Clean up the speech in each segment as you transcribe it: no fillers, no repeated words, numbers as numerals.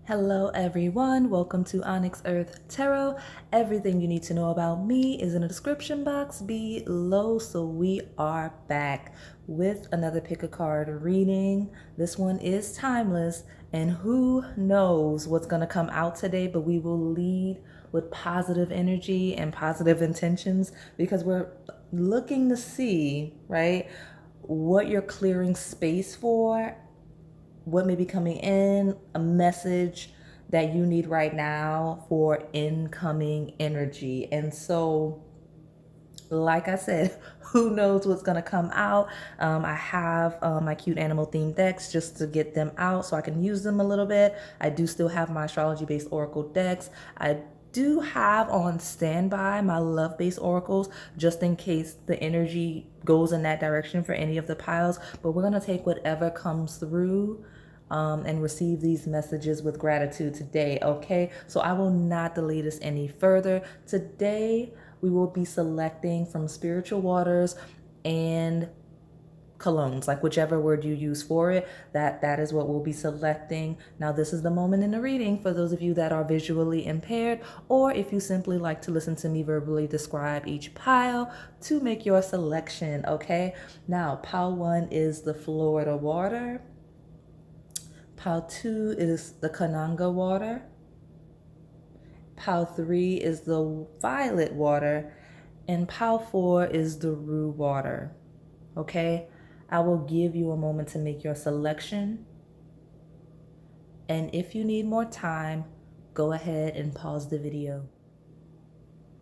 Hello everyone, welcome to Onyx Earth Tarot. Everything you need to know about me is in the description box below. So we are back with another pick a card reading. This one is timeless and who knows what's going to come out today, but we will lead with positive energy and positive intentions because we're looking to see, right, what you're clearing space for, what may be coming in, a message that you need right now for incoming energy. And so, like I said, who knows what's going to come out. I have my cute animal themed decks just to get them out so I can use them a little bit. I do still have my astrology based oracle decks. I do have on standby my love based oracles just in case the energy goes in that direction for any of the piles. But we're going to take whatever comes through and receive these messages with gratitude today, okay? So I will not delay this any further. Today, we will be selecting from spiritual waters and colognes, like whichever word you use for it, that is what we'll be selecting. Now, this is the moment in the reading for those of you that are visually impaired, or if you simply like to listen to me verbally describe each pile to make your selection, okay? Now, pile 1 is the Florida water. Pile 2 is the Kananga water. Pile 3 is the violet water. And pile 4 is the rue water. Okay? I will give you a moment to make your selection. And if you need more time, go ahead and pause the video.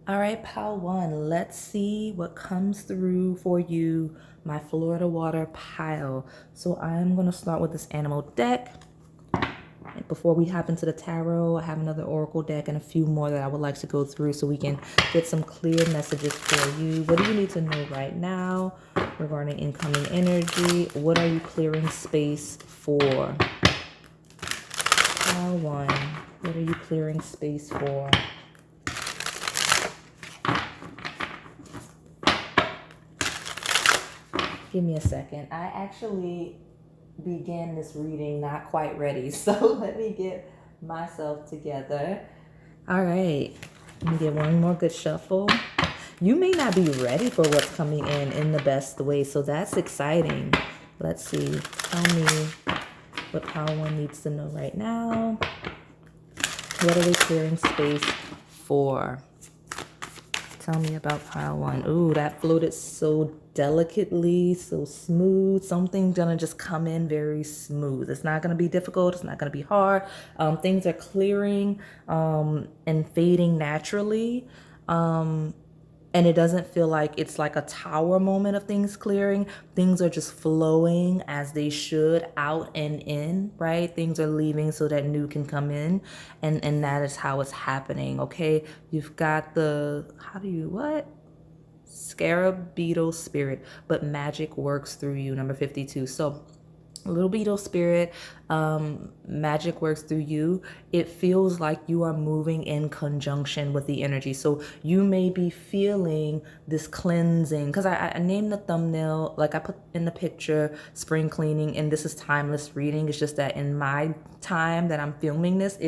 All right, pile 1, let's see what comes through for you, my Florida water pile. So I'm going to start with this animal deck. Before we hop into the tarot, I have another oracle deck and a few more that I would like to go through so we can get some clear messages for you. What do you need to know right now regarding incoming energy? What are you clearing space for? Pile 1, what are you clearing space for? Give me a second. I actually began this reading not quite ready, so let me get myself together. All right, let me get one more good shuffle. You may not be ready for what's coming in the best way, so that's exciting. Let's see. Tell me what pile 1 needs to know right now. What are they clearing space for? Tell me about pile 1. Ooh, that floated so delicately, so smooth. Something's gonna just come in very smooth. It's not gonna be difficult. It's not gonna be hard. Things are clearing and fading naturally. And it doesn't feel like it's like a tower moment of things clearing. Things are just flowing as they should, out and in, right? Things are leaving so that new can come in. And that is how it's happening, okay? You've got the, Scarab beetle spirit, but magic works through you, number 52. So little beetle spirit, magic works through you. It feels like you are moving in conjunction with the energy. So you may be feeling this cleansing, because I named the thumbnail, like I put in the picture, spring cleaning, and this is timeless reading. It's just that in my time that I'm filming this,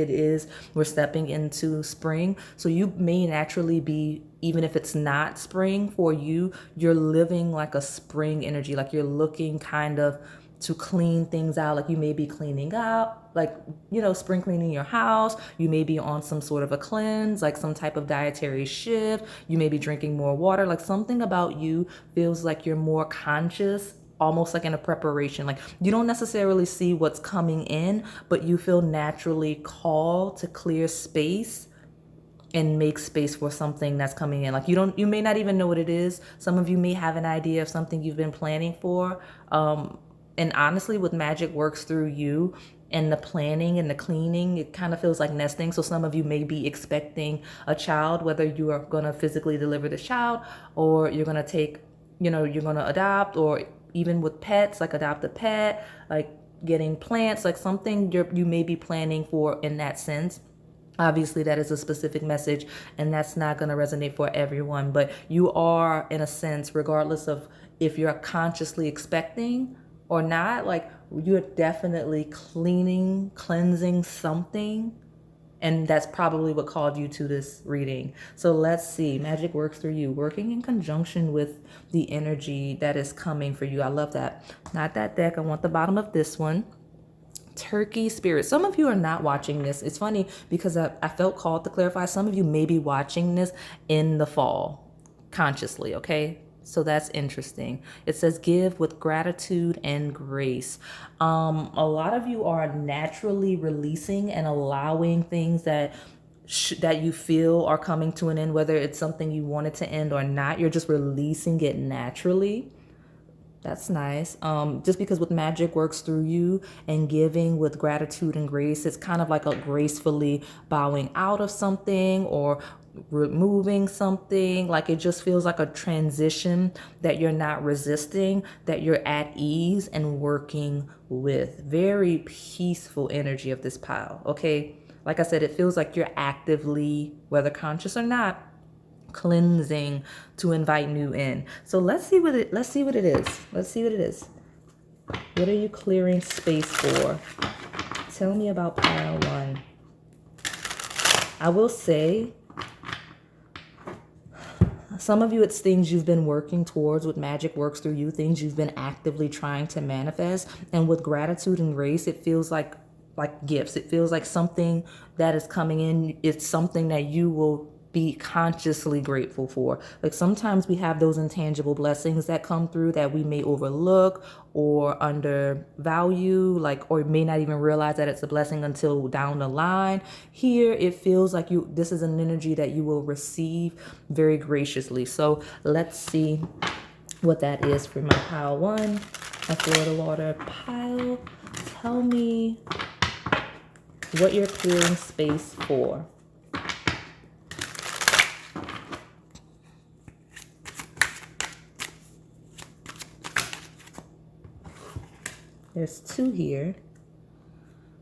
we're stepping into spring. So you may naturally be, even if it's not spring for you, you're living like a spring energy, like you're looking kind of to clean things out. Like you may be cleaning out, like, spring cleaning your house. You may be on some sort of a cleanse, like some type of dietary shift. You may be drinking more water. Like something about you feels like you're more conscious, almost like in a preparation. Like you don't necessarily see what's coming in, but you feel naturally called to clear space and make space for something that's coming in. Like you may not even know what it is. Some of you may have an idea of something you've been planning for. And honestly, with magic works through you and the planning and the cleaning, it kind of feels like nesting. So some of you may be expecting a child, whether you are going to physically deliver the child or you're going to take, you're going to adopt, or even with pets, like adopt a pet, like getting plants, like something you may be planning for in that sense. Obviously, that is a specific message, and that's not going to resonate for everyone. But you are, in a sense, regardless of if you're consciously expecting or not, like you're definitely cleansing something. And that's probably what called you to this reading. So let's see. Magic works through you, working in conjunction with the energy that is coming for you. I love that. Not that deck. I want the bottom of this one. Turkey spirit. Some of you are not watching this. It's funny because I felt called to clarify. Some of you may be watching this in the fall consciously, okay? So that's interesting. It says give with gratitude and grace. A lot of you are naturally releasing and allowing things that you feel are coming to an end, whether it's something you wanted to end or not. You're just releasing it naturally. That's nice. Just because with magic works through you and giving with gratitude and grace, it's kind of like a gracefully bowing out of something or removing something. Like it just feels like a transition that you're not resisting, that you're at ease and working with. Very peaceful energy of this pile. Okay. Like I said, it feels like you're actively, whether conscious or not, cleansing to invite new in. So let's see what it is. Let's see what it is. What are you clearing space for? Tell me about pile one. I will say, some of you, it's things you've been working towards with magic works through you, things you've been actively trying to manifest. And with gratitude and grace, it feels like gifts. It feels like something that is coming in. It's something that you will be consciously grateful for. Like sometimes we have those intangible blessings that come through that we may overlook or undervalue, like, or may not even realize that it's a blessing until down the line. Here, it feels like this is an energy that you will receive very graciously. So let's see what that is for my pile one, a Florida water pile. Tell me what you're clearing space for. There's two here.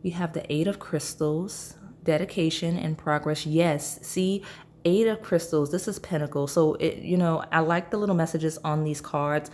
We have the Eight of Crystals, dedication and progress. Yes, see, Eight of Crystals, this is Pentacles. So, I like the little messages on these cards,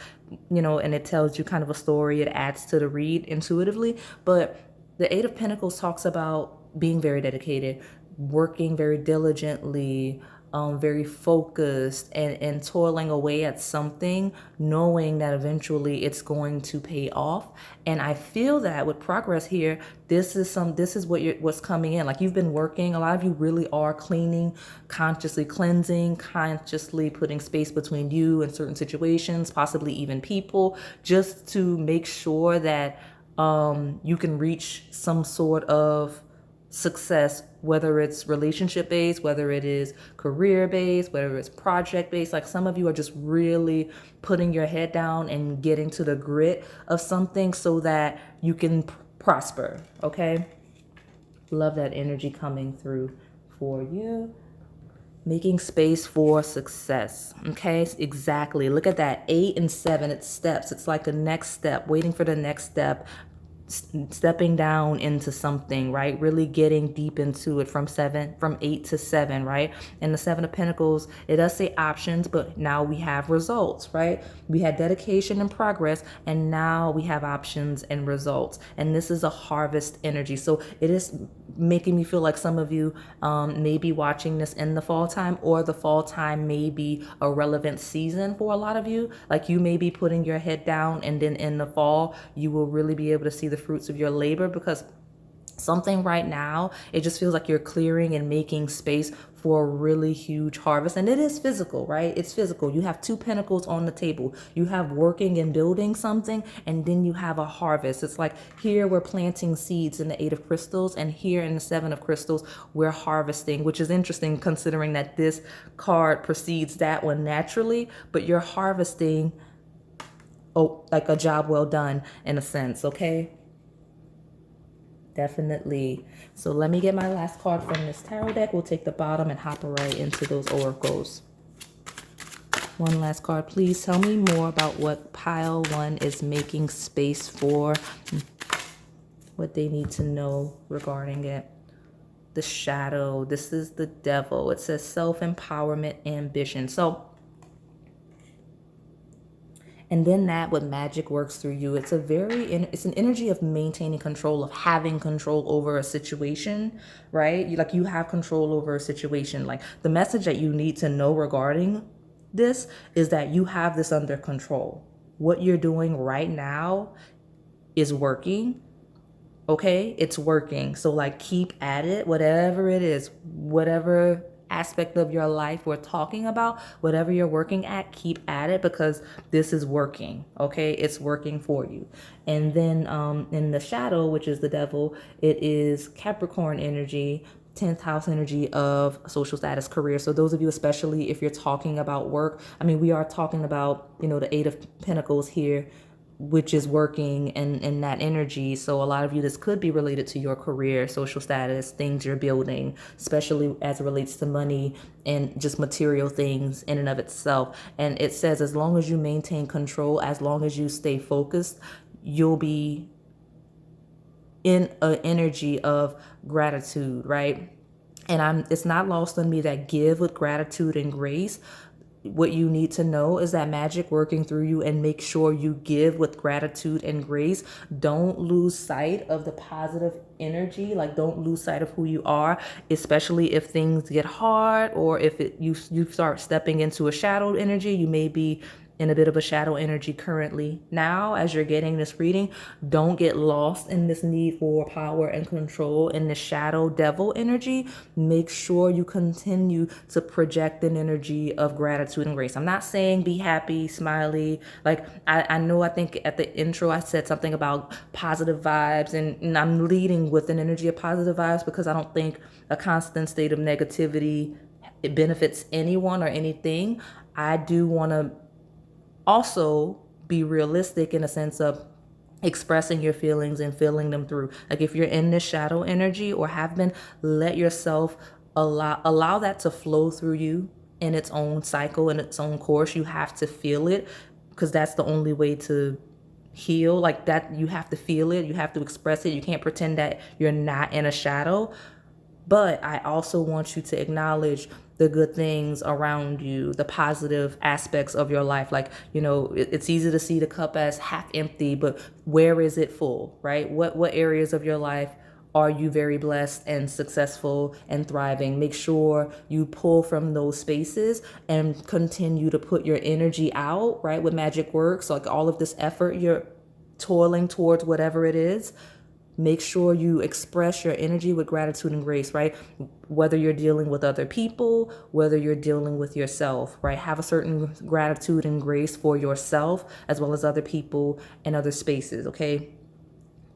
and it tells you kind of a story. It adds to the read intuitively. But the Eight of Pentacles talks about being very dedicated, working very diligently, very focused and toiling away at something, knowing that eventually it's going to pay off. And I feel that with progress here, this is what's coming in. Like you've been working. A lot of you really are cleaning, consciously cleansing, consciously putting space between you and certain situations, possibly even people, just to make sure that you can reach some sort of success, whether it's relationship based, whether it is career based, whether it's project based. Like some of you are just really putting your head down and getting to the grit of something so that you can prosper. Okay. Love that energy coming through for you. Making space for success. Okay, exactly. Look at that. 8 and 7. It's steps. It's like the next step, waiting for the next step, stepping down into something, right? Really getting deep into it from 8 to 7, right? And the 7 of Pentacles, it does say options, but now we have results, right? We had dedication and progress, and now we have options and results. And this is a harvest energy. So it is making me feel like some of you may be watching this in the fall time, or the fall time may be a relevant season for a lot of you. Like you may be putting your head down, and then in the fall, you will really be able to see the fruits of your labor, because something right now, it just feels like you're clearing and making space for a really huge harvest. And it is physical, right? It's physical. You have 2 pentacles on the table. You have working and building something, and then you have a harvest. It's like here we're planting seeds in the 8 of Crystals, and here in the 7 of Crystals, we're harvesting, which is interesting considering that this card precedes that one naturally, but you're harvesting, like a job well done in a sense, okay? Definitely. So let me get my last card from this tarot deck. We'll take the bottom and hop right into those oracles. One last card, please. Tell me more about what pile 1 is making space for, what they need to know regarding it. The shadow. This is the devil. It says self-empowerment, ambition. So And then that what magic works through you. It's an energy of maintaining control, of having control over a situation, right? You have control over a situation. Like the message that you need to know regarding this is that you have this under control. What you're doing right now is working. Okay, it's working. So like keep at it, whatever it is, whatever aspect of your life we're talking about, whatever you're working at, keep at it, because this is working. Okay, it's working for you. And then in the shadow, which is the devil, it is Capricorn energy, 10th house energy of social status, career. So those of you, especially if you're talking about work, I mean, we are talking about, the 8 of Pentacles here, which is working and that energy. So a lot of you, this could be related to your career, social status, things you're building, especially as it relates to money and just material things in and of itself. And it says, as long as you maintain control, as long as you stay focused, you'll be in an energy of gratitude, right? And it's not lost on me that give with gratitude and grace. What you need to know is that magic working through you, and make sure you give with gratitude and grace. Don't lose sight of the positive energy. Like don't lose sight of who you are, especially if things get hard, or if you start stepping into a shadowed energy. You may be in a bit of a shadow energy currently. Now, as you're getting this reading, don't get lost in this need for power and control in the shadow devil energy. Make sure you continue to project an energy of gratitude and grace. I'm not saying be happy, smiley. Like I know, I think at the intro I said something about positive vibes, and I'm leading with an energy of positive vibes because I don't think a constant state of negativity, it benefits anyone or anything. I do want to also be realistic in a sense of expressing your feelings and feeling them through. Like if you're in this shadow energy or have been, let yourself allow that to flow through you in its own cycle, in its own course. You have to feel it, because that's the only way to heal. Like that, you have to feel it, you have to express it. You can't pretend that you're not in a shadow. But I also want you to acknowledge the good things around you, the positive aspects of your life. Like, it's easy to see the cup as half empty, but where is it full, right? What areas of your life are you very blessed and successful and thriving? Make sure you pull from those spaces and continue to put your energy out, right? With magic works, like all of this effort you're toiling towards, whatever it is, make sure you express your energy with gratitude and grace, right? Whether you're dealing with other people, whether you're dealing with yourself, right? Have a certain gratitude and grace for yourself as well as other people and other spaces, okay?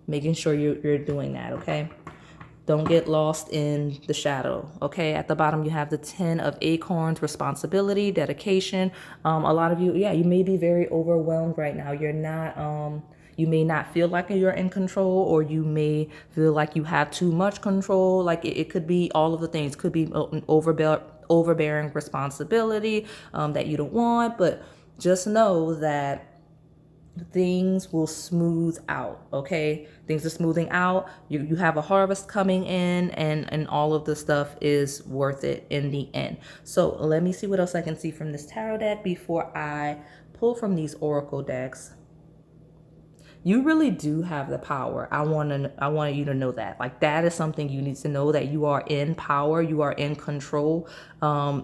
Making sure you're doing that, okay? Don't get lost in the shadow, okay? At the bottom, you have the 10 of Acorns, responsibility, dedication. A lot of you, yeah, you may be very overwhelmed right now. You're not, you may not feel like you're in control, or you may feel like you have too much control. Like it could be all of the things. It could be an overbearing responsibility that you don't want, but just know that things will smooth out, okay? Things are smoothing out. You have a harvest coming in, and all of the stuff is worth it in the end. So let me see what else I can see from this tarot deck before I pull from these oracle decks. You really do have the power. I want you to know that. Like that is something you need to know, that you are in power, you are in control.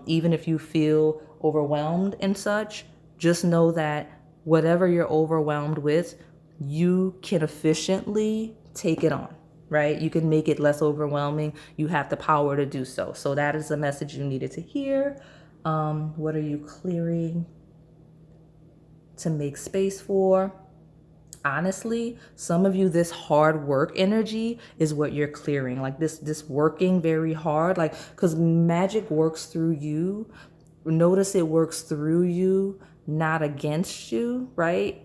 Even if you feel overwhelmed and such, just know that whatever you're overwhelmed with, you can efficiently take it on, right? You can make it less overwhelming. You have the power to do so. So that is the message you needed to hear. What are you clearing to make space for? Honestly, some of you, this hard work energy is what you're clearing. Like this working very hard, like, because magic works through you. Notice it works through you, not against you, right?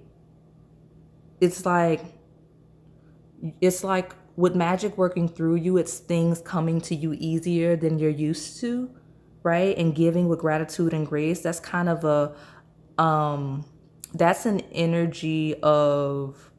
It's like with magic working through you, it's things coming to you easier than you're used to, right? And giving with gratitude and grace, that's kind of that's an energy of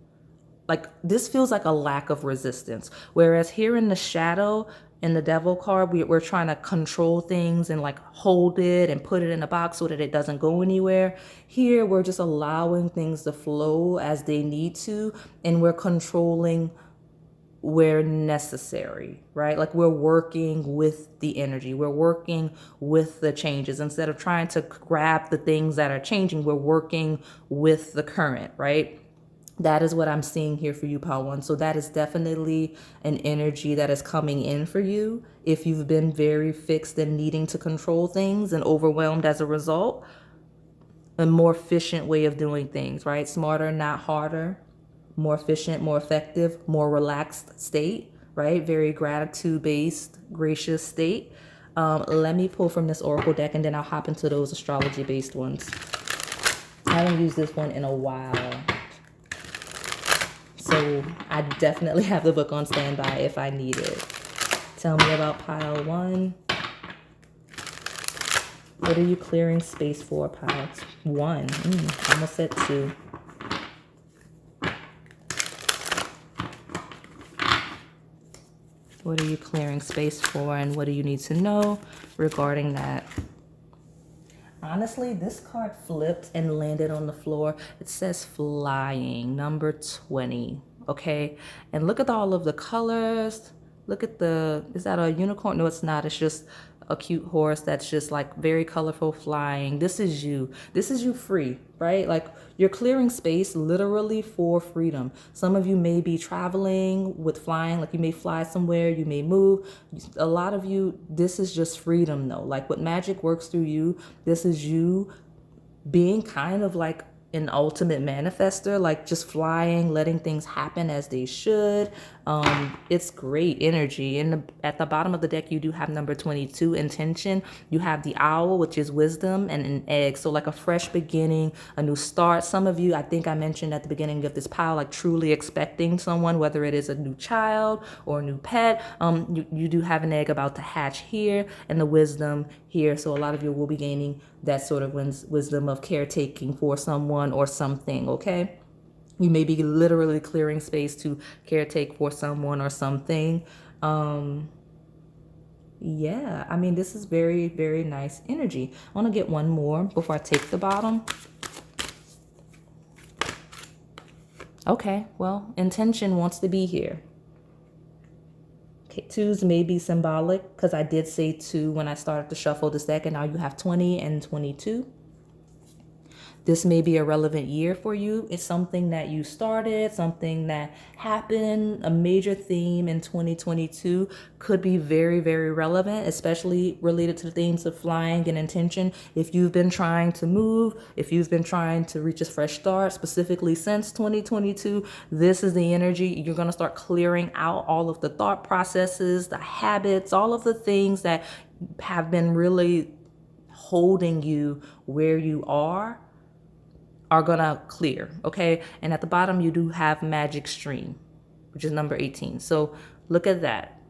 like this feels like a lack of resistance. Whereas here in the shadow, in the devil card, we're trying to control things and like hold it and put it in a box so that it doesn't go anywhere. Here, we're just allowing things to flow as they need to, and we're controlling where necessary, right? Like we're working with the energy, we're working with the changes. Instead of trying to grab the things that are changing, we're working with the current, right? That is what I'm seeing here for you, Pile One. So that is definitely an energy that is coming in for you. If you've been very fixed and needing to control things and overwhelmed as a result, a more efficient way of doing things, right? Smarter, not harder, more efficient, more effective, more relaxed state, right? Very gratitude-based, gracious state. Let me pull from this oracle deck and then I'll hop into those astrology-based ones. I haven't used this one in a while, so I definitely have the book on standby if I need it. Tell me about Pile One. What are you clearing space for, Pile One? Almost said two. What are you clearing space for, and what do you need to know regarding that? Honestly, this card flipped and landed on the floor. It says flying, number 20, okay? And look at all of the colors. Look at is that a unicorn? No, it's not. It's just a cute horse that's just like very colorful flying. This is you. This is you free, right? Like you're clearing space literally for freedom. Some of you may be traveling with flying, like you may fly somewhere, you may move. A lot of you, this is just freedom though. Like what magic works through you, this is you being kind of like an ultimate manifester, like just flying, letting things happen as they should. It's great energy. At the bottom of the deck, you do have number 22, intention. You have the owl, which is wisdom, and an egg. So like a fresh beginning, a new start. Some of you, I think I mentioned at the beginning of this pile, like truly expecting someone, whether it is a new child or a new pet. You do have an egg about to hatch here, and the wisdom here. So a lot of you will be gaining that sort of wisdom of caretaking for someone or something, okay? You may be literally clearing space to caretake for someone or something. Yeah, I mean, this is very, very nice energy. I want to get one more before I take the bottom. Okay, well, intention wants to be here. Okay, twos may be symbolic because I did say two when I started to shuffle this deck, and now you have 20 and 22. This may be a relevant year for you. It's something that you started, something that happened, a major theme in 2022 could be very, very relevant, especially related to the themes of flying and intention. If you've been trying to move, if you've been trying to reach a fresh start, specifically since 2022, this is the energy. You're going to start clearing out all of the thought processes, the habits, all of the things that have been really holding you where you are gonna clear, okay? And at the bottom, you do have magic stream, which is number 18. So look at that.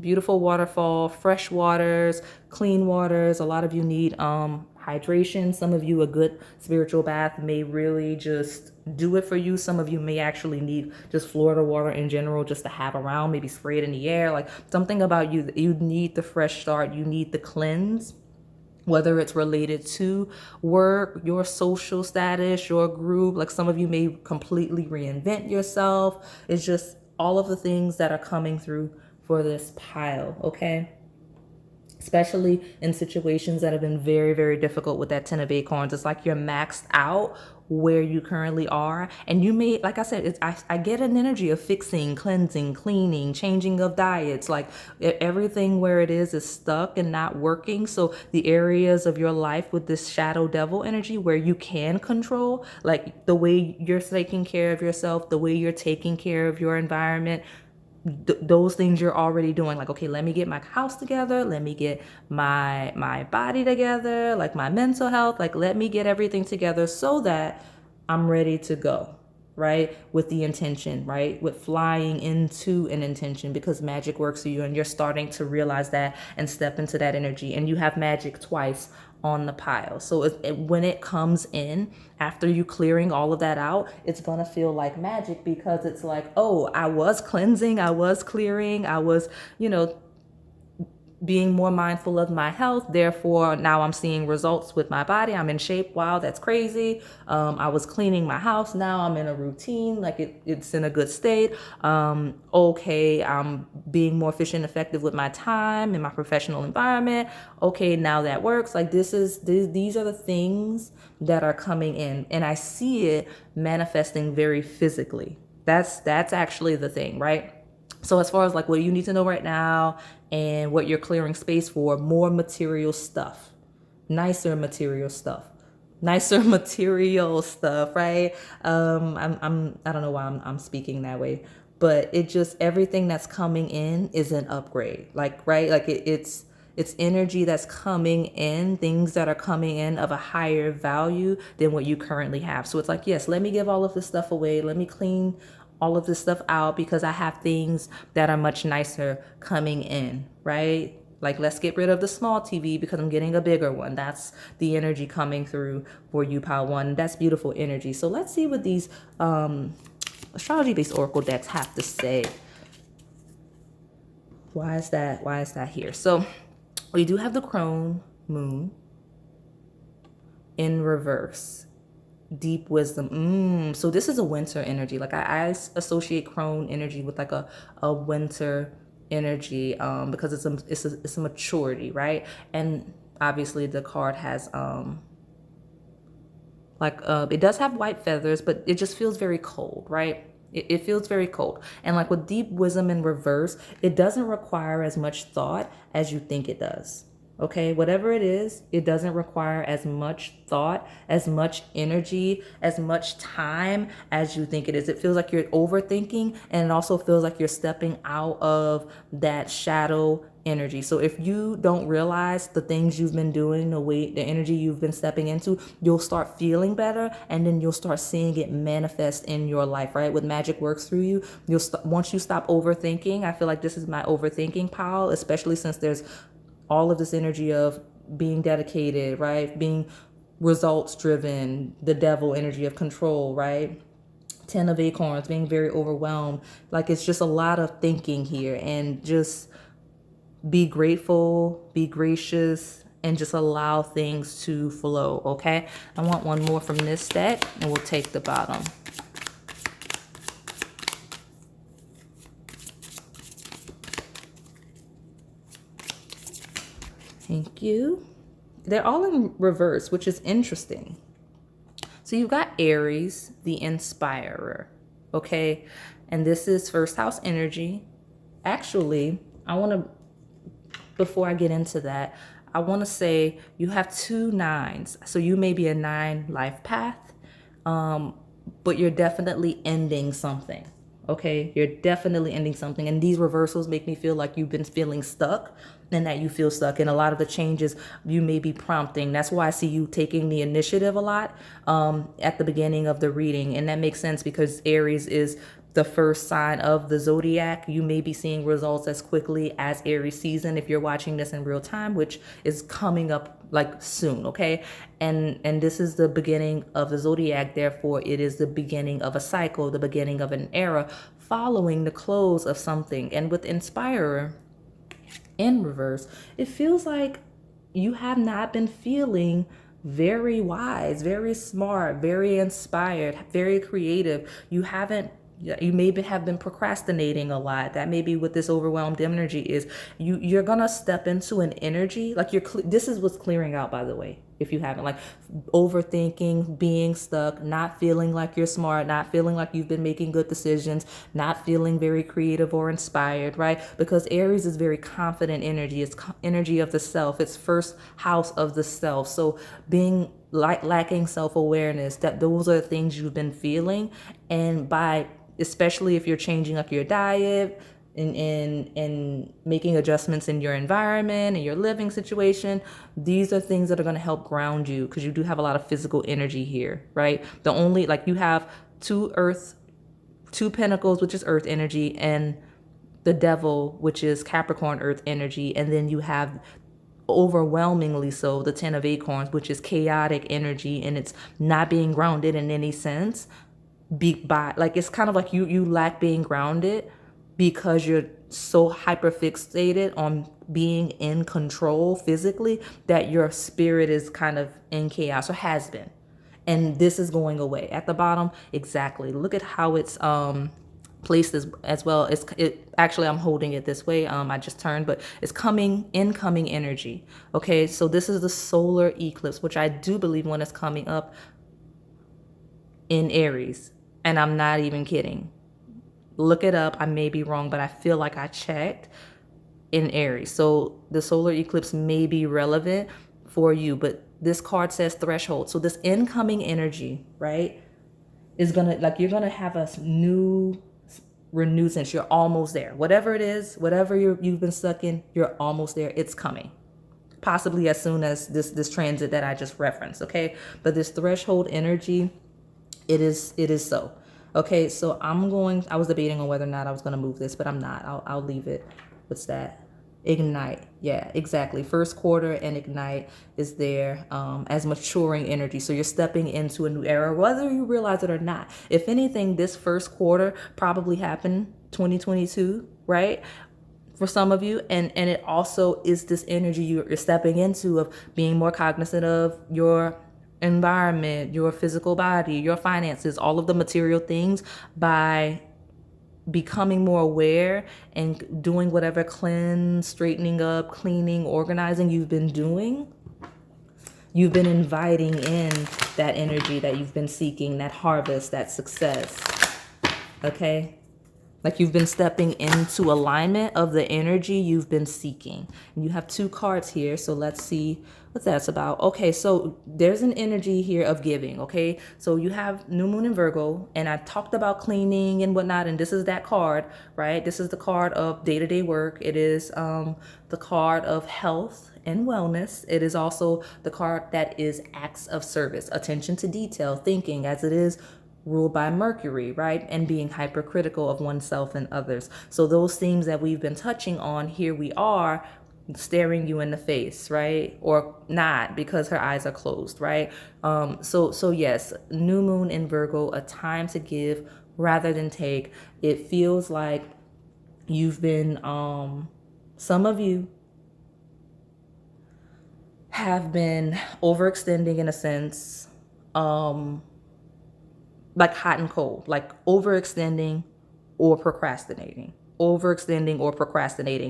Beautiful waterfall, fresh waters, clean waters. A lot of you need hydration. Some of you, a good spiritual bath may really just do it for you. Some of you may actually need just Florida water in general just to have around, maybe spray it in the air. Like something about you, you need the fresh start, you need the cleanse. Whether it's related to work, your social status, your group, like some of you may completely reinvent yourself. It's just all of the things that are coming through for this pile, okay? Especially in situations that have been very, very difficult with that 10 of acorns. It's like you're maxed out where you currently are. And you may, like I said, I get an energy of fixing, cleansing, cleaning, changing of diets. Like everything where it is stuck and not working. So the areas of your life with this shadow devil energy where you can control, like the way you're taking care of yourself, the way you're taking care of your environment, those things you're already doing. Like, okay, let me get my house together, let me get my body together, like my mental health, like let me get everything together so that I'm ready to go. right? With the intention, right? With flying into an intention, because magic works for you and you're starting to realize that and step into that energy. And you have magic twice on the pile. So when it comes in after you clearing all of that out, it's going to feel like magic, because it's like, oh, I was cleansing, I was clearing, I was, being more mindful of my health. Therefore, now I'm seeing results with my body. I'm in shape. Wow, that's crazy. I was cleaning my house. Now I'm in a routine. Like it's in a good state. Okay, I'm being more efficient, effective with my time in my professional environment. Okay, now that works. Like these are the things that are coming in, and I see it manifesting very physically. That's actually the thing, right? So as far as like what you need to know right now and what you're clearing space for, more material stuff, nicer material stuff, right? I don't know why I'm speaking that way, but it just, everything that's coming in is an upgrade. Like, right? Like it's energy that's coming in, things that are coming in of a higher value than what you currently have. So it's like, yes, let me give all of this stuff away. Let me clean all of this stuff out, because I have things that are much nicer coming in, right? Like, let's get rid of the small TV because I'm getting a bigger one. That's the energy coming through for you, Pile One. That's beautiful energy. So let's see what these astrology-based oracle decks have to say. Why is that here? So we do have the crone moon in reverse. Deep wisdom. So this is a winter energy. Like I associate crone energy with like a winter energy, because it's a maturity, right? And obviously the card has it does have white feathers, but it just feels very cold, right? It feels very cold. And like with deep wisdom in reverse, it doesn't require as much thought as you think it does. Okay, whatever it is, it doesn't require as much thought, as much energy, as much time as you think it is. It feels like you're overthinking, and it also feels like you're stepping out of that shadow energy. So if you don't realize the things you've been doing, the energy you've been stepping into, you'll start feeling better, and then you'll start seeing it manifest in your life, right? With magic works through you. Once you stop overthinking, I feel like this is my overthinking pile, especially since there's all of this energy of being dedicated, right? Being results driven, the devil energy of control, right? 10 of acorns, being very overwhelmed. Like it's just a lot of thinking here, and just be grateful, be gracious, and just allow things to flow, okay? I want one more from this deck, and we'll take the bottom. Thank you. They're all in reverse, which is interesting. So you've got Aries, the inspirer, okay? And this is first house energy. Actually, before I get into that, I want to say you have 2 9s. So you may be a 9 life path, but you're definitely ending something. Okay, you're definitely ending something. And these reversals make me feel like you've been feeling stuck, and that you feel stuck. And a lot of the changes you may be prompting. That's why I see you taking the initiative a lot at the beginning of the reading. And that makes sense, because Aries is the first sign of the zodiac. You may be seeing results as quickly as Aries season if you're watching this in real time, which is coming up like soon, okay? And this is the beginning of the zodiac. Therefore, it is the beginning of a cycle, the beginning of an era, following the close of something. And with Inspirer in reverse, it feels like you have not been feeling very wise, very smart, very inspired, very creative. You may have been procrastinating a lot. That may be what this overwhelmed energy is. You're gonna step into an energy like this is what's clearing out, by the way, if you haven't, like overthinking, being stuck, not feeling like you're smart, not feeling like you've been making good decisions, not feeling very creative or inspired, right? Because Aries is very confident energy. It's energy of the self. It's first house of the self. So being lacking self-awareness, that those are the things you've been feeling. And especially if you're changing up your diet and making adjustments in your environment and your living situation, these are things that are going to help ground you, because you do have a lot of physical energy here, right? You have two pentacles, which is earth energy, and the devil, which is Capricorn earth energy. And then you have overwhelmingly so the 10 of acorns, which is chaotic energy, and it's not being grounded in any sense. Like it's kind of like you lack being grounded because you're so hyper fixated on being in control physically that your spirit is kind of in chaos, or has been. And this is going away. At the bottom, exactly. Look at how it's placed as well. It actually, I'm holding it this way. I just turned, but it's incoming energy. Okay, so this is the solar eclipse, which I do believe one is coming up in Aries, and I'm not even kidding. Look it up. I may be wrong, but I feel like I checked in Aries. So the solar eclipse may be relevant for you, but this card says threshold. So this incoming energy, right, is gonna, like, you're gonna have a new renewed sense. You're almost there. Whatever it is, whatever you've been stuck in, you're almost there. It's coming. Possibly as soon as this transit that I just referenced. Okay, but this threshold energy, it is so. Okay, so I was debating on whether or not I was going to move this, but I'm not. I'll leave it. What's that? Ignite. Yeah, exactly. First quarter and ignite is there as maturing energy. So you're stepping into a new era, whether you realize it or not. If anything, this first quarter probably happened 2022, right? For some of you, and it also is this energy you're stepping into of being more cognizant of your environment, your physical body, your finances, all of the material things, by becoming more aware and doing whatever cleanse, straightening up, cleaning, organizing you've been doing. You've been inviting in that energy that you've been seeking, that harvest, that success. Okay? Like you've been stepping into alignment of the energy you've been seeking. And you have two cards here, so let's see what that's about. Okay, so there's an energy here of giving, okay? So you have New Moon in Virgo, and I talked about cleaning and whatnot, and this is that card, right? This is the card of day-to-day work. It is the card of health and wellness. It is also the card that is acts of service, attention to detail, thinking, as it is ruled by Mercury, right? And being hypercritical of oneself and others. So those themes that we've been touching on, here we are staring you in the face, right? Or not, because her eyes are closed, right? So yes, New Moon in Virgo, a time to give rather than take. It feels like you've been, some of you have been overextending in a sense, like hot and cold, like overextending or procrastinating,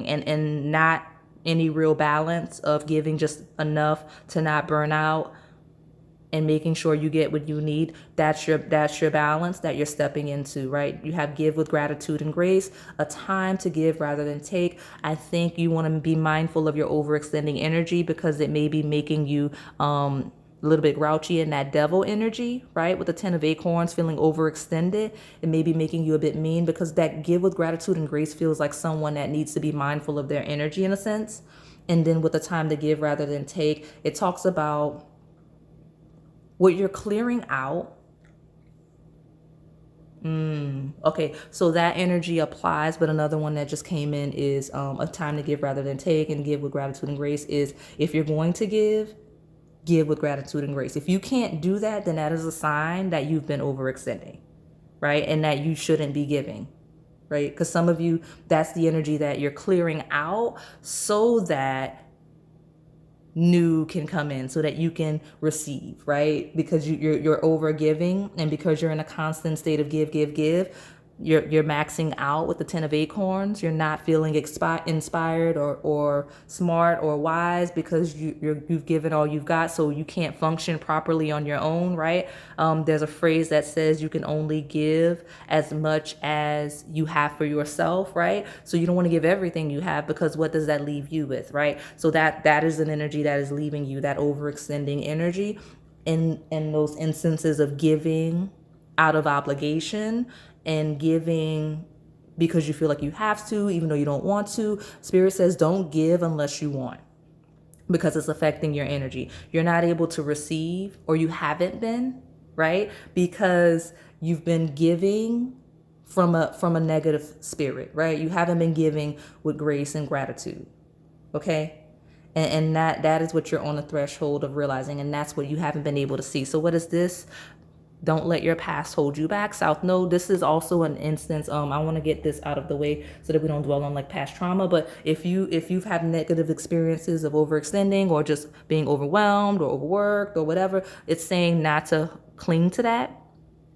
and not any real balance of giving just enough to not burn out and making sure you get what you need. That's your balance that you're stepping into, right? You have give with gratitude and grace, a time to give rather than take. I think you want to be mindful of your overextending energy, because it may be making you a little bit grouchy in that devil energy, right? With the 10 of acorns, feeling overextended. It may be making you a bit mean, because that give with gratitude and grace feels like someone that needs to be mindful of their energy in a sense. And then with the time to give rather than take, it talks about what you're clearing out. Okay, so that energy applies, but another one that just came in is a time to give rather than take, and give with gratitude and grace is, if you're going to give with gratitude and grace. If you can't do that, then that is a sign that you've been overextending, right? And that you shouldn't be giving, right? Because some of you, that's the energy that you're clearing out so that new can come in, so that you can receive, right? Because you're over giving, and because you're in a constant state of give, you're maxing out with the 10 of acorns. You're not feeling inspired or smart or wise, because you've given all you've got, so you can't function properly on your own, right? There's a phrase that says you can only give as much as you have for yourself, right? So you don't want to give everything you have, because what does that leave you with, right? So that is an energy that is leaving you, that overextending energy in those instances of giving out of obligation and giving because you feel like you have to, even though you don't want to. Spirit says don't give unless you want, because it's affecting your energy. You're not able to receive, or you haven't been, right? Because you've been giving from a negative spirit, right? You haven't been giving with grace and gratitude. Okay? And that is what you're on the threshold of realizing, and that's what you haven't been able to see. So what is this? Don't let your past hold you back. South Node, this is also an instance. I want to get this out of the way so that we don't dwell on like past trauma. But if you've had negative experiences of overextending or just being overwhelmed or overworked or whatever, it's saying not to cling to that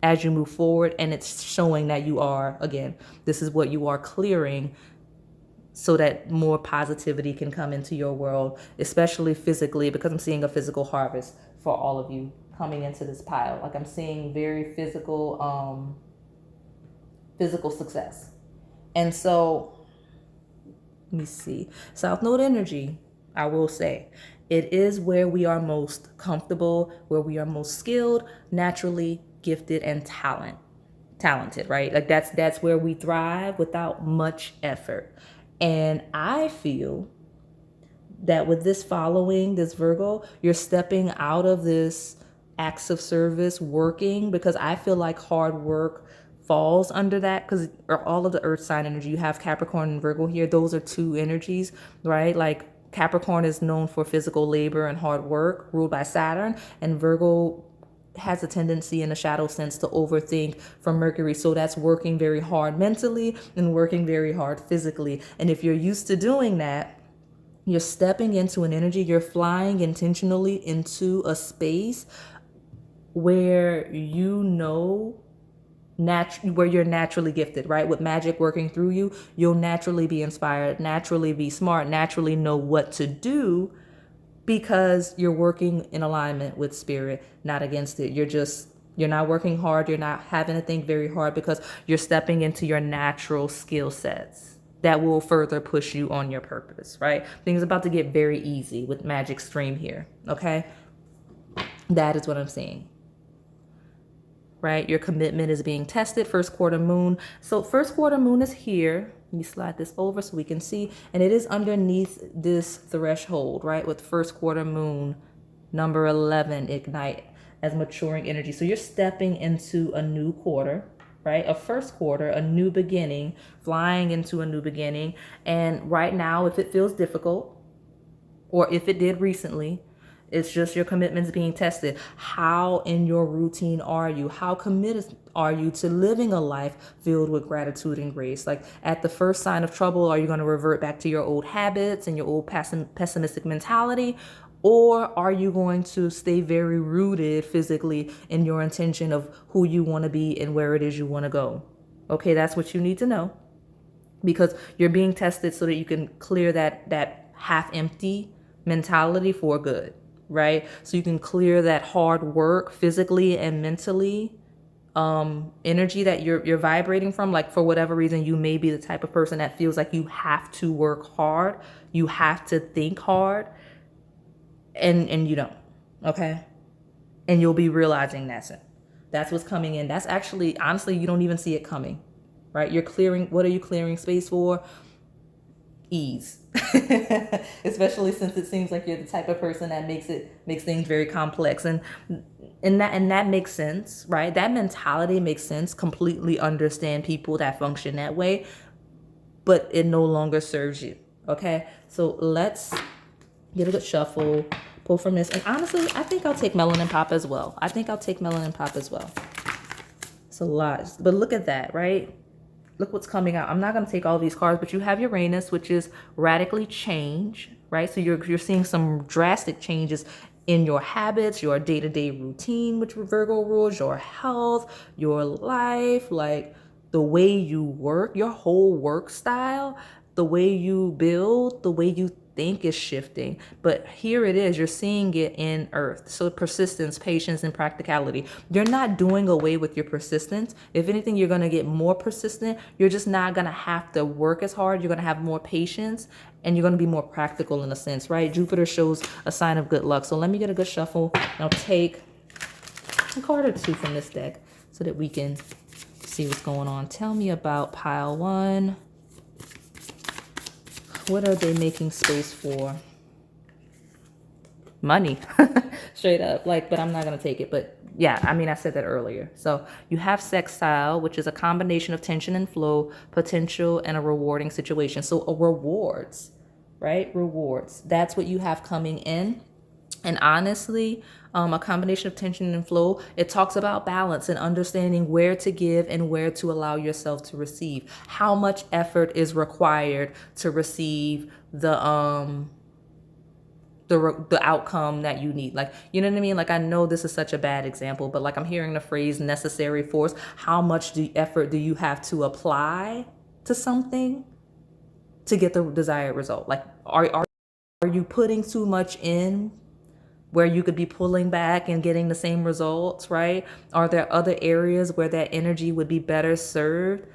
as you move forward. And it's showing that you are, again, this is what you are clearing so that more positivity can come into your world, especially physically, because I'm seeing a physical harvest for all of you coming into this pile. Like I'm seeing very physical success. And so let me see. South Node energy, I will say, it is where we are most comfortable, where we are most skilled, naturally gifted, and talented, right? Like that's where we thrive without much effort. And I feel that with this following, this Virgo, you're stepping out of this acts of service working, because I feel like hard work falls under that, because all of the earth sign energy, you have Capricorn and Virgo here. Those are two energies, right? Like Capricorn is known for physical labor and hard work, ruled by Saturn, and Virgo has a tendency in a shadow sense to overthink from Mercury. So that's working very hard mentally and working very hard physically. And if you're used to doing that, you're stepping into an energy, you're flying intentionally into a space where where you're naturally gifted, right? With magic working through you, you'll naturally be inspired, naturally be smart, naturally know what to do, because you're working in alignment with spirit, not against it. You're not working hard. You're not having to think very hard, because you're stepping into your natural skill sets that will further push you on your purpose, right? Things about to get very easy with magic stream here, okay? That is what I'm seeing, right? Your commitment is being tested. First quarter moon. So first quarter moon is here. Let me slide this over so we can see. And it is underneath this threshold, right? With first quarter moon, number 11, ignite as maturing energy. So you're stepping into a new quarter, right? A first quarter, a new beginning, flying into a new beginning. And right now, if it feels difficult, or if it did recently, it's just your commitments being tested. How in your routine are you? How committed are you to living a life filled with gratitude and grace? Like at the first sign of trouble, are you going to revert back to your old habits and your old pessimistic mentality? Or are you going to stay very rooted physically in your intention of who you want to be and where it is you want to go? Okay, that's what you need to know, because you're being tested so that you can clear that half empty mentality for good. Right? So you can clear that hard work physically and mentally energy that you're vibrating from. Like for whatever reason, you may be the type of person that feels like you have to work hard, you have to think hard, and you don't. Okay? And you'll be realizing that's what's coming in. That's actually, honestly, you don't even see it coming. Right? You're clearing, what are you clearing space for? Ease. Especially since it seems like you're the type of person that makes things very complex, and that makes sense, right? That mentality makes sense. Completely understand people that function that way, but it no longer serves you. Okay, so let's get a good shuffle, pull from this, and honestly, I think I'll take Melanin Pop as well. It's a lot, but look at that, right? Look what's coming out. I'm not going to take all these cards, but you have Uranus, which is radically change, right? So you're seeing some drastic changes in your habits, your day-to-day routine, which Virgo rules, your health, your life, like the way you work, your whole work style, the way you build, the way you think is shifting. But here it is, you're seeing it in Earth. So persistence, patience, and practicality. You're not doing away with your persistence. If anything, you're going to get more persistent. You're just not going to have to work as hard. You're going to have more patience, and you're going to be more practical in a sense, right? Jupiter shows a sign of good luck. So let me get a good shuffle, and I'll take a card or two from this deck so that we can see what's going on. Tell me about pile one. What are they making space for? Money. Straight up. Like, but I'm not gonna take it. But yeah, I mean, I said that earlier. So you have sextile, which is a combination of tension and flow, potential, and a rewarding situation. So rewards, right? Rewards. That's what you have coming in. And honestly, a combination of tension and flow, it talks about balance and understanding where to give and where to allow yourself to receive. How much effort is required to receive the outcome that you need. Like, you know what I mean? Like, I know this is such a bad example, but like, I'm hearing the phrase necessary force. How much effort do you have to apply to something to get the desired result? Like, are you putting too much in where you could be pulling back and getting the same results, right? Are there other areas where that energy would be better served,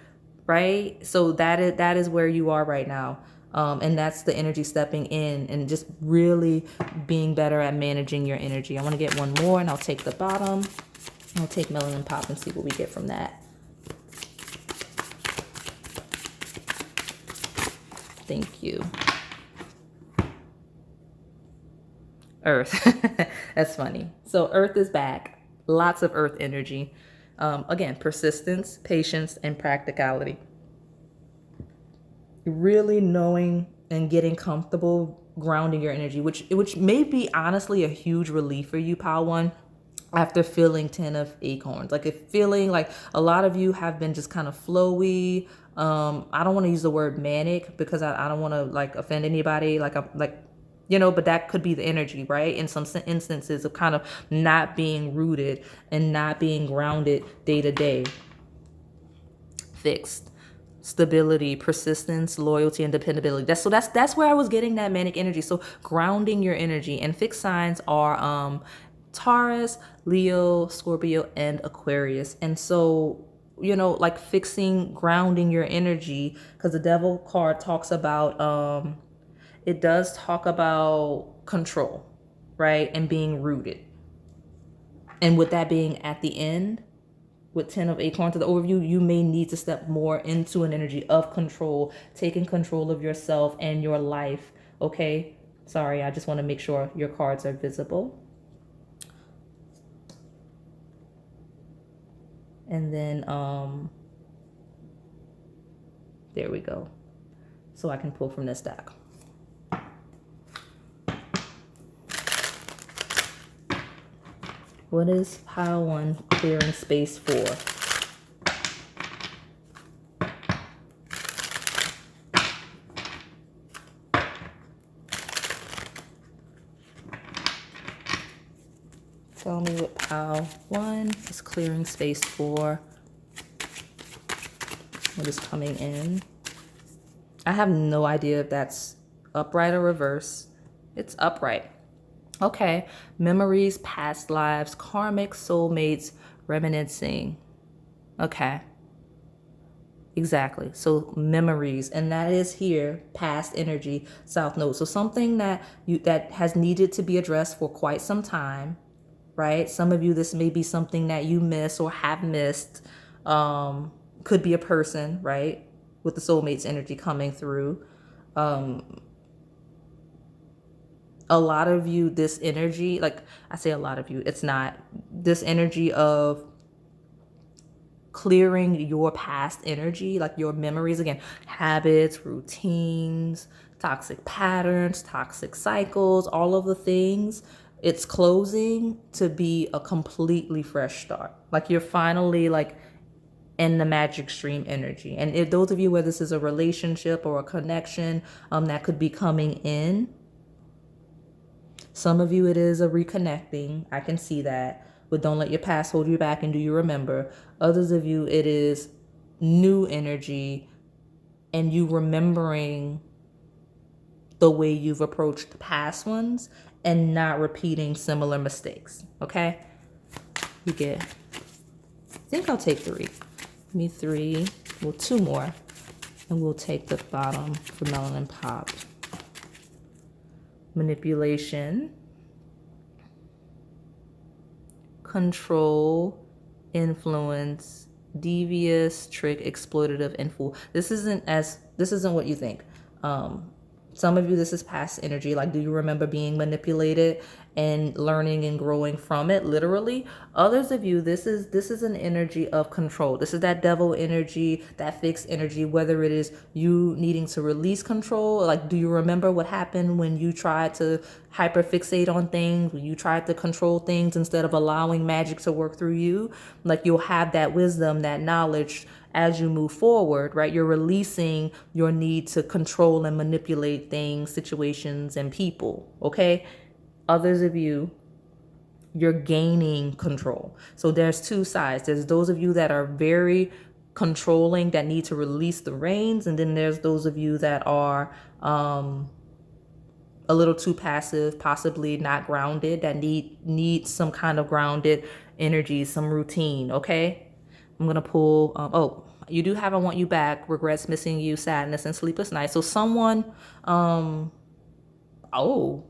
right? So that is where you are right now. And that's the energy stepping in and just really being better at managing your energy. I want to get one more, and I'll take the bottom. I'll take Melanin Pop and see what we get from that. Thank you. Earth. That's funny. So Earth is back. Lots of Earth energy. Again, persistence, patience, and practicality. Really knowing and getting comfortable grounding your energy, which may be honestly a huge relief for you, Pal One, after feeling 10 of acorns. Like, if feeling like a lot of you have been just kind of flowy. I don't want to use the word manic because I don't want to like offend anybody. Like, I'm like, you know, but that could be the energy, right? In some instances of kind of not being rooted and not being grounded day to day. Fixed. Stability, persistence, loyalty, and dependability. That's where I was getting that manic energy. So grounding your energy. And fixed signs are Taurus, Leo, Scorpio, and Aquarius. And so, you know, like fixing, grounding your energy, because the Devil card talks about it does talk about control, right? And being rooted. And with that being at the end, with 10 of acorns to the overview, you may need to step more into an energy of control, taking control of yourself and your life. Okay? Sorry, I just want to make sure your cards are visible. And then, there we go. So I can pull from this deck. What is pile one clearing space for? Tell me what pile one is clearing space for. What is coming in? I have no idea if that's upright or reverse. It's upright. Okay, memories, past lives, karmic, soulmates, reminiscing. Okay, exactly. So memories, and that is here, past energy, south node. So something that has needed to be addressed for quite some time, right? Some of you, this may be something that you miss or have missed. Could be a person, right? With the soulmates energy coming through. A lot of you, this energy, like I say a lot of you, it's not this energy of clearing your past energy, like your memories, again, habits, routines, toxic patterns, toxic cycles, all of the things. It's closing to be a completely fresh start. Like, you're finally like in the magic stream energy. And if those of you where this is a relationship or a connection that could be coming in, some of you, it is a reconnecting. I can see that. But don't let your past hold you back, and do you remember? Others of you, it is new energy and you remembering the way you've approached past ones and not repeating similar mistakes. Okay? You get, I think I'll take 3. Give me 3. Well, 2 more. And we'll take the bottom for Melanin Pop. Manipulation, control, influence, devious, trick, exploitative, and fool. This isn't what you think. Some of you, this is past energy. Like, do you remember being manipulated and learning and growing from it, literally? Others of you, this is an energy of control. This is that devil energy, that fixed energy, whether it is you needing to release control. Like, do you remember what happened when you tried to hyperfixate on things, when you tried to control things instead of allowing magic to work through you? Like, you'll have that wisdom, that knowledge as you move forward, right? You're releasing your need to control and manipulate things, situations, and people, okay? Others of you, you're gaining control. So there's two sides. There's those of you that are very controlling, that need to release the reins, and then there's those of you that are a little too passive, possibly not grounded, that need some kind of grounded energy, some routine, okay? I'm gonna pull, oh, you do have I Want You Back, regrets, missing you, sadness, and sleepless nights. So someone, oh,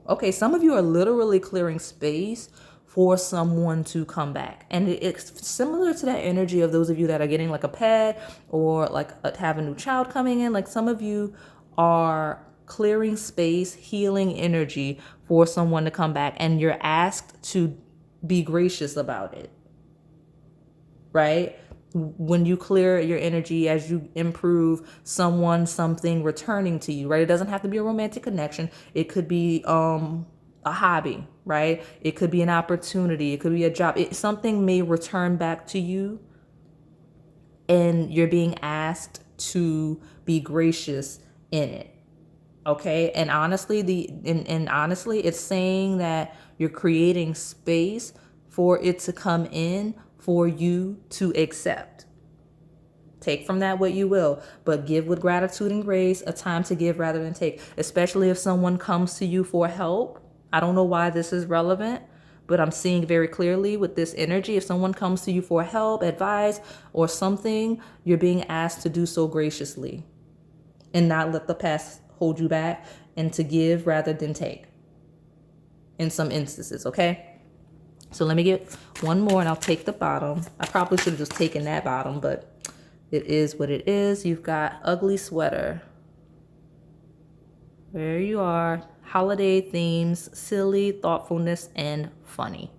okay, some of you are literally clearing space for someone to come back. And it's similar to that energy of those of you that are getting like a pet or like have a new child coming in. Like, some of you are clearing space, healing energy for someone to come back, and you're asked to be gracious about it, right? When you clear your energy, as you improve, someone, something returning to you, right? It doesn't have to be a romantic connection. It could be a hobby, right? It could be an opportunity. It could be a job. Something may return back to you, and you're being asked to be gracious in it. Okay. And honestly, honestly, it's saying that you're creating space for it to come in, for you to accept. Take from that what you will, but give with gratitude and grace, a time to give rather than take, especially if someone comes to you for help. I don't know why this is relevant, but I'm seeing very clearly with this energy. If someone comes to you for help, advice, or something, you're being asked to do so graciously and not let the past hold you back, and to give rather than take in some instances, okay? So let me get one more and I'll take the bottom. I probably should have just taken that bottom, but it is what it is. You've got ugly sweater. There you are. Holiday themes, silly, thoughtfulness, and funny.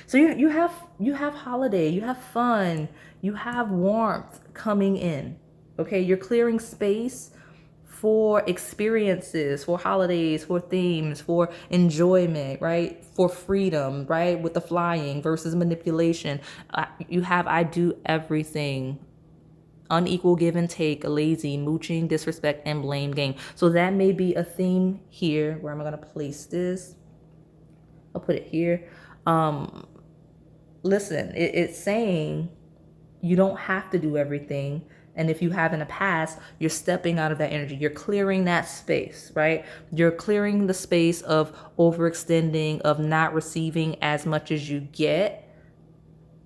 So you have holiday, you have fun, you have warmth coming in. Okay, you're clearing space for experiences, for holidays, for themes, for enjoyment, right? For freedom, right? With the flying versus manipulation. You have I do everything. Unequal give and take, lazy, mooching, disrespect, and blame game. So that may be a theme here. Where am I going to place this? I'll put it here. Listen, it's saying you don't have to do everything. And if you have in the past, you're stepping out of that energy. You're clearing that space, right? You're clearing the space of overextending, of not receiving as much as you get.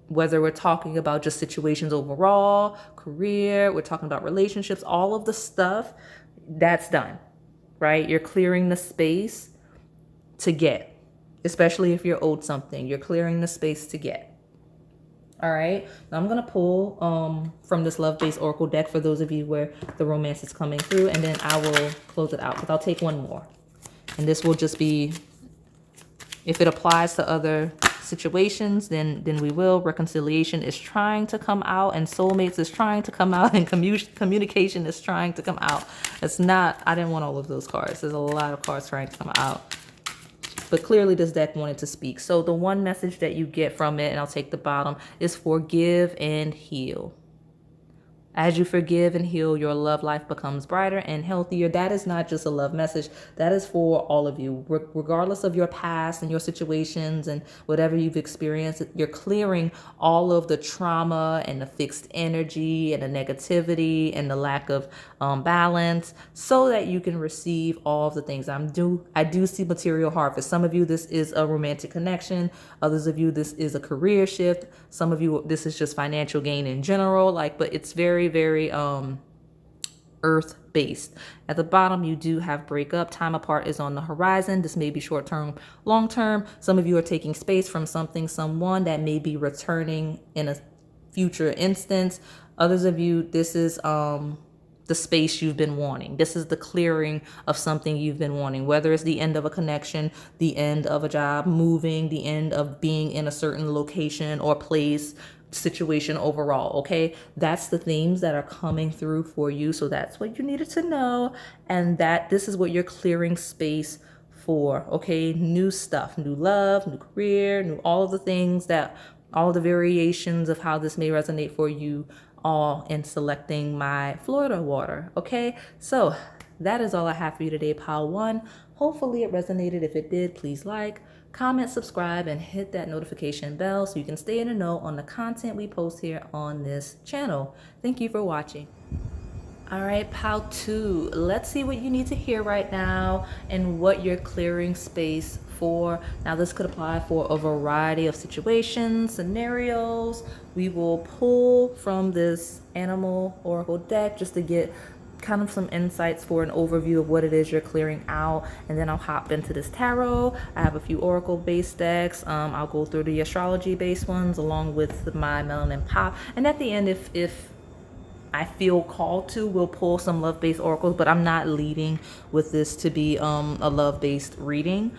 Whether we're talking about just situations overall, career, we're talking about relationships, all of the stuff, that's done, right? You're clearing the space to get, especially if you're owed something. You're clearing the space to get. All right, now I'm going to pull from this love-based oracle deck for those of you where the romance is coming through, and then I will close it out because I'll take one more. And this will just be, if it applies to other situations, then we will. Reconciliation is trying to come out, and soulmates is trying to come out, and communication is trying to come out. It's not, I didn't want all of those cards. There's a lot of cards trying to come out. But clearly this deck wanted to speak. So the one message that you get from it, and I'll take the bottom, is forgive and heal. As you forgive and heal, your love life becomes brighter and healthier. That is not just a love message. That is for all of you. Regardless of your past and your situations and whatever you've experienced, you're clearing all of the trauma and the fixed energy and the negativity and the lack of balance, so that you can receive all of the things. I do see material harvest. Some of you, this is a romantic connection. Others of you, this is a career shift. Some of you, this is just financial gain in general. But it's very earth based. At the bottom, you do have breakup. Time apart is on the horizon. This may be short term, long term. Some of you are taking space from something, someone that may be returning in a future instance. Others of you, this is the space you've been wanting. This is the clearing of something you've been wanting, whether it's the end of a connection, the end of a job, moving, the end of being in a certain location or place, situation overall. Okay, that's the themes that are coming through for you. So that's what you needed to know, and that this is what you're clearing space for. Okay, new stuff, new love, new career, new all of the things that all the variations of how this may resonate for you, all in selecting my Florida water. Okay, so that is all I have for you today, pile one. Hopefully it resonated. If it did, please like, comment, subscribe, and hit that notification bell so you can stay in the know on the content we post here on this channel. Thank you for watching. All right, pile two, let's see what you need to hear right now and what you're clearing space for. Now, this could apply for a variety of situations, scenarios. We will pull from this animal oracle deck just to get kind of some insights for an overview of what it is you're clearing out, and then I'll hop into this tarot. I have a few oracle based decks. I'll go through the astrology based ones along with my melanin pop, and at the end, if I feel called to, we'll pull some love-based oracles, but I'm not leading with this to be a love-based reading.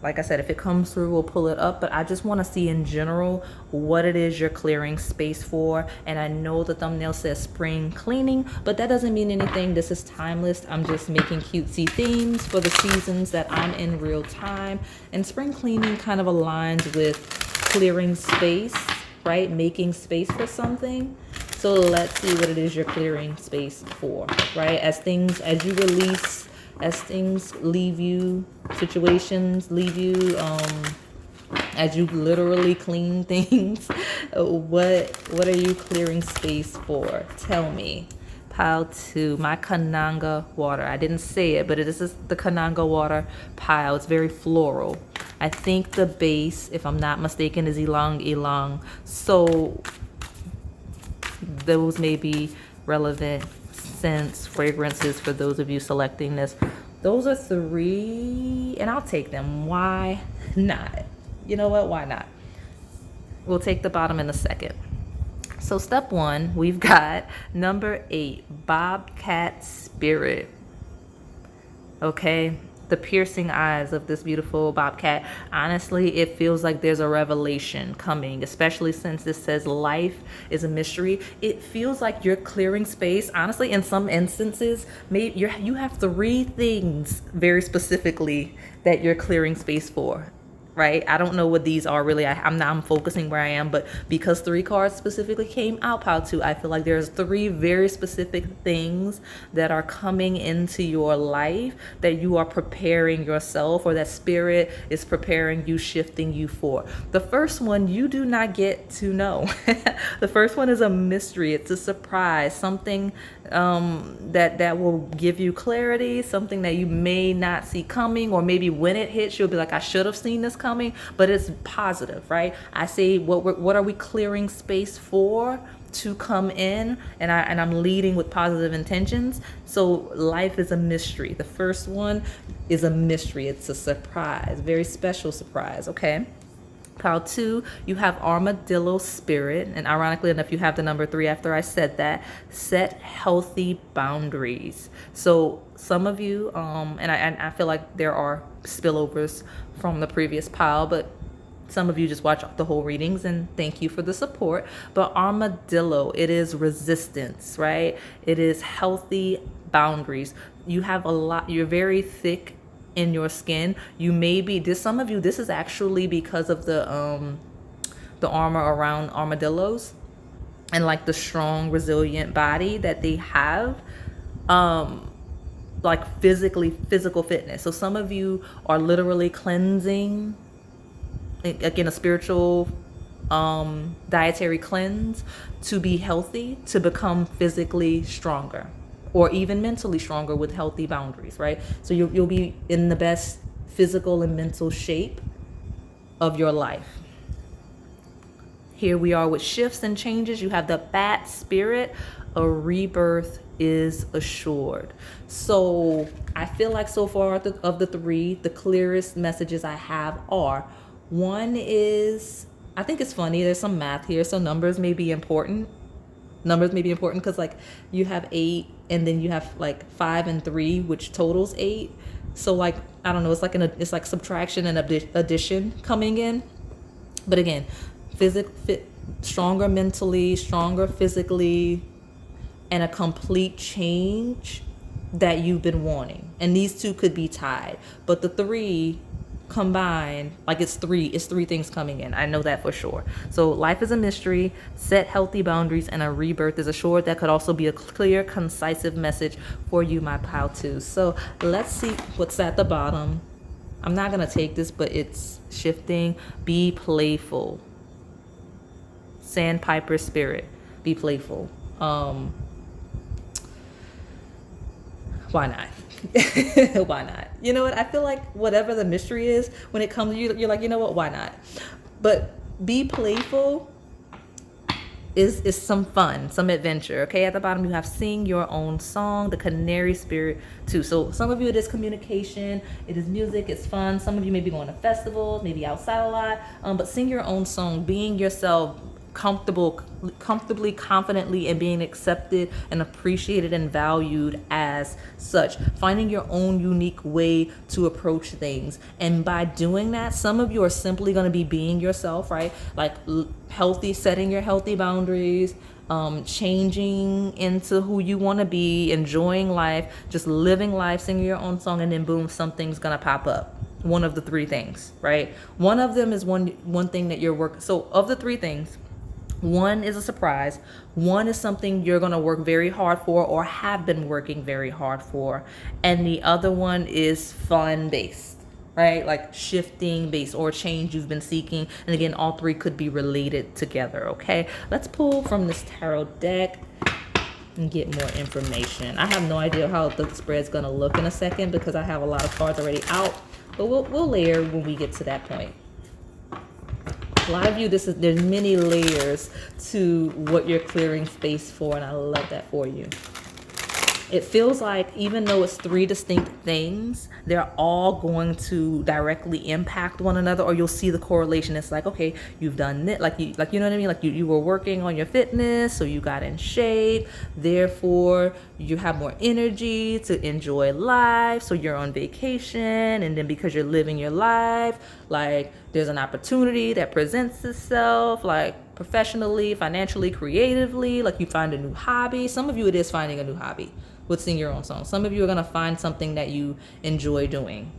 Like I said, if it comes through, we'll pull it up, but I just want to see in general what it is you're clearing space for. And I know the thumbnail says spring cleaning, but that doesn't mean anything. This is timeless. I'm just making cutesy themes for the seasons that I'm in real time. And spring cleaning kind of aligns with clearing space, right? Making space for something. So let's see what it is you're clearing space for, right? As you release, as things leave you, situations leave you, as you literally clean things, what are you clearing space for? Tell me. Pile two, my Kananga water. I didn't say it, but this is the Kananga water pile. It's very floral. I think the base, if I'm not mistaken, is ylang ylang. So those may be relevant scents, fragrances for those of you selecting this. Those are three, and I'll take them. Why not? You know what? Why not? We'll take the bottom in a second. So step one, we've got number 8, Bobcat Spirit. Okay, the piercing eyes of this beautiful bobcat. Honestly, it feels like there's a revelation coming, especially since this says life is a mystery. It feels like you're clearing space. Honestly, in some instances, maybe you have 3 things very specifically that you're clearing space for. Right? I don't know what these are really. I'm focusing where I am, but because 3 cards specifically came out, pile 2, I feel like there's 3 very specific things that are coming into your life that you are preparing yourself, or that spirit is preparing you, shifting you for. The first one you do not get to know. The first one is a mystery. It's a surprise, something that will give you clarity, something that you may not see coming, or maybe when it hits, you'll be like, I should have seen this coming, but it's positive, right? I say, what are we clearing space for to come in? And I'm leading with positive intentions. So life is a mystery. The first one is a mystery. It's a surprise, very special surprise, okay? Pile 2, you have Armadillo Spirit, and ironically enough, you have the number 3 after I said that. Set healthy boundaries. So some of you, and I feel like there are spillovers from the previous pile, but some of you just watch the whole readings, and thank you for the support. But Armadillo, it is resistance, right? It is healthy boundaries. You have a lot, you're very thick in your skin. You may be, some of you, this is actually because of the armor around armadillos and like the strong, resilient body that they have, like physical fitness. So some of you are literally cleansing, again, a spiritual dietary cleanse to be healthy, to become physically stronger, or even mentally stronger with healthy boundaries, right? So you'll be in the best physical and mental shape of your life. Here we are with shifts and changes. You have the Bat Spirit. A rebirth is assured. So I feel like so far of the 3, the clearest messages I have are, one is, I think it's funny, there's some math here, so numbers may be important. numbers may be important because like you have 8 and then you have like 5 and 3, which totals 8. So like, I don't know, it's like subtraction and addition coming in. But again, stronger mentally, stronger physically, and a complete change that you've been wanting. And these two could be tied, but the 3 combined, like it's three things coming in. I know that for sure. So life is a mystery, set healthy boundaries, and a rebirth is assured. That could also be a clear, concise message for you, my pile too. So let's see what's at the bottom. I'm not gonna take this, but it's shifting. Be playful. Sandpiper spirit. Be playful. Why not? Why not? You know what? I feel like whatever the mystery is, when it comes to you, you're like, you know what? Why not? But be playful is some fun, some adventure. Okay, at the bottom you have sing your own song, the canary spirit too. So some of you, it is communication, it is music, it's fun. Some of you may be going to festivals, maybe outside a lot, but sing your own song, being yourself, comfortably, confidently, and being accepted and appreciated and valued as such. Finding your own unique way to approach things. And by doing that, some of you are simply going to be being yourself, right? Like setting your healthy boundaries, changing into who you want to be, enjoying life, just living life, singing your own song, and then boom, something's going to pop up. One of the 3 things, right? One of them is one thing that you're working. So of the 3 things, one is a surprise. One is something you're going to work very hard for or have been working very hard for. And the other one is fun based, right? Like shifting based or change you've been seeking. And again, all 3 could be related together. Okay, let's pull from this tarot deck and get more information. I have no idea how the spread's going to look in a second because I have a lot of cards already out, but we'll layer when we get to that point. A lot of you, there's many layers to what you're clearing space for, and I love that for you. It feels like even though it's 3 distinct things, they're all going to directly impact one another, or you'll see the correlation. It's like, okay, you've done it, like you know what I mean? Like you were working on your fitness, so you got in shape. Therefore, you have more energy to enjoy life. So you're on vacation, and then because you're living your life, like there's an opportunity that presents itself, like professionally, financially, creatively, like you find a new hobby. Some of you, it is finding a new hobby with singing your own song. Some of you are going to find something that you enjoy doing.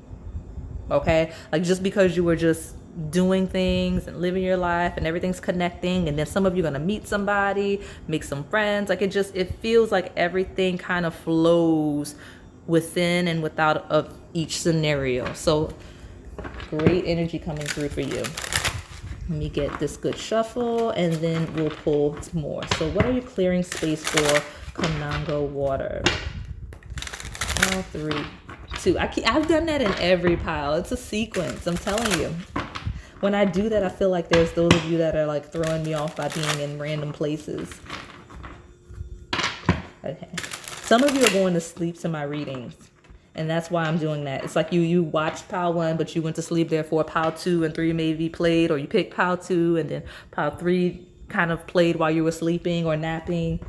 Okay? Like just because you were just doing things and living your life and everything's connecting, and then some of you are going to meet somebody, make some friends. Like it feels like everything kind of flows within and without of each scenario. So great energy coming through for you. Let me get this good shuffle and then we'll pull more. So what are you clearing space for? Kananga water. 3, 2. I've done that in every pile. It's a sequence. I'm telling you. When I do that, I feel like there's those of you that are like throwing me off by being in random places. Okay. Some of you are going to sleep to my readings. And that's why I'm doing that. It's like you watched pile 1, but you went to sleep. Therefore, pile 2 and 3 maybe played, or you picked pile 2 and then pile 3 kind of played while you were sleeping or napping.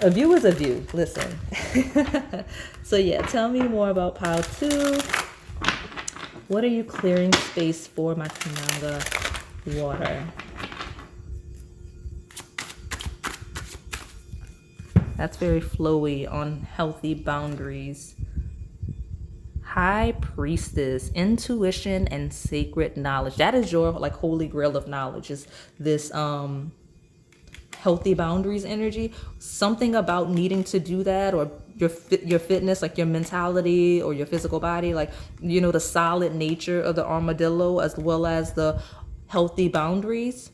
A view is a view. Listen. So yeah, tell me more about pile 2. What are you clearing space for, my Kananga water? That's very flowy on healthy boundaries. High Priestess, intuition and sacred knowledge. That is your like holy grail of knowledge, is this healthy boundaries energy. Something about needing to do that, or your fitness, like your mentality or your physical body, like, you know, the solid nature of the armadillo as well as the healthy boundaries.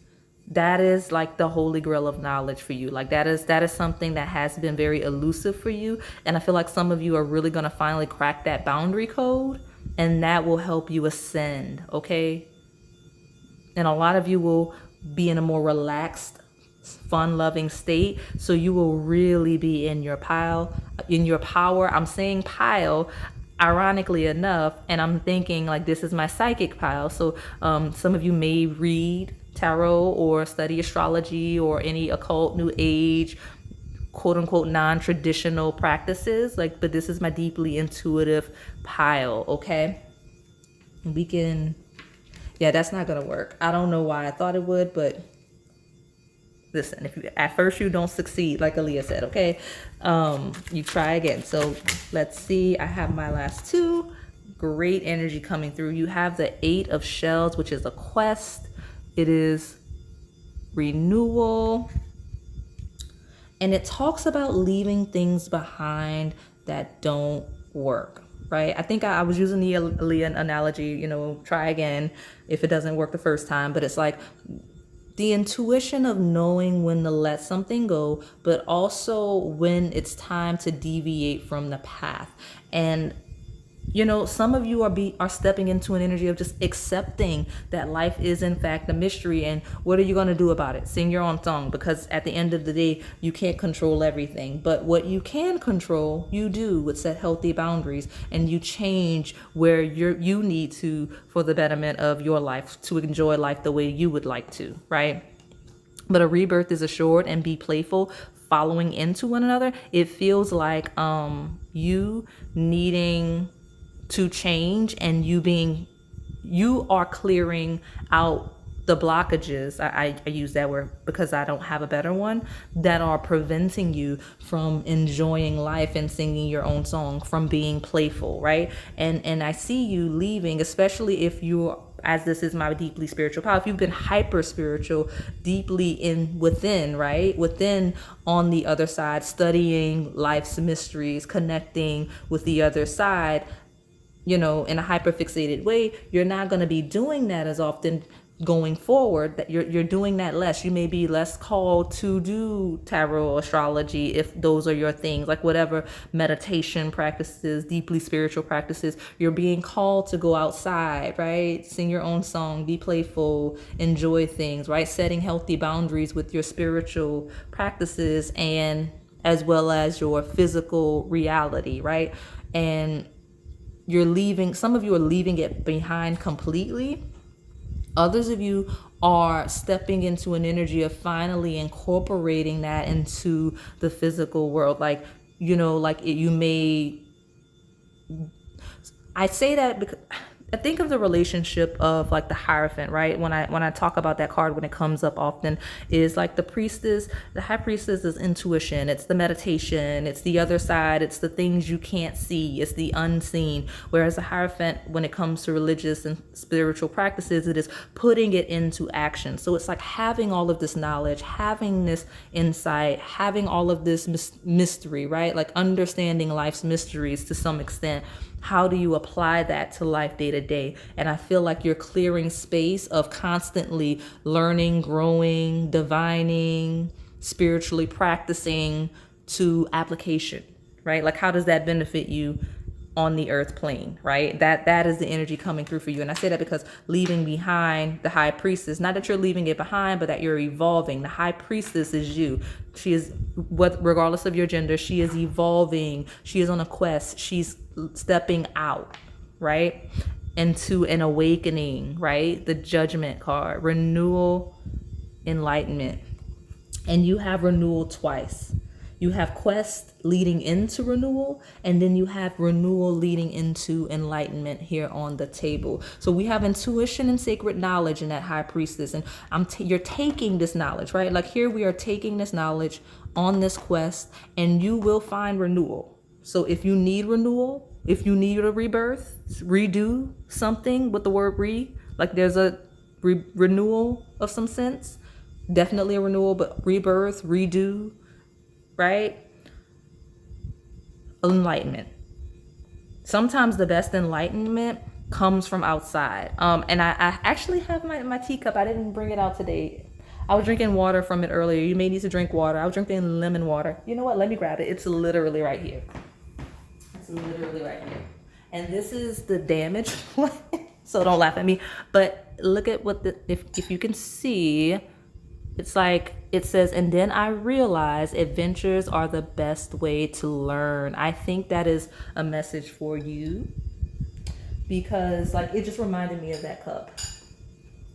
That is like the holy grail of knowledge for you. Like that is something that has been very elusive for you. And I feel like some of you are really going to finally crack that boundary code, and that will help you ascend. Okay. And a lot of you will be in a more relaxed, fun-loving state. So you will really be in your power. I'm saying pile, ironically enough, and I'm thinking like this is my psychic pile. So some of you may read tarot or study astrology or any occult, new age, quote unquote non-traditional practices, like, but this is my deeply intuitive pile. Okay, we can, yeah, that's not gonna work. I don't know why I thought it would, but listen, if you at first you don't succeed, like Aaliyah said, okay, you try again. So let's see, I have my last two. Great energy coming through. You have the 8 of Shells, which is a quest. It is renewal, and it talks about leaving things behind that don't work, right? I think I was using the Aaliyah analogy, you know, try again if it doesn't work the first time, but it's like the intuition of knowing when to let something go, but also when it's time to deviate from the path. And you know, some of you are stepping into an energy of just accepting that life is in fact a mystery, and what are you going to do about it? Sing your own song, because at the end of the day, you can't control everything. But what you can control, you do, with set healthy boundaries, and you change where you need to for the betterment of your life, to enjoy life the way you would like to, right? But a rebirth is assured, and be playful, following into one another. It feels like you needing to change, and you are clearing out the blockages. I use that word because I don't have a better one, that are preventing you from enjoying life and singing your own song, from being playful, right? And I see you leaving, especially if you're, as this is my deeply spiritual power, if you've been hyper spiritual, deeply within, right? Within, on the other side, studying life's mysteries, connecting with the other side, you know, in a hyper fixated way, you're not going to be doing that as often going forward. That you're doing that less. You may be less called to do tarot, astrology, if those are your things, like whatever meditation practices, deeply spiritual practices. You're being called to go outside, right? Sing your own song, be playful, enjoy things, right? Setting healthy boundaries with your spiritual practices, and as well as your physical reality, right? And you're leaving, some of you are leaving it behind completely. Others of you are stepping into an energy of finally incorporating that into the physical world. Like, you know, like you may, I say that because I think of the relationship of like the Hierophant, right? When I talk about that card, when it comes up often, is like the priestess, the high priestess is intuition. It's the meditation. It's the other side. It's the things you can't see. It's the unseen. Whereas the Hierophant, when it comes to religious and spiritual practices, it is putting it into action. So it's like having all of this knowledge, having this insight, having all of this mystery, right? Like understanding life's mysteries to some extent. How do you apply that to life day to day? And I feel like you're clearing space of constantly learning, growing, divining, spiritually practicing to application, right? Like how does that benefit you on the earth plane, right? That is the energy coming through for you. And I say that because leaving behind the high priestess, not that you're leaving it behind, but that you're evolving. The high priestess is you. She is, regardless of your gender, she is evolving. She is on a quest. She's stepping out, right? Into an awakening, right? The Judgment card, renewal, enlightenment. And you have renewal twice. You have quest leading into renewal, and then you have renewal leading into enlightenment here on the table. So we have intuition and sacred knowledge in that high priestess, and you're taking this knowledge, right? Like here we are taking this knowledge on this quest, and you will find renewal. So if you need renewal, if you need a rebirth, redo something with the word like there's a renewal of some sense, definitely a renewal, but rebirth, redo, right? Enlightenment. Sometimes the best enlightenment comes from outside. And I actually have my teacup. I didn't bring it out today. I was drinking water from it earlier. You may need to drink water. I was drinking lemon water. You know what? Let me grab it. It's literally right here. It's literally right here. And this is the damaged one. So don't laugh at me. But look at what if you can see, it's like, it says, and then I realized adventures are the best way to learn. I think that is a message for you, because like it just reminded me of that cup.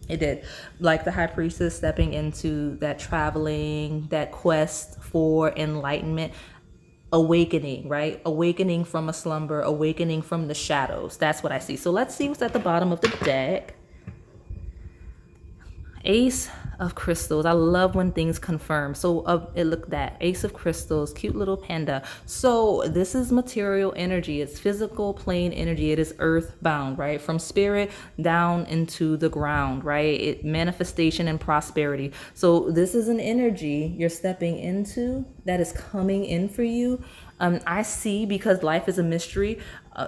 It did. Like the high priestess stepping into that traveling, that quest for enlightenment, awakening, right? Awakening from a slumber, awakening from the shadows. That's what I see. So let's see what's at the bottom of the deck. Ace of Crystals. I love when things confirm. So it looked that Ace of Crystals, cute little panda. So this is material energy. It's physical plane energy. It is earthbound, right? From spirit down into the ground, right? It manifestation and prosperity. So this is an energy you're stepping into that is coming in for you. I see, because life is a mystery.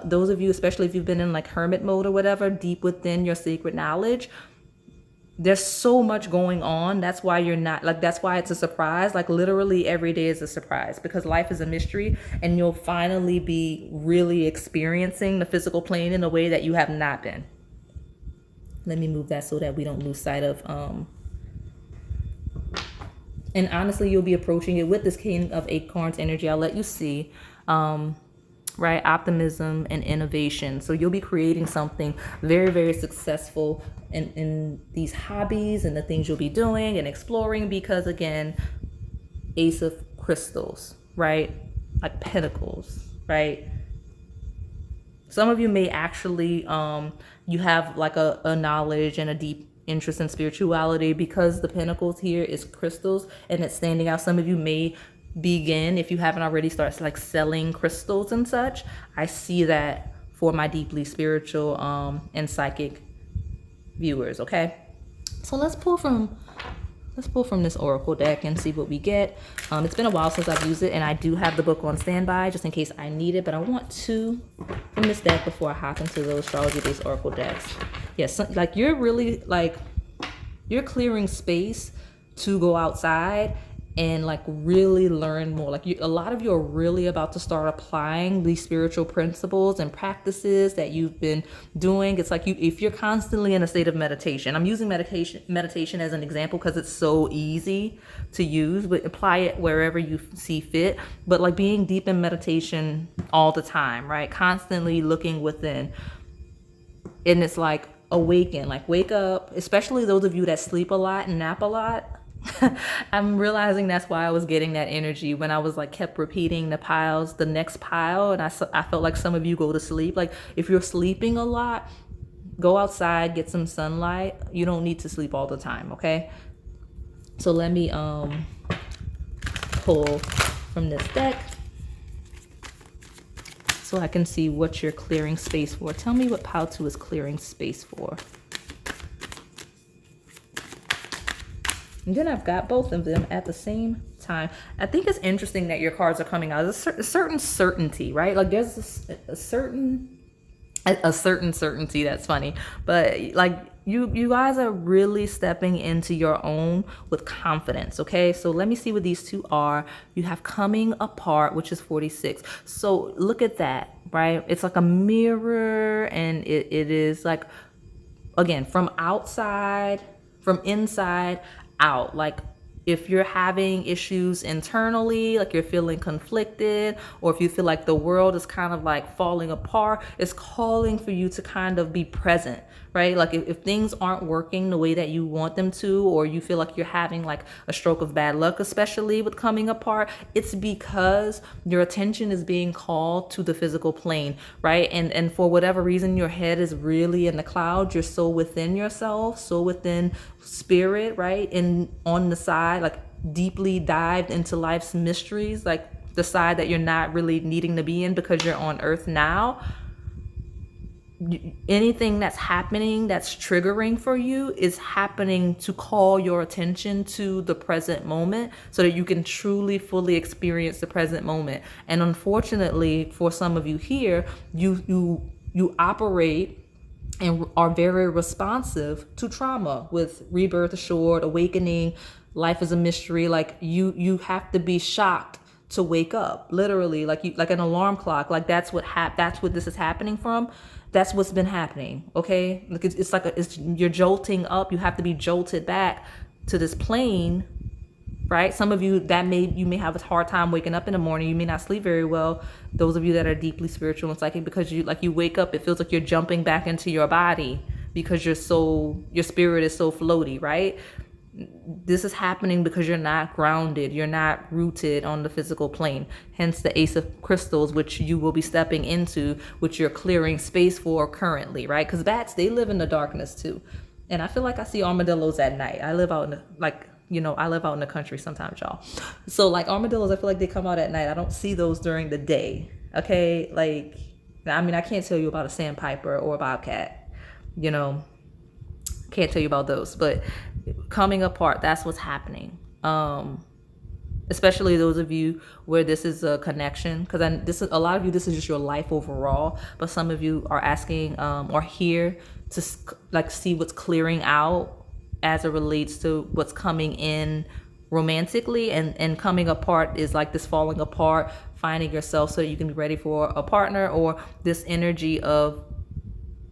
Those of you, especially if you've been in like hermit mode or whatever, deep within your sacred knowledge, there's so much going on. That's why you're not like, that's why it's a surprise. Like literally every day is a surprise, because life is a mystery, and you'll finally be really experiencing the physical plane in a way that you have not been. Let me move that so that we don't lose sight of and honestly, you'll be approaching it with this King of Acorns energy. I'll let you see. Right? Optimism and innovation. So you'll be creating something very, very successful in these hobbies and the things you'll be doing and exploring, because again, Ace of Crystals, right? Like pentacles, right? Some of you may actually, you have like a knowledge and a deep interest in spirituality, because the pentacles here is crystals and it's standing out. Some of you may begin, if you haven't already, start like selling crystals and such. I see that for my deeply spiritual and psychic viewers. Okay, so let's pull from this oracle deck and see what we get. It's been a while since I've used it, and I do have the book on standby just in case I need it, but I want two from this deck before I hop into those astrology based oracle decks. Yes, like you're really like, you're clearing space to go outside and like really learn more. Like a lot of you are really about to start applying these spiritual principles and practices that you've been doing. It's like if you're constantly in a state of meditation. I'm using meditation as an example because it's so easy to use, but apply it wherever you see fit. But like being deep in meditation all the time, right? Constantly looking within. And it's like awaken, like wake up, especially those of you that sleep a lot and nap a lot. I'm realizing that's why I was getting that energy when I was like kept repeating the next pile, and I felt like some of you go to sleep. Like if you're sleeping a lot, go outside, get some sunlight. You don't need to sleep all the time, okay? So let me pull from this deck so I can see what you're clearing space for. Tell me what pile 2 is clearing space for. And then I've got both of them at the same time. I think it's interesting that your cards are coming out. There's a certain certainty, right? Like there's a certain certainty. That's funny. But like you guys are really stepping into your own with confidence, okay? So let me see what these two are. You have coming apart, which is 46. So look at that, right? It's like a mirror, and it is like, again, from inside out. Like if you're having issues internally, like you're feeling conflicted, or if you feel like the world is kind of like falling apart, it's calling for you to kind of be present, right? Like if things aren't working the way that you want them to, or you feel like you're having like a stroke of bad luck, especially with coming apart, it's because your attention is being called to the physical plane, right? And for whatever reason, your head is really in the clouds. You're so within yourself, so within spirit, right? And on the side, like deeply dived into life's mysteries, like the side that you're not really needing to be in because you're on earth now. Anything that's happening that's triggering for you is happening to call your attention to the present moment so that you can truly fully experience the present moment. And unfortunately for some of you here, you operate and are very responsive to trauma with rebirth assured, awakening, life is a mystery. Like you have to be shocked to wake up, literally, like an alarm clock. Like that's what this is happening from. That's what's been happening. Okay, like it's like you're jolting up. You have to be jolted back to this plane, right? Some of you you may have a hard time waking up in the morning. You may not sleep very well. Those of you that are deeply spiritual and psychic, because you wake up, it feels like you're jumping back into your body, because your spirit is so floaty, right? This is happening because you're not grounded, you're not rooted on the physical plane. Hence the Ace of Crystals, which you will be stepping into, which you're clearing space for currently, right? Because bats, they live in the darkness too. And I feel like I see armadillos at night. I live out in I live out in the country sometimes, y'all. So like armadillos, I feel like they come out at night. I don't see those during the day. Okay, like, I mean, I can't tell you about a sandpiper or a bobcat, can't tell you about those, but coming apart, that's what's happening. Especially those of you where this is a connection, because a lot of you, this is just your life overall, but some of you are asking or here to like see what's clearing out as it relates to what's coming in romantically, and coming apart is like this falling apart, finding yourself so you can be ready for a partner, or this energy of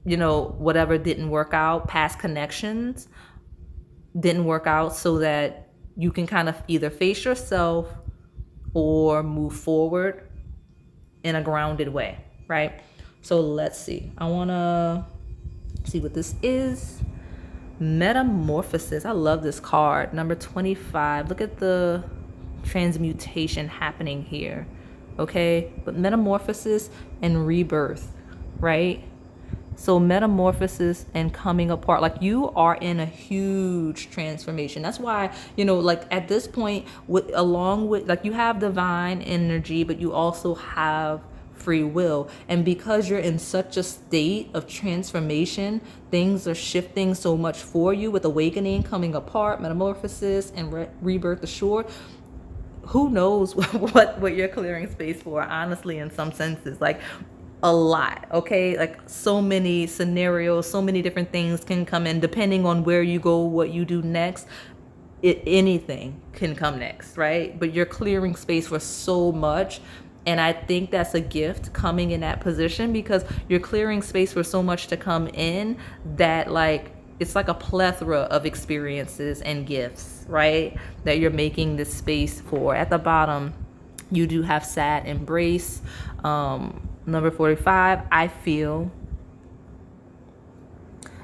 whatever didn't work out, past connections didn't work out, so that you can kind of either face yourself or move forward in a grounded way, right? So let's see. I want to see what this is. Metamorphosis. I love this card. Number 25. Look at the transmutation happening here. Okay? But metamorphosis and rebirth, right? So metamorphosis and coming apart, like you are in a huge transformation. That's why, like at this point, along with like you have divine energy, but you also have free will. And because you're in such a state of transformation, things are shifting so much for you with awakening, coming apart, metamorphosis, and rebirth assured. Who knows what you're clearing space for, honestly, in some senses. Like a lot, okay? Like so many scenarios, so many different things can come in depending on where you go, what you do next. Anything can come next, right? But you're clearing space for so much. And I think that's a gift coming in that position, because you're clearing space for so much to come in that like it's like a plethora of experiences and gifts, right? That you're making this space for. At the bottom, you do have sad embrace. Number 45, I feel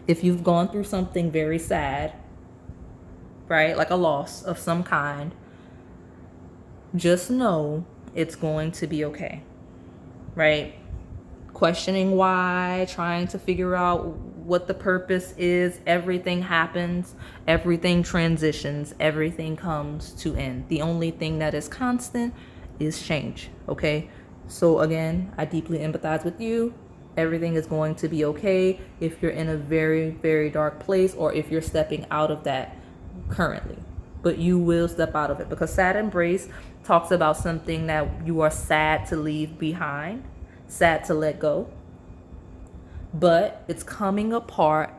if you've gone through something very sad, right? Like a loss of some kind, just know it's going to be okay, right? Questioning why, trying to figure out what the purpose is. Everything happens, everything transitions, everything comes to end. The only thing that is constant is change, okay? So again, I deeply empathize with you. Everything is going to be okay if you're in a very, very dark place, or if you're stepping out of that currently. But you will step out of it, because sad embrace talks about something that you are sad to leave behind, sad to let go. But it's coming apart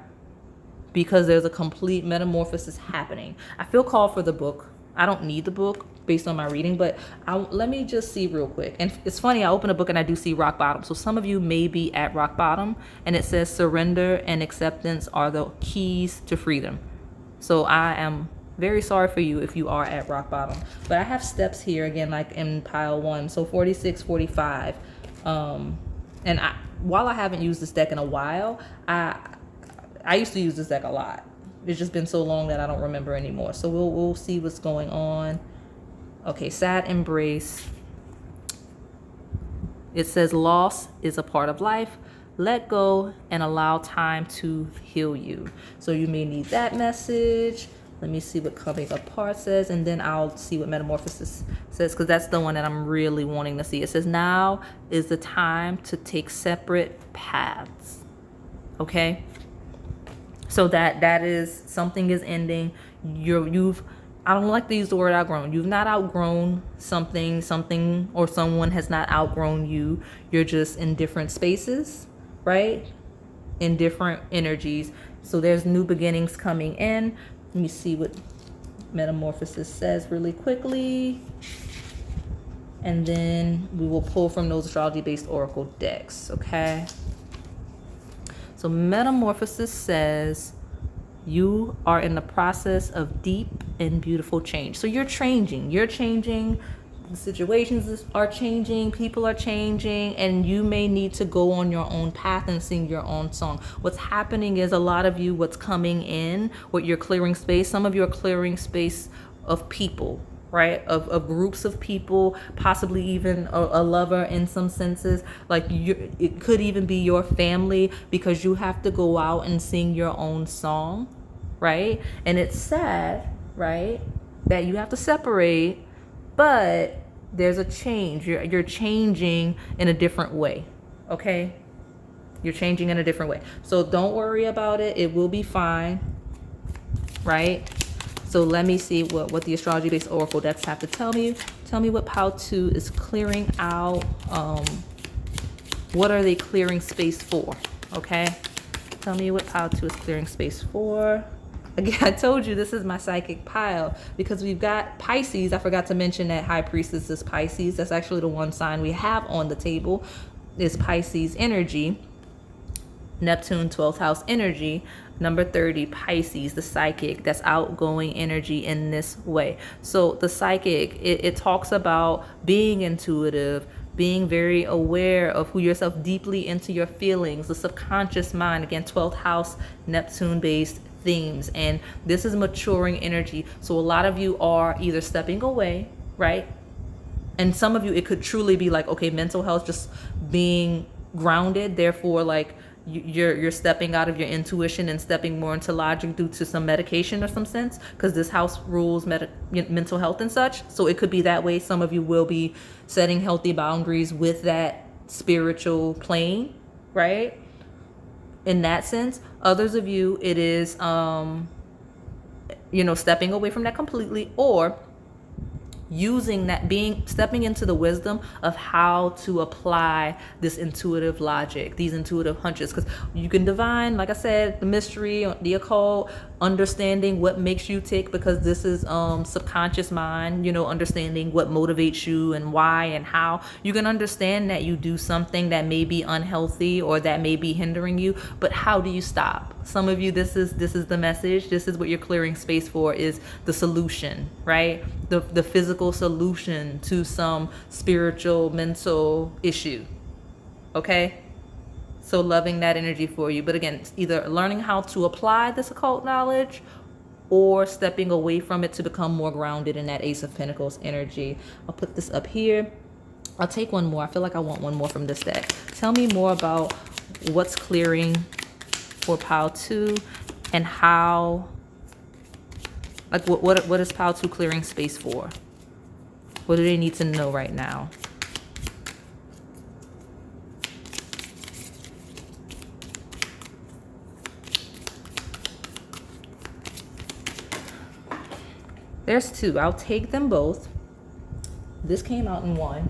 because there's a complete metamorphosis happening. I feel called for the book. I don't need the book based on my reading, but let me just see real quick. And it's funny, I open a book and I do see rock bottom. So some of you may be at rock bottom, and it says surrender and acceptance are the keys to freedom. So I am very sorry for you if you are at rock bottom. But I have steps here again, like in pile 1. So 46, 45. And while I haven't used this deck in a while, I used to use this deck a lot. It's just been so long that I don't remember anymore. So we'll see what's going on. Okay, sad embrace. It says loss is a part of life. Let go and allow time to heal you. So you may need that message. Let me see what coming apart says, and then I'll see what metamorphosis says, because that's the one that I'm really wanting to see. It says now is the time to take separate paths. Okay? So that is, something is ending. I don't like to use the word outgrown. You've not outgrown something or someone has not outgrown you. You're just in different spaces, right? In different energies. So there's new beginnings coming in. Let me see what metamorphosis says really quickly. And then we will pull from those astrology-based oracle decks, okay? So metamorphosis says you are in the process of deep and beautiful change. So you're changing situations are changing, people are changing, and you may need to go on your own path and sing your own song. What's happening is a lot of you, what's coming in, what you're clearing space, some of you are clearing space of people, right? Of groups of people, possibly even a lover in some senses. Like it could even be your family, because you have to go out and sing your own song, right? And it's sad, right, that you have to separate, but there's a change. You're changing in a different way, okay? You're changing in a different way. So don't worry about it. It will be fine, right? So let me see what the astrology-based oracle decks have to tell me. Tell me what Pile 2 is clearing out. What are they clearing space for? Okay? Tell me what Pile 2 is clearing space for. Again, I told you this is my psychic pile because we've got Pisces. I forgot to mention that High Priestess is Pisces. That's actually the one sign we have on the table is Pisces energy. Neptune, 12th house energy. Number 30, Pisces, the psychic, that's outgoing energy in this way. So the psychic, it talks about being intuitive, being very aware of who yourself, deeply into your feelings, the subconscious mind. Again, 12th house, Neptune-based themes. And this is maturing energy. So a lot of you are either stepping away, right? And some of you, it could truly be like, okay, mental health, just being grounded. Therefore, like, you're stepping out of your intuition and stepping more into logic due to some medication or some sense, because this house rules mental health and such. So it could be that way. Some of you will be setting healthy boundaries with that spiritual plane, right? In that sense. Others of you, it is stepping away from that completely, or using that, stepping into the wisdom of how to apply this intuitive logic, these intuitive hunches, because you can divine, like I said, the mystery, the occult, understanding what makes you tick, because this is subconscious mind, understanding what motivates you and why and how. You can understand that you do something that may be unhealthy or that may be hindering you, but how do you stop? Some of you, this is the message. This is what you're clearing space for, is the solution, right? The physical solution to some spiritual, mental issue. Okay? So loving that energy for you. But again, either learning how to apply this occult knowledge or stepping away from it to become more grounded in that Ace of Pentacles energy. I'll put this up here. I'll take one more. I feel like I want one more from this deck. Tell me more about what's clearing for Pile 2 and how, like, what is Pile 2 clearing space for? What do they need to know right now? There's two. I'll take them both. This came out in one.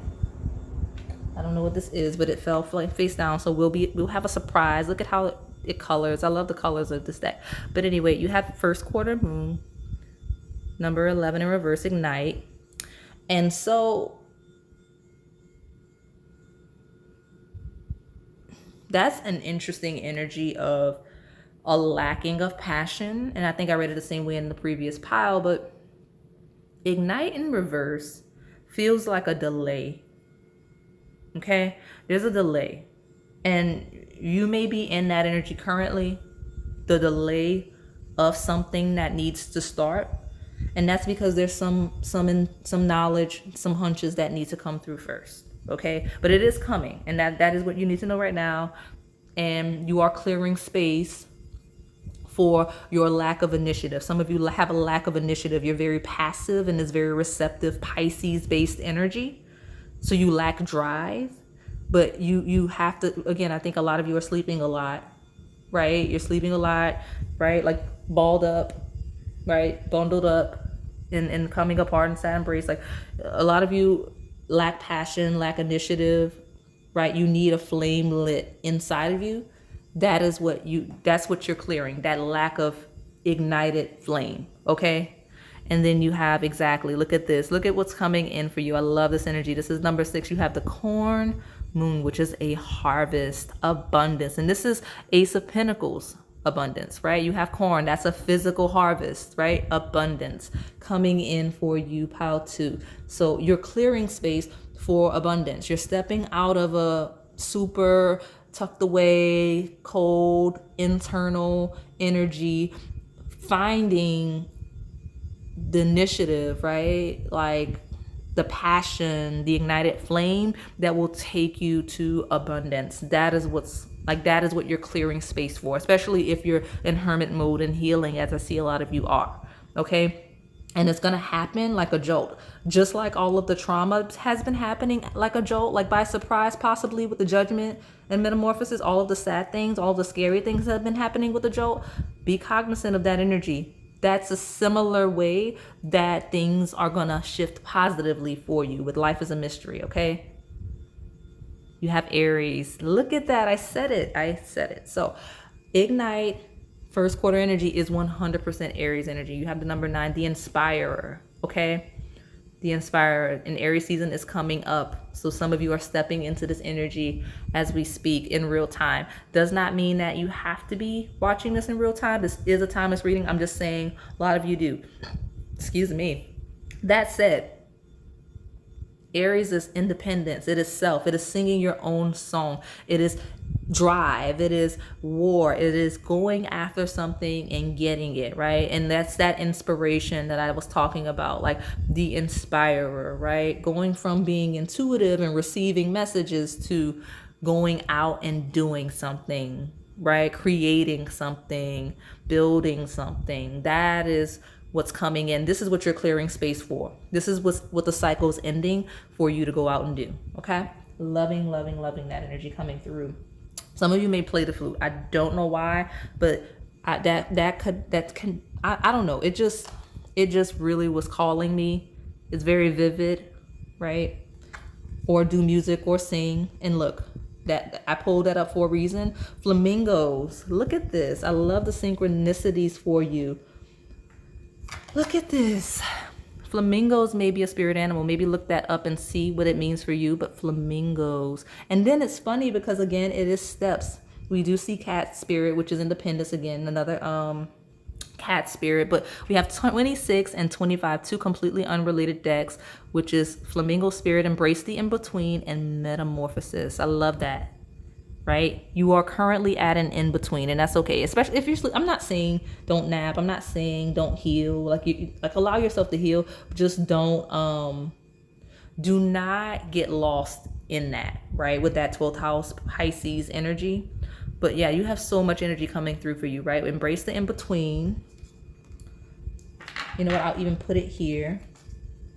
I don't know what this is, but it fell face down. So we'll have a surprise. Look at how it colors. I love the colors of this deck. But anyway, you have first quarter moon, number 11 in reverse, ignite. And so that's an interesting energy of a lacking of passion. And I think I read it the same way in the previous pile, but ignite in reverse feels like a delay. Okay? There's a delay. And you may be in that energy currently, the of something that needs to start. And that's because there's some knowledge, some hunches that need to come through first. Okay, but it is coming, and that is what you need to know right now. And you are clearing space for your lack of initiative. Some of you have a lack of initiative. You're very passive and is very receptive, Pisces-based energy. So you lack drive, but you have to, again, I think a lot of you are sleeping a lot, right? You're sleeping a lot, right? Like balled up, right? Bundled up and coming apart in sad embrace. Like a lot of you lack passion, lack initiative, right? You need a flame lit inside of you. That's what you're clearing, that lack of ignited flame, okay? And then you have, exactly, look at this. Look at what's coming in for you. I love this energy. This is number 6. You have the corn moon, which is a harvest, abundance. And this is Ace of Pentacles, abundance, right? You have corn, that's a physical harvest, right? Abundance coming in for you, pile 2. So you're clearing space for abundance. You're stepping out of a super tucked away, cold, internal energy, finding the initiative, right? Like the passion, the ignited flame that will take you to abundance. That is what you're clearing space for, especially if you're in hermit mode and healing, as I see a lot of you are. Okay. And it's going to happen like a jolt, just like all of the trauma has been happening like a jolt, like by surprise, possibly with the judgment and metamorphosis, all of the sad things, all the scary things that have been happening with a jolt. Be cognizant of that energy. That's a similar way that things are going to shift positively for you with life as a mystery. Okay. You have Aries. Look at that. I said it. So ignite. First quarter energy is 100% Aries energy. You have the number 9, the Inspirer, okay? The Inspirer in Aries season is coming up. So some of you are stepping into this energy as we speak in real time. Does not mean that you have to be watching this in real time. This is a timeless reading. I'm just saying a lot of you do. Excuse me. That said, Aries is independence. It is self. It is singing your own song. It is drive. It is war. It is going after something and getting it, right? And that's that inspiration that I was talking about, like the Inspirer, right? Going from being intuitive and receiving messages to going out and doing something, right? Creating something, building something. That is what's coming in. This is what you're clearing space for. This is what the cycle is ending for you to go out and do. Okay. Loving that energy coming through. Some of you may play the flute. I don't know why, but I don't know. It just really was calling me. It's very vivid, right? Or do music or sing. And look, that I pulled that up for a reason. Flamingos. Look at this. I love the synchronicities for you. Look at this. Flamingos may be a spirit animal. Maybe look that up and see what it means for you. But flamingos. And then it's funny because, again, it is steps. We do see cat spirit, which is independence again. Another cat spirit. But we have 26 and 25, two completely unrelated decks, which is flamingo spirit, embrace the in-between, and metamorphosis. I love that. Right? You are currently at an in-between, and that's okay. Especially if you're I'm not saying don't nap. I'm not saying don't heal. Like allow yourself to heal. Just don't do not get lost in that, right? With that 12th house Pisces energy. But yeah, you have so much energy coming through for you, right? Embrace the in-between. You know what? I'll even put it here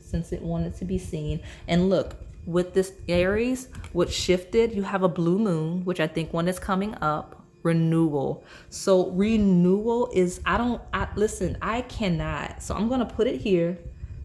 since it wanted to be seen. And look, with this Aries, what shifted, you have a blue moon, which I think one is coming up, renewal. So renewal is, listen, I cannot. So I'm going to put it here.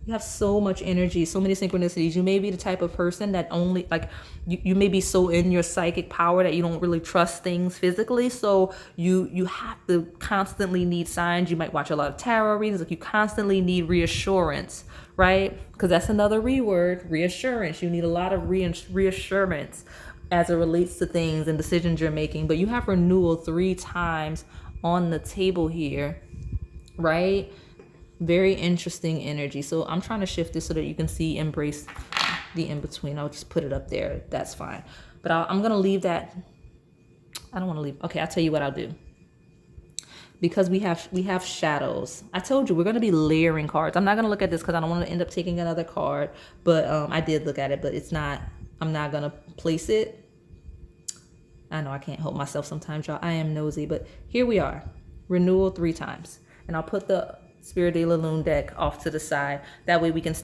You have so much energy, so many synchronicities. You may be the type of person that only, like, you may be so in your psychic power that you don't really trust things physically. So you have to constantly need signs. You might watch a lot of tarot readings. Like, you constantly need reassurance, right? Because that's another word, reassurance. You need a lot of reassurance as it relates to things and decisions you're making. But you have renewal 3 times on the table here, right? Very interesting energy. So I'm trying to shift this so that you can see embrace the in-between. I'll just put it up there. That's fine. But I'm going to leave that. I don't want to leave. Okay, I'll tell you what I'll do. Because we have shadows. I told you we're going to be layering cards. I'm not going to look at this because I don't want to end up taking another card. But I did look at it, but it's not. I'm not going to place it. I know I can't help myself sometimes, y'all. I am nosy. But here we are. Renewal 3 times. And I'll put the Spirit de la Lune deck off to the side. That way we can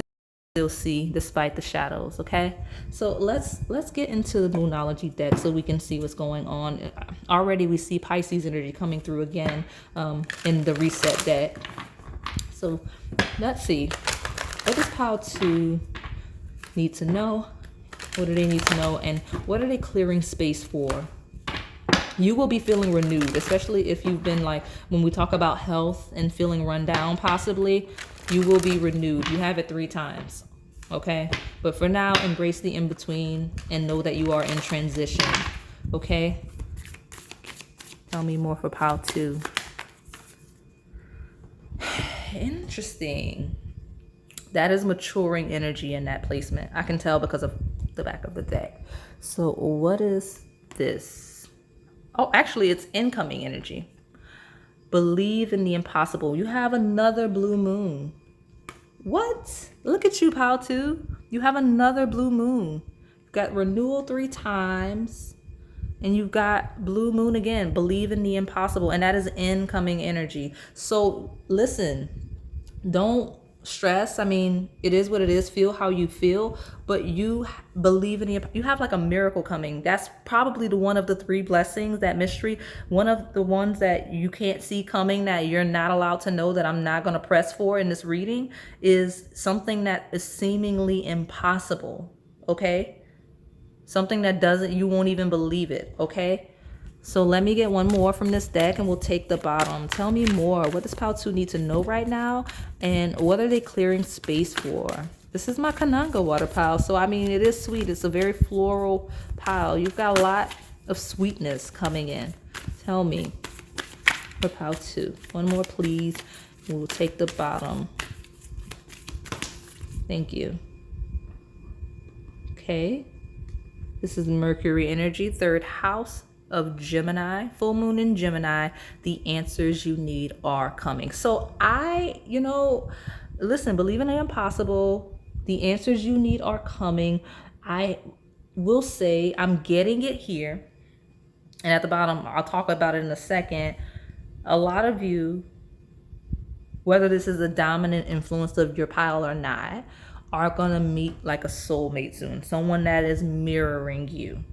still see despite the shadows, okay? So let's get into the Moonology deck so we can see what's going on. Already we see Pisces energy coming through again in the reset deck. So let's see. What does pile 2 need to know? What do they need to know? And what are they clearing space for? You will be feeling renewed, especially if you've been, like, when we talk about health and feeling run down, possibly, you will be renewed. You have it 3 times, okay? But for now, embrace the in-between and know that you are in transition, okay? Tell me more for pile 2. Interesting. That is maturing energy in that placement. I can tell because of the back of the deck. So what is this? Oh, actually, it's incoming energy. Believe in the impossible. You have another blue moon. What? Look at you, pile 2. You have another blue moon. You've got renewal 3 times. And you've got blue moon again. Believe in the impossible. And that is incoming energy. So listen, don't stress. I mean, it is what it is. Feel how you feel, but you believe in you have like a miracle coming. That's probably the one of the 3 blessings, that mystery, one of the ones that you can't see coming, that you're not allowed to know, that I'm not going to press for in this reading, is something that is seemingly impossible. Okay, something that you won't even believe it. Okay, so let me get one more from this deck and we'll take the bottom. Tell me more. What does pile 2 need to know right now? And what are they clearing space for? This is my Kananga water pile. So, I mean, it is sweet. It's a very floral pile. You've got a lot of sweetness coming in. Tell me for pile 2. One more, please. And we'll take the bottom. Thank you. Okay. This is Mercury energy, 3rd house of Gemini, full moon in Gemini. The answers you need are coming. So listen, believe in the impossible. The answers you need are coming. I will say I'm getting it here. And at the bottom, I'll talk about it in a second. A lot of you, whether this is a dominant influence of your pile or not, are going to meet like a soulmate soon. Someone that is mirroring you.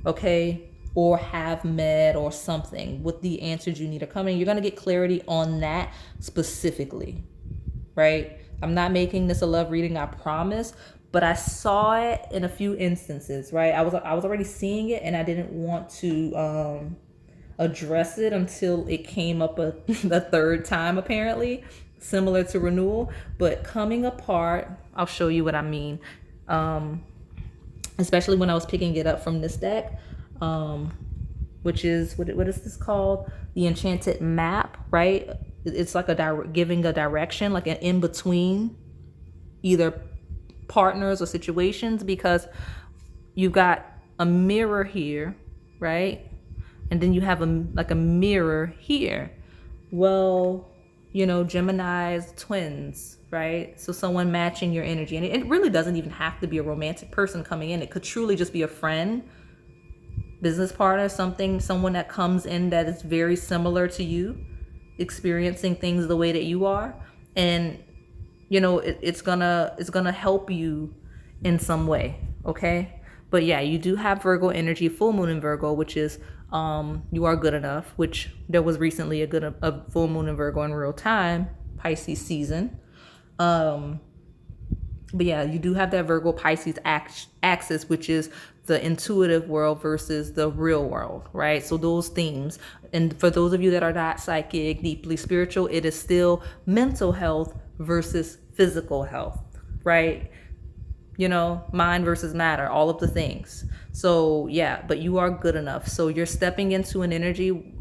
Okay? Or have met or something with the answers you need are coming. You're going to get clarity on that specifically, right? I'm not making this a love reading, I promise, but I saw it in a few instances, right? I was already seeing it and I didn't want to address it until it came up the 3rd time, apparently, similar to renewal, but coming apart. I'll show you what I mean, especially when I was picking it up from this deck. Which is what is this called? The enchanted map, right? It's like giving a direction, like an in between either partners or situations, because you've got a mirror here, right? And then you have a mirror here. Well, Gemini's twins, right? So someone matching your energy, and it really doesn't even have to be a romantic person coming in. It could truly just be a friend, business partner, someone that comes in that is very similar to you, experiencing things the way that you are, and it's gonna help you in some way. Okay, but yeah, you do have Virgo energy, full moon in Virgo, which is you are good enough, which there was recently a full moon in Virgo in real time, Pisces season. But yeah, you do have that Virgo Pisces axis, which is the intuitive world versus the real world, right? So those themes. And for those of you that are not psychic, deeply spiritual, it is still mental health versus physical health, right? Mind versus matter, all of the things. So yeah, but you are good enough. So you're stepping into an energy,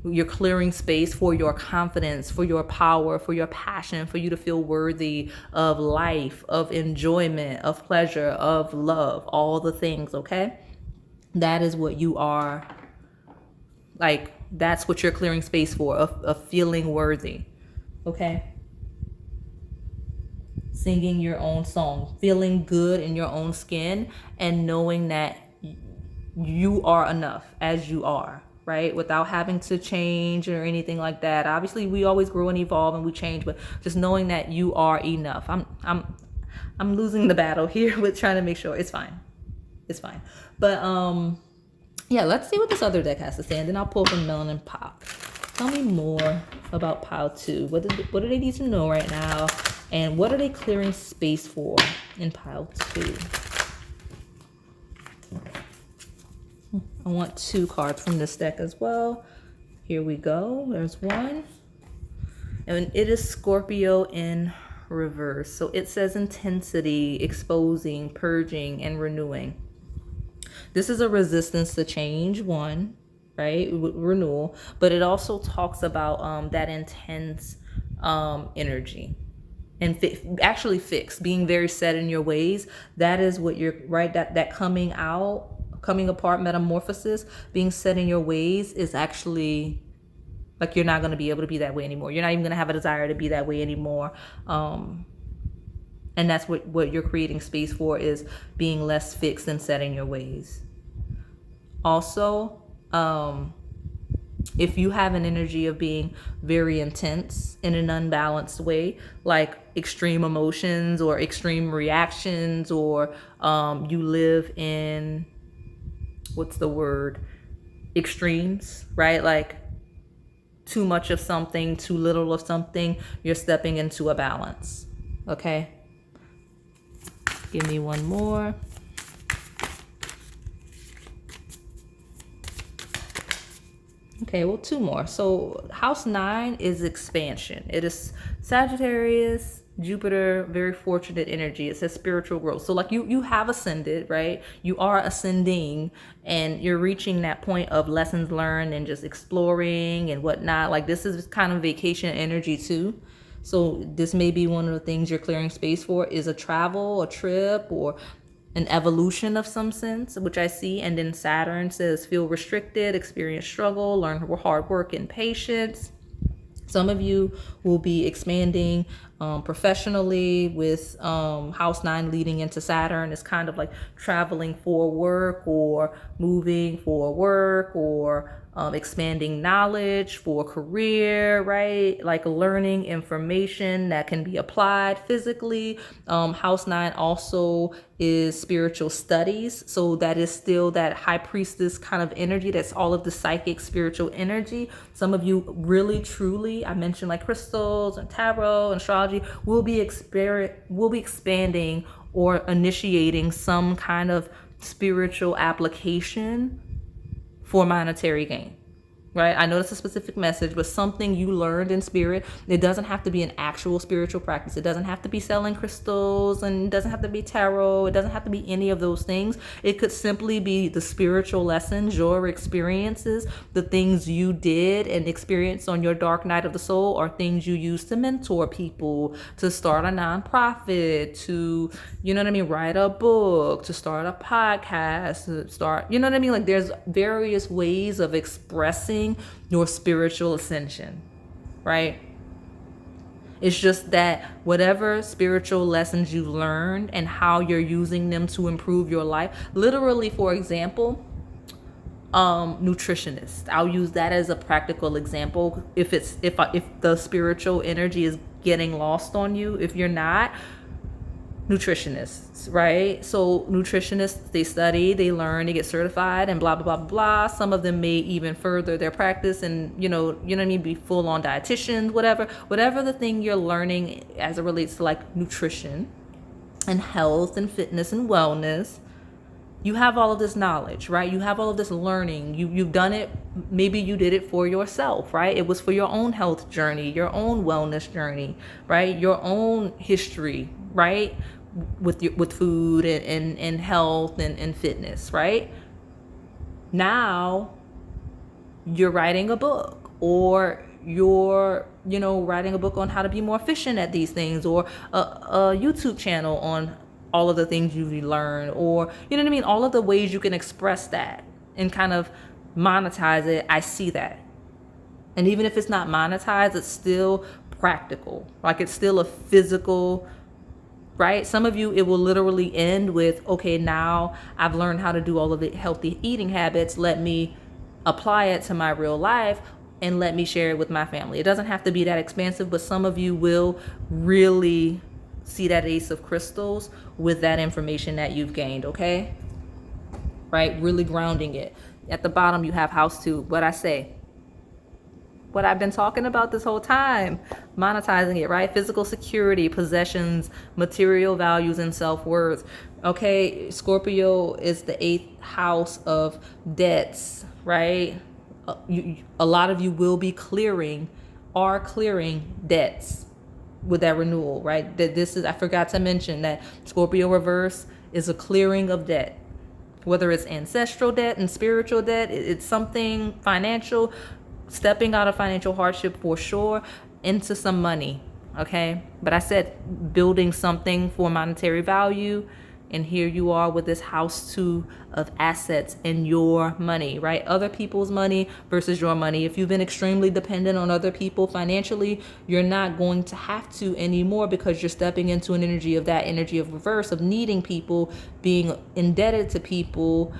you're clearing space for your confidence, for your power, for your passion, for you to feel worthy of life, of enjoyment, of pleasure, of love, all the things, okay? That is what you are, like, that's what you're clearing space for, of feeling worthy, okay? Singing your own song, feeling good in your own skin, and knowing that you are enough as you are, right? Without having to change or anything like that. Obviously, we always grow and evolve and we change, but just knowing that you are enough. I'm losing the battle here with trying to make sure it's fine. It's fine. But yeah, let's see what this other deck has to say, and then I'll pull from Melanin Pop. Tell me more about pile 2. What do they need to know right now? And what are they clearing space for in pile 2? I want 2 cards from this deck as well. Here we go. There's one. And it is Scorpio in reverse. So it says intensity, exposing, purging, and renewing. This is a resistance to change, 1. right? Renewal. But it also talks about that intense energy. And actually fixed, being very set in your ways. That is what you're, right? That coming out, coming apart metamorphosis, being set in your ways is actually like you're not going to be able to be that way anymore. You're not even going to have a desire to be that way anymore. And that's what you're creating space for, is being less fixed and set in your ways. Also, if you have an energy of being very intense in an unbalanced way, like extreme emotions or extreme reactions, or you live in, what's the word, extremes, right? Like too much of something, too little of something, you're stepping into a balance. Okay? Give me one more. Okay, well, two more. So house 9 is expansion. It is Sagittarius, Jupiter, very fortunate energy. It says spiritual growth. So like you have ascended, right? You are ascending, and you're reaching that point of lessons learned and just exploring and whatnot. Like this is kind of vacation energy too. So this may be one of the things you're clearing space for, is a travel, a trip, or an evolution of some sense, which I see. And then Saturn says feel restricted, experience struggle, learn hard work and patience. Some of you will be expanding professionally with house 9 leading into Saturn. It's kind of like traveling for work, or moving for work, or expanding knowledge for career, right? Like learning information that can be applied physically. House 9 also is spiritual studies. So that is still that high priestess kind of energy. That's all of the psychic spiritual energy. Some of you really, truly, I mentioned like crystals and tarot and astrology, will be expanding or initiating some kind of spiritual application for monetary gain. Right? I know that's a specific message, but something you learned in spirit. It doesn't have to be an actual spiritual practice. It doesn't have to be selling crystals, and it doesn't have to be tarot. It doesn't have to be any of those things. It could simply be the spiritual lessons, your experiences, the things you did and experienced on your dark night of the soul, or things you used to mentor people, to start a nonprofit, to, you know what I mean, write a book, to start a podcast, to start, you know what I mean? Like there's various ways of expressing your spiritual ascension, right? It's just that whatever spiritual lessons you learned and how you're using them to improve your life. Literally, for example, nutritionist. I'll use that as a practical example. If the spiritual energy is getting lost on you, if you're not, nutritionists, right? So nutritionists, they study, they learn, they get certified, and blah blah blah blah. Some of them may even further their practice and you know what I mean, be full on dietitians, whatever the thing you're learning as it relates to like nutrition and health and fitness and wellness. You have all of this knowledge, right? You have all of this learning. You've done it. Maybe you did it for yourself, right? It was for your own health journey, your own wellness journey, right? Your own history, right? With food and health and fitness, right? Now you're writing a book, or you're writing a book on how to be more efficient at these things, or a YouTube channel on all of the things you've learned, or you know what I mean, all of the ways you can express that and kind of monetize it. I see that. And even if it's not monetized, it's still practical. Like it's still a physical, right? Some of you, it will literally end with, okay, now I've learned how to do all of the healthy eating habits. Let me apply it to my real life and let me share it with my family. It doesn't have to be that expansive, but some of you will really see that Ace of Crystals with that information that you've gained, okay? Right? Really grounding it. At the bottom, you have house 2. What I say? What I've been talking about this whole time. Monetizing it, right? Physical security, possessions, material values, and self-worth. Okay, Scorpio is the 8th house of debts, right? A lot of you will be clearing debts with that renewal, right? That this is, I forgot to mention that Scorpio reverse is a clearing of debt. whether it's ancestral debt and spiritual debt, it's something financial, stepping out of financial hardship for sure into some money. Okay. But I said building something for monetary value. And here you are with this house 2 of assets and your money, right? Other people's money versus your money. If you've been extremely dependent on other people financially, you're not going to have to anymore, because you're stepping into an energy of that energy of reverse, of needing people, being indebted to people,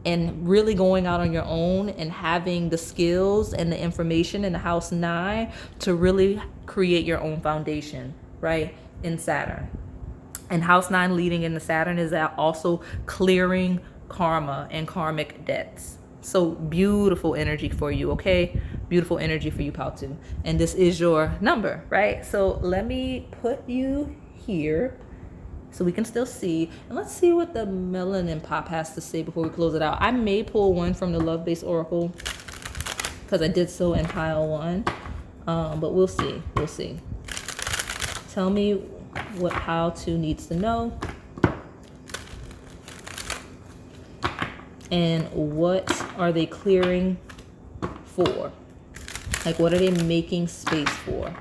and really going out on your own and having the skills and the information in the house 9 to really create your own foundation, right? In Saturn. And house 9 leading into Saturn is also clearing karma and karmic debts. So beautiful energy for you, okay? Beautiful energy for you, Pautu. And this is your number, right? So let me put you here so we can still see. And let's see what the melanin pop has to say before we close it out. I may pull one from the love-based oracle because I did so in pile 1. But we'll see. We'll see. Tell me what pile 2 needs to know, and what are they clearing for? Like, what are they making space for?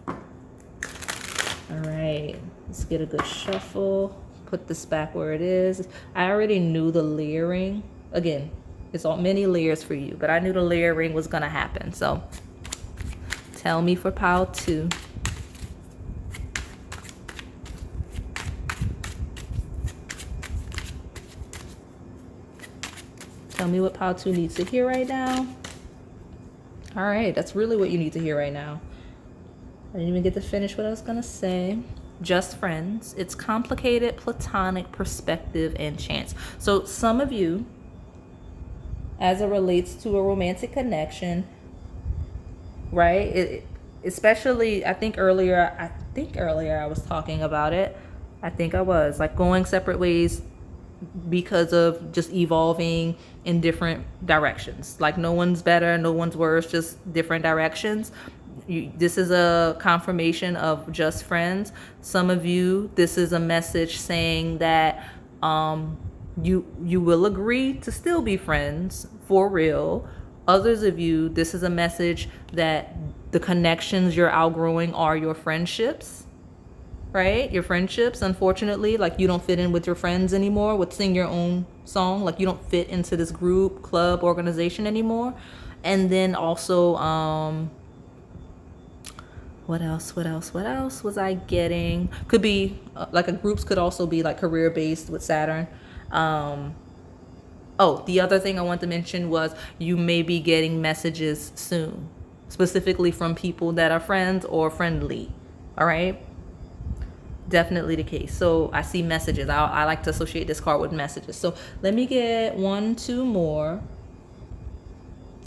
All right, let's get a good shuffle. Put this back where it is. I already knew the layering. Again, it's all many layers for you, but I knew the layering was gonna happen. So tell me for pile 2. Tell me what pile 2 needs to hear right now. All right, that's really what you need to hear right now. I didn't even get to finish what I was gonna say. Just friends. It's complicated, platonic, perspective, and chance. So some of you, as it relates to a romantic connection, right? Especially, I think earlier I was talking about it. I think I was like going separate ways because of just evolving in different directions. Like, no one's better, no one's worse, just different directions. This is a confirmation of just friends. Some of you, this is a message saying that you will agree to still be friends for real. Others of you, this is a message that the connections you're outgrowing are your friendships. Right? Your friendships, unfortunately, like, you don't fit in with your friends anymore with sing your own song. Like, you don't fit into this group, club, organization anymore. And then also, what else was I getting? Could be like, a groups could also be like career based with Saturn. The other thing I want to mention was you may be getting messages soon, specifically from people that are friends or friendly. All right. Definitely the case. So I see messages. I like to associate this card with messages. So let me get 1, 2 more.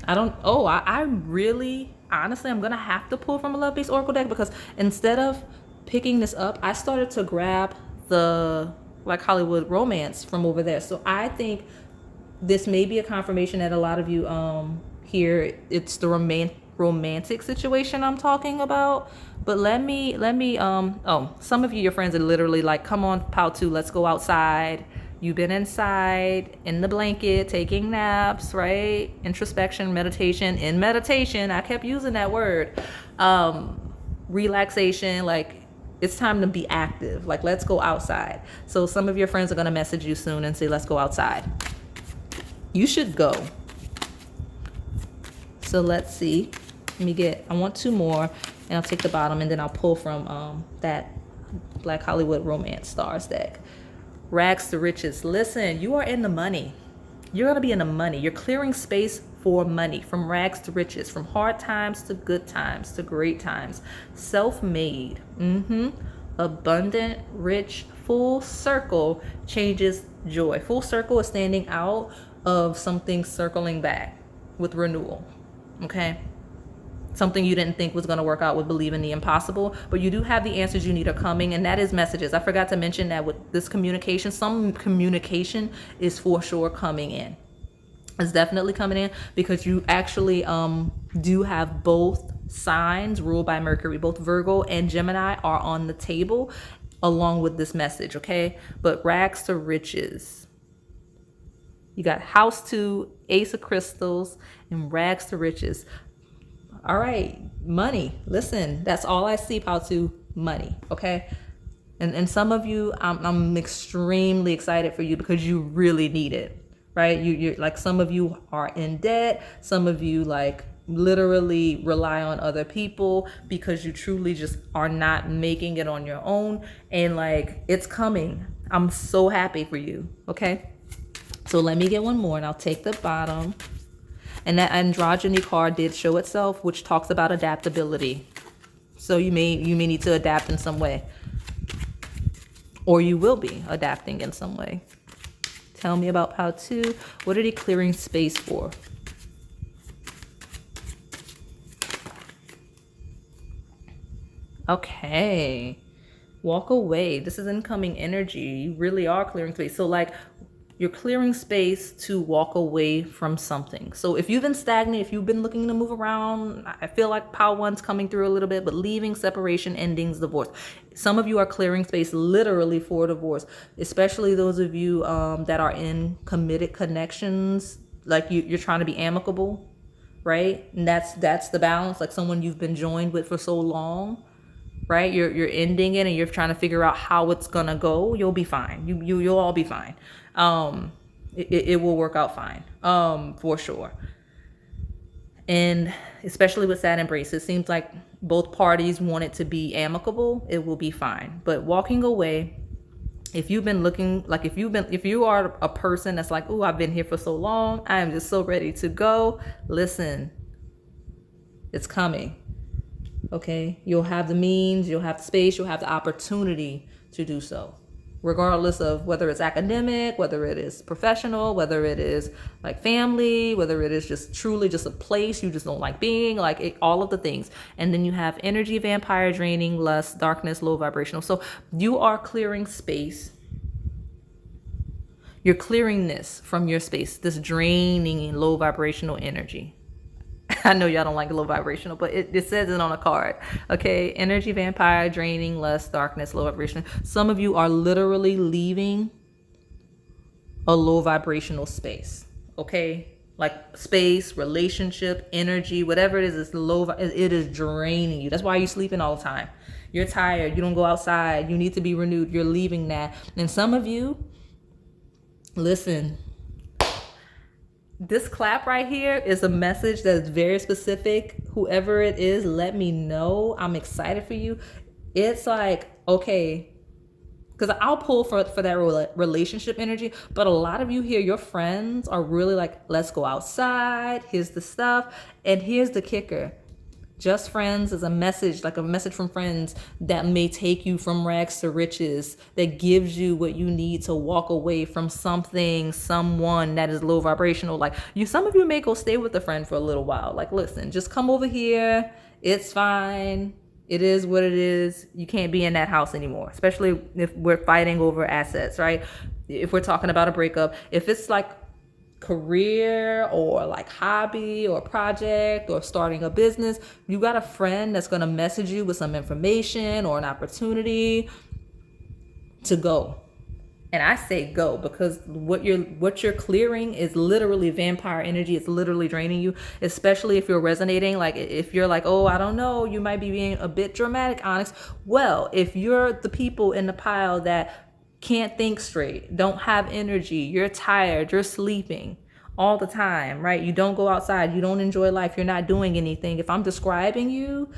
I really, honestly, I'm going to have to pull from a love-based oracle deck, because instead of picking this up, I started to grab the like Hollywood romance from over there. So I think this may be a confirmation that a lot of you here, it's the romantic situation I'm talking about. But let me some of you, your friends are literally like, come on, pile 2, let's go outside. You've been inside in the blanket taking naps, right? Introspection, meditation. In meditation, I kept using that word. Relaxation, like, it's time to be active. Like, let's go outside. So some of your friends are going to message you soon and say, let's go outside. You should go. So let's see. I want 2 more, and I'll take the bottom, and then I'll pull from that Black Hollywood Romance Stars deck. Rags to riches. Listen, you are in the money. You're going to be in the money. You're clearing space for money, from rags to riches, from hard times to good times to great times. Self-made. Abundant, rich, full circle changes joy. Full circle is standing out of something circling back with renewal. Okay? Something you didn't think was going to work out with believe in the impossible, but you do have the answers you need are coming, and that is messages. I forgot to mention that with this communication, some communication is for sure coming in. It's definitely coming in, because you actually do have both signs ruled by Mercury. Both Virgo and Gemini are on the table along with this message, okay? But rags to riches. You got House 2, Ace of Crystals, and Rags to Riches. All right, money. Listen, that's all I see, Pile 2, money, okay? And some of you, I'm extremely excited for you because you really need it, right? You're like, some of you are in debt. Some of you like literally rely on other people because you truly just are not making it on your own. And like, it's coming. I'm so happy for you, okay? So let me get one more and I'll take the bottom. And that androgyny card did show itself, which talks about adaptability. So you may need to adapt in some way. Or you will be adapting in some way. Tell me about Pile 2. What are they clearing space for? Okay. Walk away. This is incoming energy. You really are clearing space. So like, you're clearing space to walk away from something. So if you've been stagnant, if you've been looking to move around, I feel like Pile 1's coming through a little bit, but leaving, separation, endings, divorce. Some of you are clearing space literally for divorce, especially those of you that are in committed connections, like you're trying to be amicable, right? And that's the balance, like someone you've been joined with for so long. Right, you're ending it and you're trying to figure out how it's gonna go. You'll be fine. You'll all be fine. It will work out fine, for sure. And especially with that embrace, it seems like both parties want it to be amicable. It will be fine. But walking away, if you've been looking, like if you are a person that's like, oh, I've been here for so long, I am just so ready to go. Listen, it's coming. Okay, you'll have the means, you'll have the space, you'll have the opportunity to do so, regardless of whether it's academic, whether it is professional, whether it is like family, whether it is just truly just a place you just don't like being, like all of the things. And then you have energy, vampire, draining, lust, darkness, low vibrational. So you are clearing space. You're clearing this from your space, this draining and low vibrational energy. I know y'all don't like low vibrational, but it says it on a card. Okay, energy, vampire, draining, lust, darkness, low vibration. Some of you are literally leaving a low vibrational space. Okay, like space, relationship, energy, whatever it is low. It is draining you. That's why you're sleeping all the time. You're tired. You don't go outside. You need to be renewed. You're leaving that. And some of you, listen. This clap right here is a message that is very specific. Whoever it is, let me know. I'm excited for you. It's like, okay, because I'll pull for that relationship energy. But a lot of you here, your friends are really like, let's go outside. Here's the stuff. And here's the kicker. Just friends is a message, like a message from friends that may take you from rags to riches, that gives you what you need to walk away from something, someone that is low vibrational. Like some of you may go stay with a friend for a little while. Like, listen, just come over here. It's fine. It is what it is. You can't be in that house anymore, especially if we're fighting over assets, right? If we're talking about a breakup, if it's like career or like hobby or project or starting a business, you got a friend that's going to message you with some information or an opportunity to go. And I say go because what you're clearing is literally vampire energy. It's literally draining you, especially if you're resonating. Like if you're like, oh, I don't know, you might be being a bit dramatic, Onyx. Well, if you're the people in the pile that can't think straight, don't have energy, you're tired, you're sleeping all the time, right? You don't go outside, you don't enjoy life, you're not doing anything. If I'm describing you,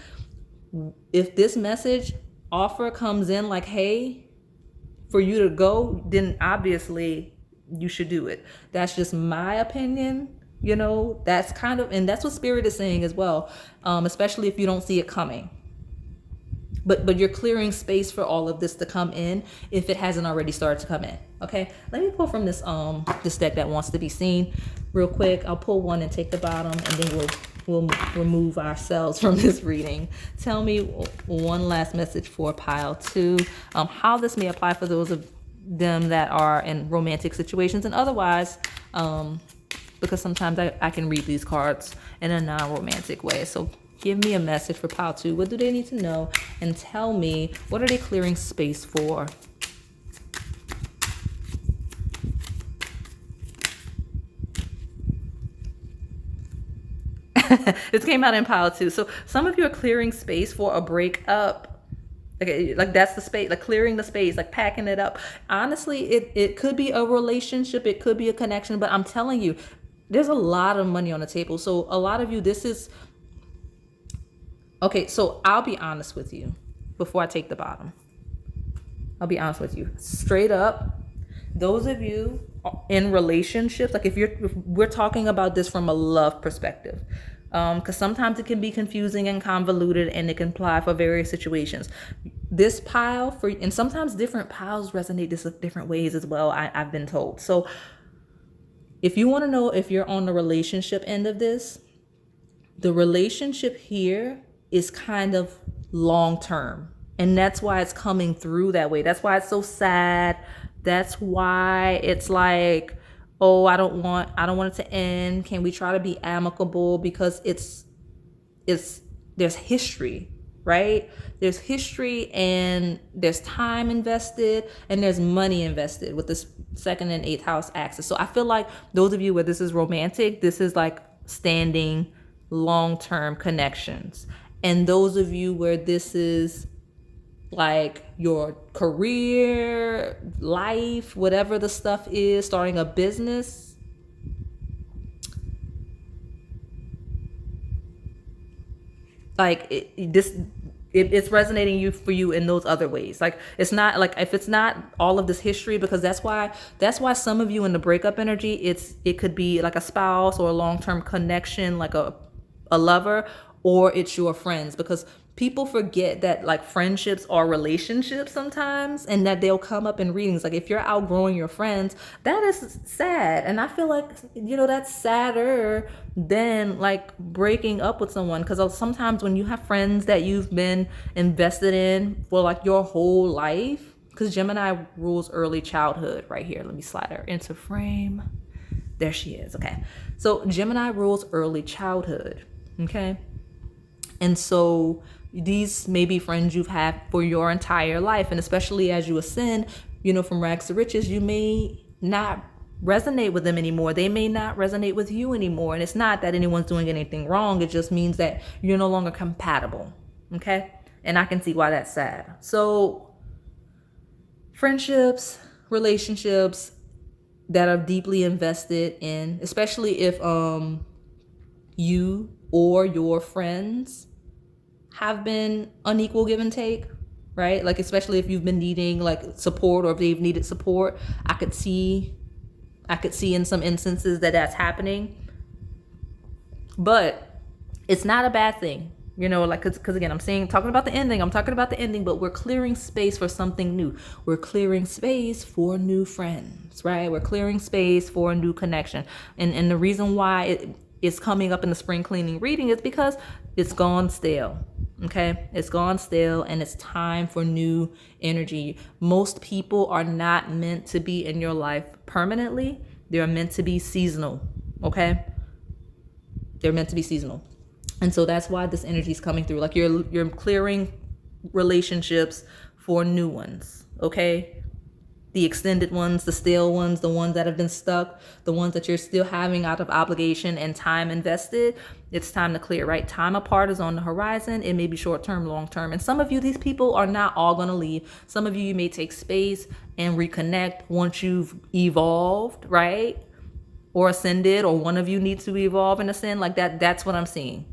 if this message offer comes in like, hey, for you to go, then obviously you should do it. That's just my opinion. You know, that's kind of, and that's what Spirit is saying as well, especially if you don't see it coming. But you're clearing space for all of this to come in if it hasn't already started to come in. Okay, let me pull from this deck that wants to be seen real quick. I'll pull one and take the bottom, and then we'll remove ourselves from this reading. Tell me one last message for pile 2. How this may apply for those of them that are in romantic situations and otherwise, because sometimes I can read these cards in a non-romantic way. So give me a message for pile 2. What do they need to know? And tell me, what are they clearing space for? This came out in pile too. So some of you are clearing space for a breakup. Okay, like that's the space, like clearing the space, like packing it up. Honestly, it could be a relationship, it could be a connection, but I'm telling you, there's a lot of money on the table. So a lot of you, this is okay. So I'll be honest with you before I take the bottom. I'll be honest with you, straight up. Those of you in relationships, like if we're talking about this from a love perspective, because sometimes it can be confusing and convoluted, and it can apply for various situations. This pile and sometimes different piles resonate different ways as well. I've been told. So if you want to know if you're on the relationship end of this, the relationship here is kind of long term, and that's why it's coming through that way. That's why it's so sad. That's why it's like, oh, I don't want it to end. Can we try to be amicable? Because there's history, right? There's history, and there's time invested, and there's money invested with this 2nd and 8th house axis. So I feel like those of you where this is romantic, this is like standing long-term connections. And those of you where this is like your career, life, whatever the stuff is, starting a business, like it's resonating for you in those other ways. Like it's not like, if it's not all of this history, because that's why some of you in the breakup energy, it could be like a spouse or a long-term connection, like a lover, or it's your friends, because people forget that like friendships are relationships sometimes, and that they'll come up in readings. Like if you're outgrowing your friends, that is sad. And I feel like, that's sadder than like breaking up with someone. Because sometimes when you have friends that you've been invested in for like your whole life, because Gemini rules early childhood right here. Let me slide her into frame. There she is. Okay. So Gemini rules early childhood. Okay. And so these may be friends you've had for your entire life. And especially as you ascend, from rags to riches, you may not resonate with them anymore. They may not resonate with you anymore. And it's not that anyone's doing anything wrong. It just means that you're no longer compatible. Okay. And I can see why that's sad. So friendships, relationships that are deeply invested in, especially if you or your friends have been unequal give and take, right? Like especially if you've been needing like support, or if they've needed support, I could see in some instances that that's happening. But it's not a bad thing, like because again, I'm talking about the ending, but we're clearing space for something new. We're clearing space for new friends, right? We're clearing space for a new connection. And the reason why it's coming up in the spring cleaning reading is because it's gone stale. Okay, it's gone stale, and it's time for new energy. Most people are not meant to be in your life permanently. They're meant to be seasonal. Okay, they're meant to be seasonal, and so that's why this energy is coming through. Like you're clearing relationships for new ones. Okay, the extended ones, the stale ones, the ones that have been stuck, the ones that you're still having out of obligation and time invested. It's time to clear, right? Time apart is on the horizon. It may be short-term, long-term. And some of you, these people are not all going to leave. Some of you may take space and reconnect once you've evolved, right? Or ascended, or one of you needs to evolve and ascend. Like that's what I'm seeing.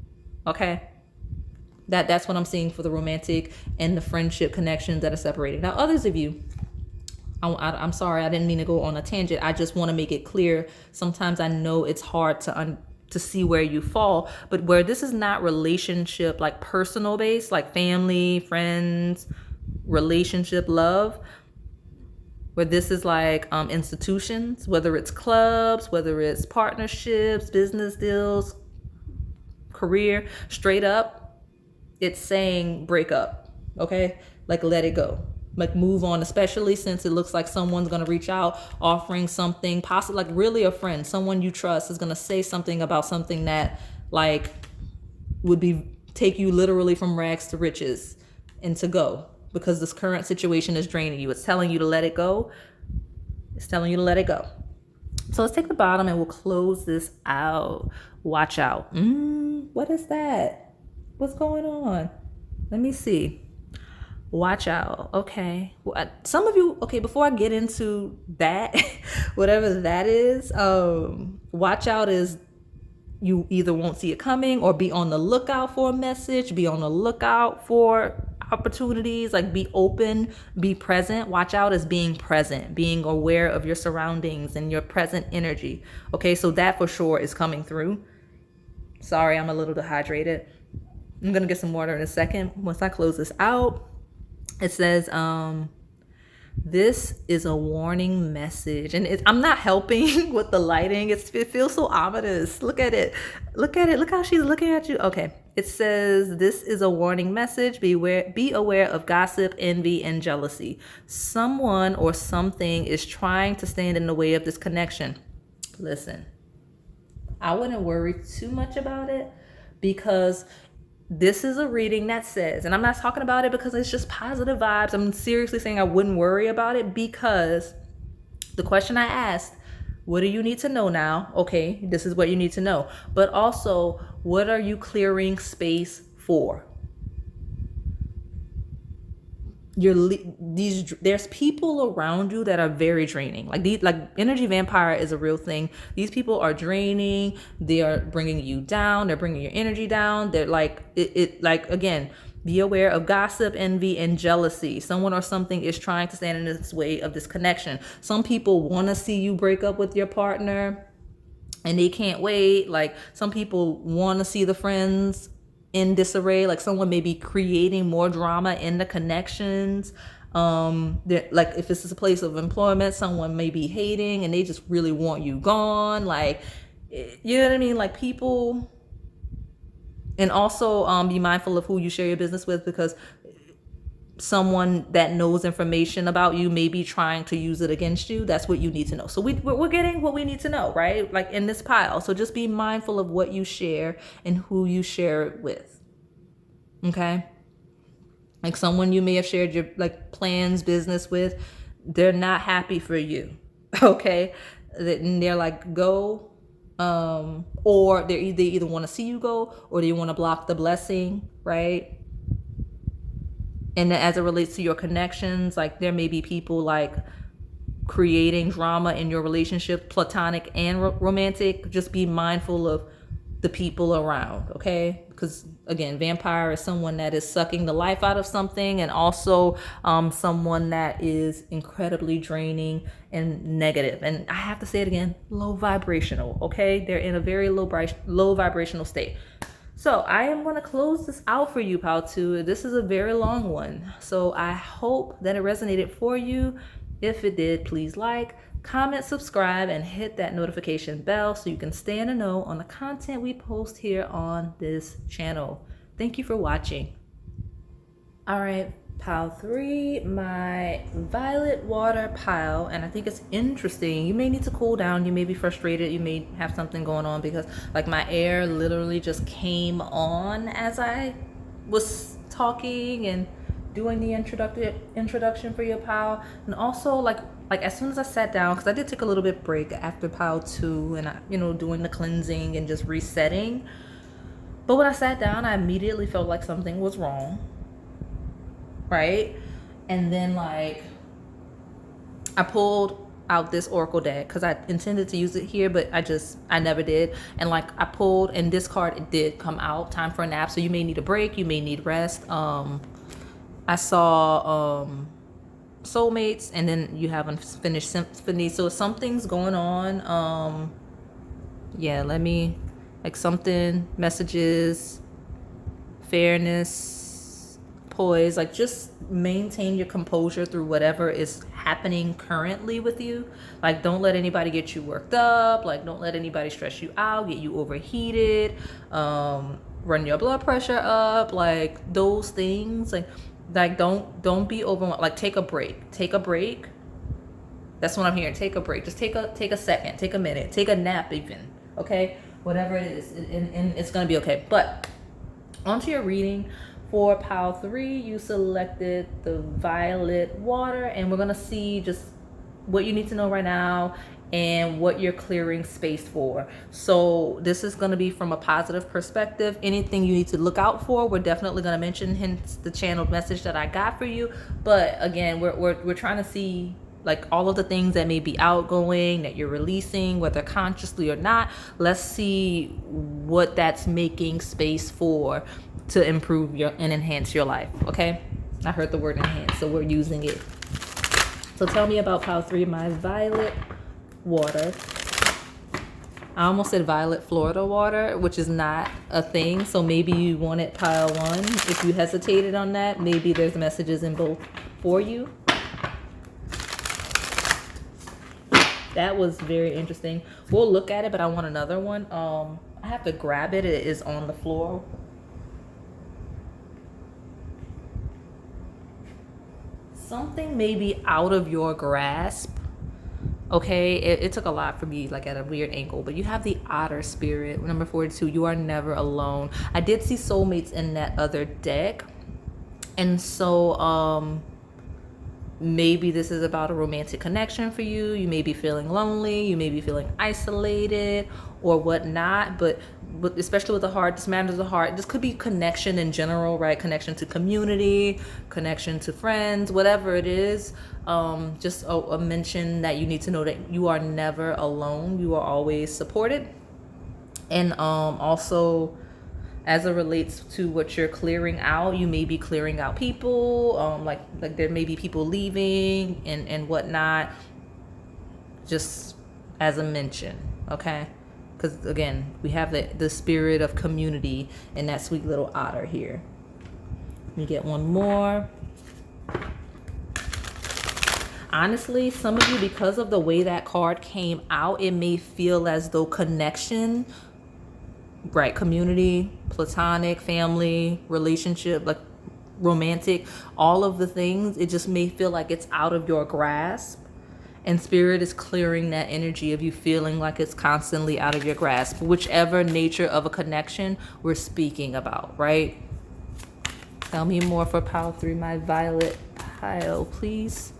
Okay? That's what I'm seeing for the romantic and the friendship connections that are separated. Now, others of you, I'm sorry, I didn't mean to go on a tangent. I just want to make it clear. Sometimes I know it's hard to see where you fall, but where this is not relationship, like personal based, like family, friends, relationship, love, where this is like institutions, whether it's clubs, whether it's partnerships, business deals, career, straight up, it's saying break up. Okay, like let it go. Like move on, especially since it looks like someone's going to reach out offering something, possibly like really a friend, someone you trust is going to say something about something that like would take you literally from rags to riches and to go, because this current situation is draining you. It's telling you to let it go. It's telling you to let it go. So let's take the bottom and we'll close this out. Watch out. What is that? What's going on? Let me see. Watch out. Okay. Some of you, okay, before I get into that, whatever that is, watch out is you either won't see it coming or be on the lookout for a message, be on the lookout for opportunities, like be open, be present. Watch out is being present, being aware of your surroundings and your present energy. Okay, so that for sure is coming through. Sorry, I'm a little dehydrated. I'm gonna get some water in a second once I close this out. It says, this is a warning message. And I'm not helping with the lighting. It feels so ominous. Look at it. Look at it. Look how she's looking at you. Okay. It says, this is a warning message. Be aware of gossip, envy, and jealousy. Someone or something is trying to stand in the way of this connection. Listen, I wouldn't worry too much about it because this is a reading that says, and I'm not talking about it because it's just positive vibes. I'm seriously saying I wouldn't worry about it because the question I asked, what do you need to know now? Okay, this is what you need to know. But also, what are you clearing space for? There's people around you that are very draining. Like energy vampire is a real thing. These people are draining. They are bringing you down. They're bringing your energy down. They're like like again, be aware of gossip, envy, and jealousy. Someone or something is trying to stand in this way of this connection. Some people want to see you break up with your partner and they can't wait. Like some people want to see the friends in disarray, like someone may be creating more drama in the connections. Like if this is a place of employment, someone may be hating and they just really want you gone. Like, you know what I mean? Like people, and also be mindful of who you share your business with, because someone that knows information about you may be trying to use it against you. That's what you need to know. So we're getting what we need to know, right? Like in this pile. So just be mindful of what you share and who you share it with. Okay? Like someone you may have shared your like plans, business with, they're not happy for you. Okay? And they're like, go. Or they either want to see you go or they want to block the blessing, right? And as it relates to your connections, like there may be people like creating drama in your relationship, platonic and romantic. Just be mindful of the people around, okay? Because again, vampire is someone that is sucking the life out of something, and also someone that is incredibly draining and negative. And I have to say it again, low vibrational, okay? They're in a very low vibrational state. So I am going to close this out for you, Pal 2. This is a very long one. So I hope that it resonated for you. If it did, please like, comment, subscribe, and hit that notification bell so you can stay in the know on the content we post here on this channel. Thank you for watching. All right, Pile 3, my violet water pile, and I think it's interesting. You may need to cool down. You may be frustrated. You may have something going on because like my air literally just came on as I was talking and doing the introduction for your pile. And also like as soon as I sat down, because I did take a little bit break after pile 2 and I, doing the cleansing and just resetting. But when I sat down, I immediately felt like something was wrong. Right? And then like I pulled out this oracle deck because I intended to use it here, but I never did. And like I pulled, and this card, it did come out, time for a nap. So you may need a break, you may need rest. I saw soulmates, and then you haven't finished symphony. So something's going on. Yeah, let me, like something, messages, fairness, poise, like just maintain your composure through whatever is happening currently with you. Like don't let anybody get you worked up, like don't let anybody stress you out, get you overheated, run your blood pressure up, like those things. Like don't be overwhelmed. Like take a break. That's what I'm hearing. Take a break. Just take a second, take a minute, take a nap even, okay? Whatever it is, and it's gonna be okay. But onto your reading. For pile 3, you selected the violet water, and we're gonna see just what you need to know right now and what you're clearing space for. So this is going to be from a positive perspective. Anything you need to look out for, we're definitely going to mention, hence the channeled message that I got for you. But again, we're trying to see like all of the things that may be outgoing that you're releasing, whether consciously or not. Let's see what that's making space for to improve your and enhance your life. Okay, I heard the word enhance, so we're using it. So tell me about pile 3, my violet water. I almost said violet Florida water, which is not a thing. So maybe you wanted pile 1. If you hesitated on that, maybe there's messages in both for you. That was very interesting. We'll look at it, but I want another one. I have to grab it. It is on the floor. Something may be out of your grasp. Okay, it took a lot for me, like at a weird angle, but you have the otter spirit, number 42. You are never alone. I did see soulmates in that other deck, and so maybe this is about a romantic connection for you. You may be feeling lonely, you may be feeling isolated or whatnot, but especially with the heart, this matters the heart. This could be connection in general, right? Connection to community, connection to friends, whatever it is. Just a mention that you need to know that you are never alone. You are always supported. And also, as it relates to what you're clearing out, you may be clearing out people, like there may be people leaving and whatnot, just as a mention, okay? Because again, we have the spirit of community and that sweet little otter here. Let me get one more. Honestly, some of you, because of the way that card came out, it may feel as though connection, right, community, platonic, family, relationship, like romantic, all of the things, it just may feel like it's out of your grasp. And spirit is clearing that energy of you feeling like it's constantly out of your grasp, whichever nature of a connection we're speaking about, right? Tell me more for pile 3, my violet pile, please.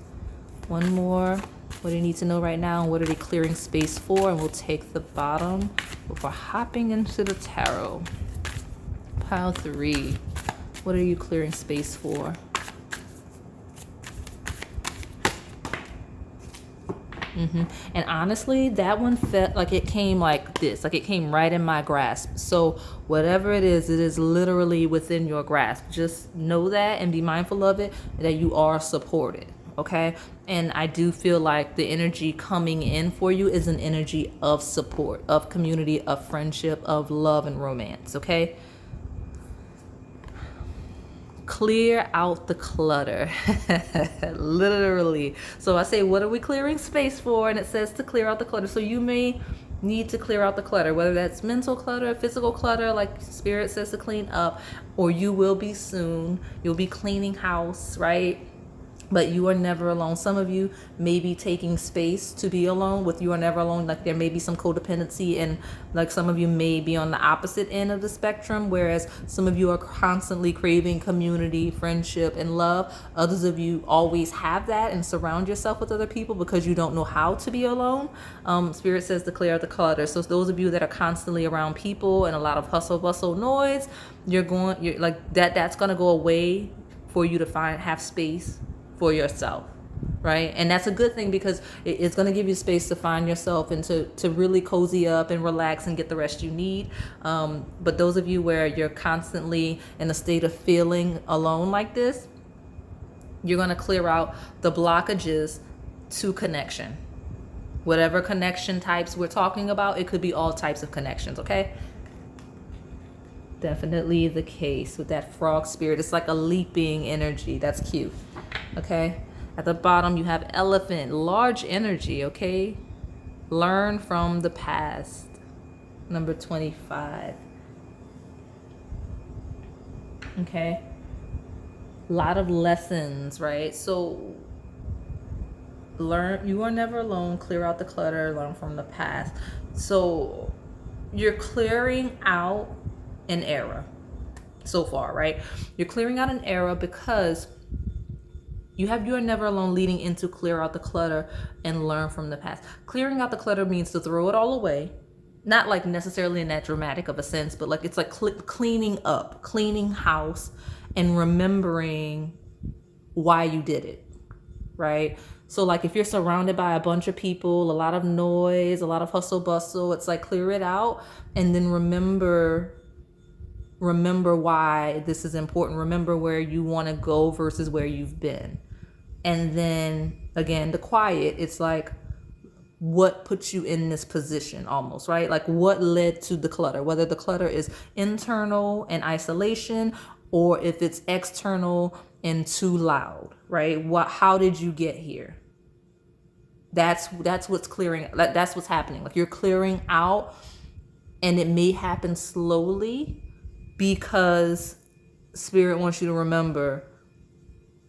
One more. What do you need to know right now? What are they clearing space for? And we'll take the bottom before hopping into the tarot. Pile 3. What are you clearing space for? And honestly, that one felt like it came like this, like it came right in my grasp. So whatever it is literally within your grasp. Just know that and be mindful of it, that you are supported. Okay. And I do feel like the energy coming in for you is an energy of support, of community, of friendship, of love and romance. Okay. Clear out the clutter. Literally. So I say, what are we clearing space for? And it says to clear out the clutter. So you may need to clear out the clutter, whether that's mental clutter, physical clutter, like spirit says to clean up, or you will be soon. You'll be cleaning house, right? But you are never alone. Some of you may be taking space to be alone with you are never alone. Like there may be some codependency, and like some of you may be on the opposite end of the spectrum, whereas some of you are constantly craving community, friendship, and love. Others of you always have that and surround yourself with other people because you don't know how to be alone. Spirit says to clear out the clutter. So those of you that are constantly around people and a lot of hustle, bustle, noise, you're like that's going to go away for you to have space for yourself, right? And that's a good thing because it's going to give you space to find yourself and to really cozy up and relax and get the rest you need. But those of you where you're constantly in a state of feeling alone like this, you're going to clear out the blockages to connection. Whatever connection types we're talking about, it could be all types of connections, okay? Definitely the case with that frog spirit. It's like a leaping energy. That's cute. Okay. At the bottom, you have elephant, large energy. Okay. Learn from the past. Number 25. Okay. A lot of lessons, right? So learn, you are never alone. Clear out the clutter, learn from the past. So you're clearing out an era so far, right? You're clearing out an era because You are never alone, leading into clear out the clutter and learn from the past. Clearing out the clutter means to throw it all away. Not like necessarily in that dramatic of a sense, but like it's like cleaning up, cleaning house, and remembering why you did it, right? So like if you're surrounded by a bunch of people, a lot of noise, a lot of hustle bustle, it's like clear it out and then remember why this is important. Remember where you want to go versus where you've been. And then again, the quiet, it's like what puts you in this position almost, right? Like what led to the clutter, whether the clutter is internal and isolation or if it's external and too loud, right? How did you get here? That's what's clearing. That's what's happening. Like you're clearing out, and it may happen slowly because Spirit wants you to remember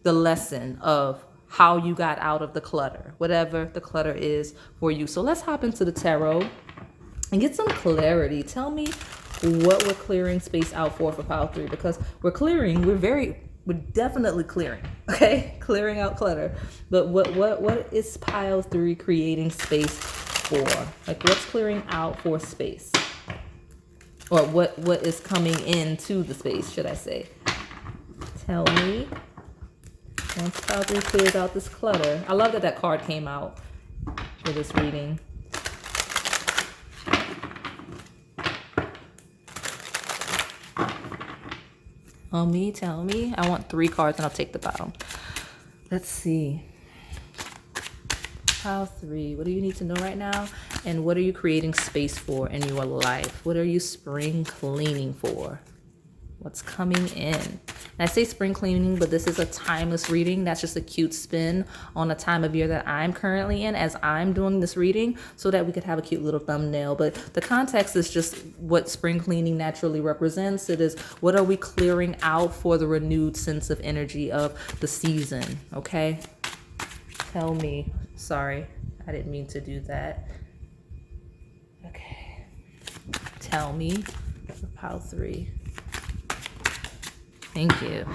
the lesson of how you got out of the clutter, whatever the clutter is for you. So let's hop into the tarot and get some clarity. Tell me what we're clearing space out for pile 3, because we're definitely clearing, okay? Clearing out clutter. But what is pile 3 creating space for? Like what's clearing out for space? Or what is coming into the space, should I say? Tell me. Once pile 3 clears out this clutter. I love that card came out for this reading. Tell me. I want 3 cards and I'll take the bottom. Let's see. Pile 3. What do you need to know right now? And what are you creating space for in your life? What are you spring cleaning for? What's coming in? And I say spring cleaning, but this is a timeless reading. That's just a cute spin on a time of year that I'm currently in as I'm doing this reading so that we could have a cute little thumbnail. But the context is just what spring cleaning naturally represents. It is what are we clearing out for the renewed sense of energy of the season, okay? Tell me. Sorry, I didn't mean to do that. Okay. Tell me for pile 3. Thank you.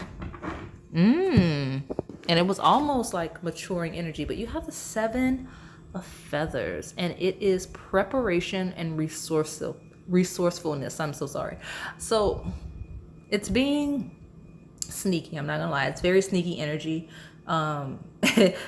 And it was almost like maturing energy, but you have the 7 of feathers and it is preparation and resourcefulness. I'm so sorry. So it's being sneaky. I'm not gonna lie. It's very sneaky energy.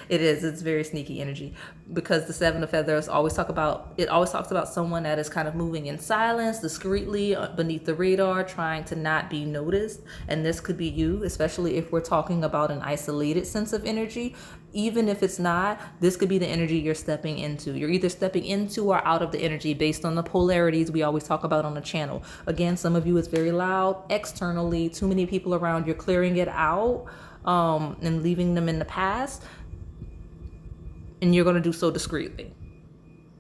It's very sneaky energy because the 7 of feathers always talks about someone that is kind of moving in silence, discreetly beneath the radar, trying to not be noticed. And this could be you, especially if we're talking about an isolated sense of energy. Even if it's not, this could be the energy you're stepping into. You're either stepping into or out of the energy based on the polarities we always talk about on the channel. Again, some of you is very loud externally, too many people around, you're clearing it out. And leaving them in the past, and you're going to do so discreetly,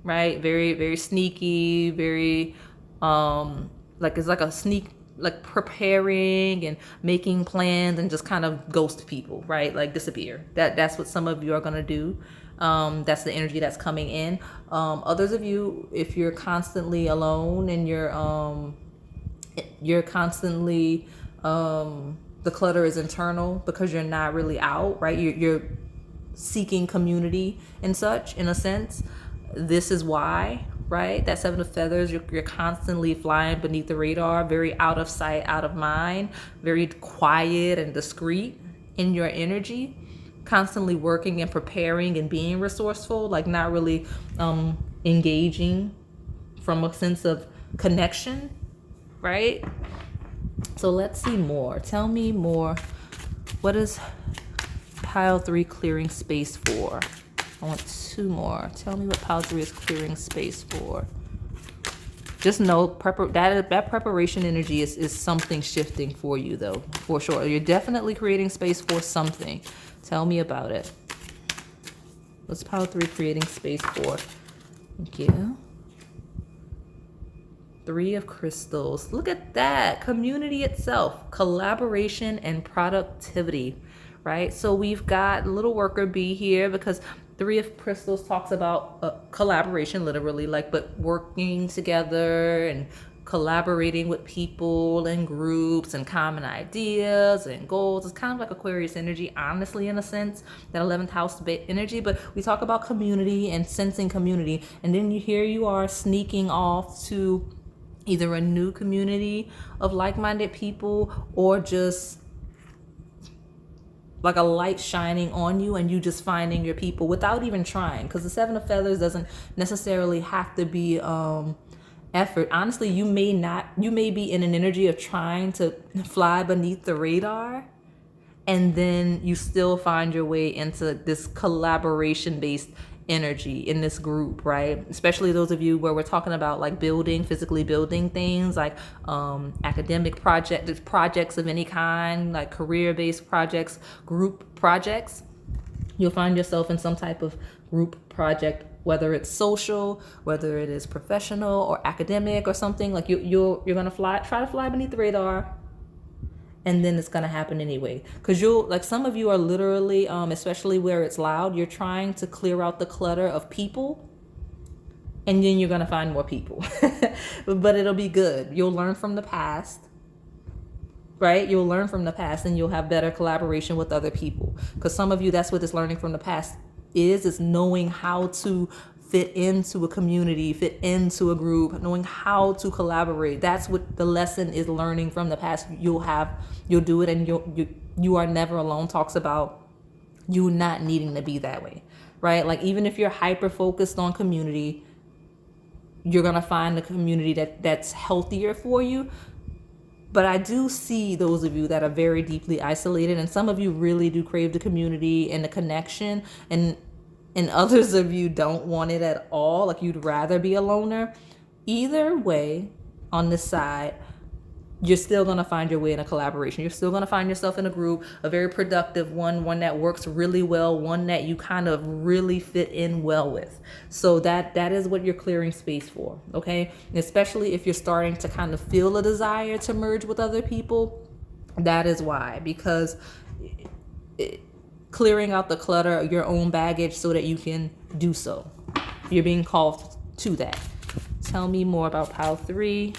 right? Very, very sneaky, very, like it's like a sneak, like preparing and making plans and just kind of ghost people, right? Like disappear. That's what some of you are going to do. That's the energy that's coming in. Others of you, if you're constantly alone and you're constantly, the clutter is internal because you're not really out, right? You're seeking community and such, in a sense. This is why, right? That 7 of feathers, you're constantly flying beneath the radar, very out of sight, out of mind, very quiet and discreet in your energy, constantly working and preparing and being resourceful, like not really engaging from a sense of connection, right? So let's see more. Tell me more. What is pile 3 clearing space for? I want 2 more. Tell me what pile 3 is clearing space for. Just know that preparation energy is something shifting for you, though, for sure. You're definitely creating space for something. Tell me about it. What's pile 3 creating space for? Thank you. 3 of crystals. Look at that. Community itself, collaboration and productivity, right? So we've got little worker bee here because 3 of crystals talks about collaboration, literally, like, but working together and collaborating with people and groups and common ideas and goals. It's kind of like Aquarius energy, honestly, in a sense, that 11th house energy. But we talk about community and sensing community, and then here you are sneaking off to either a new community of like-minded people, or just like a light shining on you and you just finding your people without even trying. Because the 7 of feathers doesn't necessarily have to be effort. Honestly, you may be in an energy of trying to fly beneath the radar, and then you still find your way into this collaboration based energy in this group, right? Especially those of you where we're talking about like physically building things, like academic projects of any kind, like career based projects, group projects. You'll find yourself in some type of group project, whether it's social, whether it is professional or academic or something. Like you're gonna try to fly beneath the radar, and then it's gonna happen anyway. Because some of you are literally, especially where it's loud, you're trying to clear out the clutter of people, and then you're gonna find more people. But it'll be good. You'll learn from the past, right? You'll learn from the past, and you'll have better collaboration with other people. Because some of you, that's what this learning from the past is knowing how to fit into a community, fit into a group, knowing how to collaborate. That's what the lesson is, learning from the past. You'll do it, and you are never alone. Talks about you not needing to be that way, right? Like even if you're hyper focused on community, you're gonna find a community that's healthier for you. But I do see those of you that are very deeply isolated, and some of you really do crave the community and the connection, and others of you don't want it at all. Like you'd rather be a loner. Either way, on this side, you're still going to find your way in a collaboration. You're still going to find yourself in a group, a very productive one that works really well, one that you kind of really fit in well with. So that is what you're clearing space for, okay? And especially if you're starting to kind of feel a desire to merge with other people, that is why. Because clearing out the clutter of your own baggage so that you can do so. You're being called to that. Tell me more about Pile 3.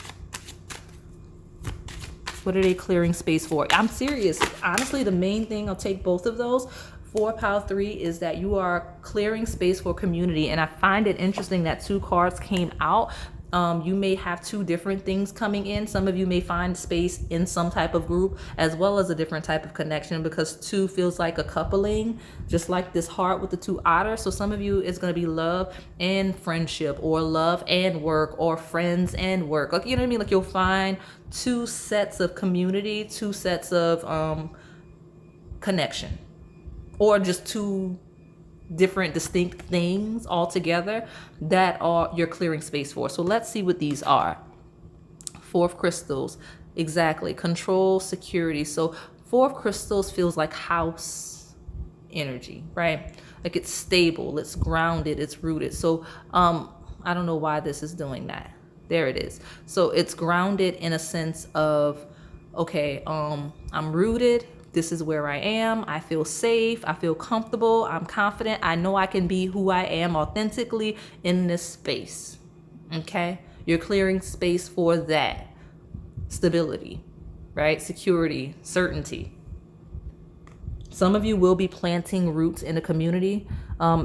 What are they clearing space for? I'm serious. Honestly, the main thing, I'll take both of those. For Pile 3 is that you are clearing space for community. And I find it interesting that 2 cards came out. You may have 2 different things coming in. Some of you may find space in some type of group as well as a different type of connection, because 2 feels like a coupling, just like this heart with the 2 otters. So some of you, it's going to be love and friendship, or love and work, or friends and work. Like, you know what I mean? Like you'll find 2 sets of community, 2 sets of connection, or just 2 different distinct things all together that are you're clearing space for. So let's see what these are. 4 of crystals, exactly. Control, security. So 4 of crystals feels like house energy, right? Like it's stable, it's grounded, it's rooted. So I don't know why this is doing that. There it is. So it's grounded in a sense of, okay, I'm rooted. This is where I am. I feel safe. I feel comfortable. I'm confident. I know I can be who I am authentically in this space. Okay? You're clearing space for that. Stability, right? Security, certainty. Some of you will be planting roots in a community.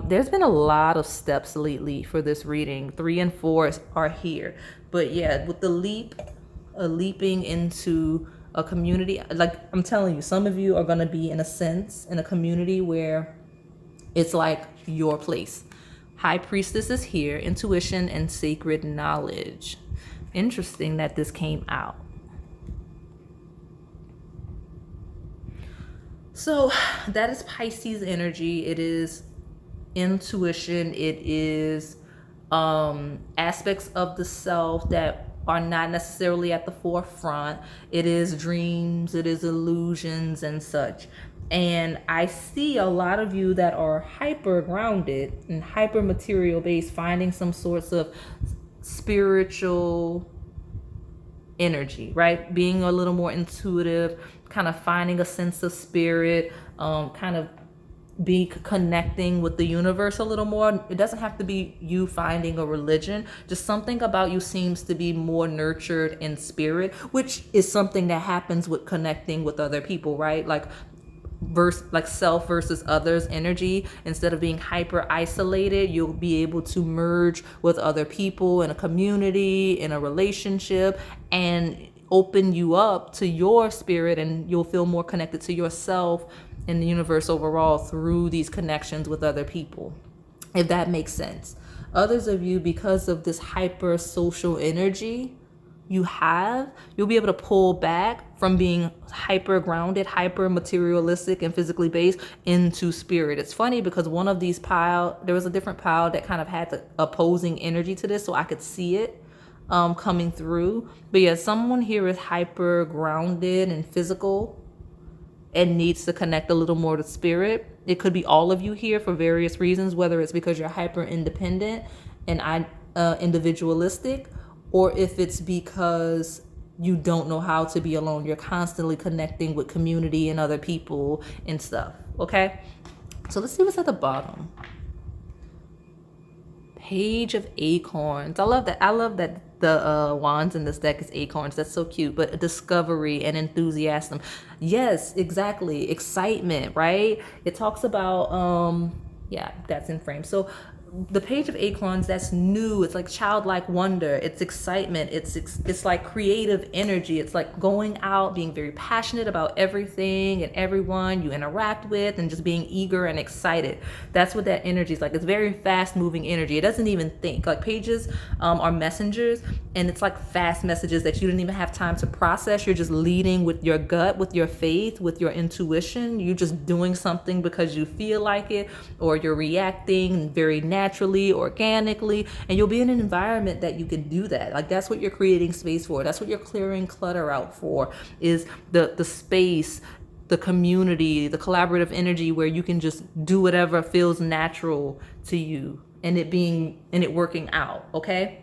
There's been a lot of steps lately for this reading. 3 and 4 are here. But yeah, with the leaping into a community, like I'm telling you, some of you are going to be in a sense in a community where it's like your place. High Priestess is here, intuition and sacred knowledge. Interesting that this came out. So that is Pisces energy. It is intuition. It is aspects of the self that are not necessarily at the forefront. It is dreams, it is illusions and such. And I see a lot of you that are hyper grounded and hyper material based, finding some sorts of spiritual energy, right? Being a little more intuitive, kind of finding a sense of spirit, kind of be connecting with the universe a little more. It doesn't have to be you finding a religion, just something about you seems to be more nurtured in spirit, which is something that happens with connecting with other people, right? Like self versus others energy. Instead of being hyper isolated, you'll be able to merge with other people in a community, in a relationship, and open you up to your spirit, and you'll feel more connected to yourself and the universe overall through these connections with other people, if that makes sense. Others of you, because of this hyper social energy you'll be able to pull back from being hyper grounded, hyper materialistic and physically based into spirit. It's funny because one of these there was a different pile that kind of had the opposing energy to this, so I could see it coming through. But yeah, someone here is hyper grounded and physical and needs to connect a little more to spirit. It could be all of you here for various reasons, whether it's because you're hyper independent and individualistic, or if it's because you don't know how to be alone. You're constantly connecting with community and other people and stuff. Okay, so let's see what's at the bottom. Page of Acorns. I love that the wands in this deck is acorns. That's so cute. But discovery and enthusiasm. Yes, exactly. Excitement, right? It talks about yeah, that's in frame. So the Page of Acorns, that's new. It's like childlike wonder. It's excitement. It's like creative energy. It's like going out, being very passionate about everything and everyone you interact with, and just being eager and excited. That's what that energy is like. It's very fast moving energy. It doesn't even think. Like pages are messengers, and it's like fast messages that you didn't even have time to process. You're just leading with your gut, with your faith, with your intuition. You're just doing something because you feel like it, or you're reacting very naturally, organically, and you'll be in an environment that you can do that. Like that's what you're creating space for. That's what you're clearing clutter out for, is the space, the community, the collaborative energy where you can just do whatever feels natural to you, and it working out. Okay.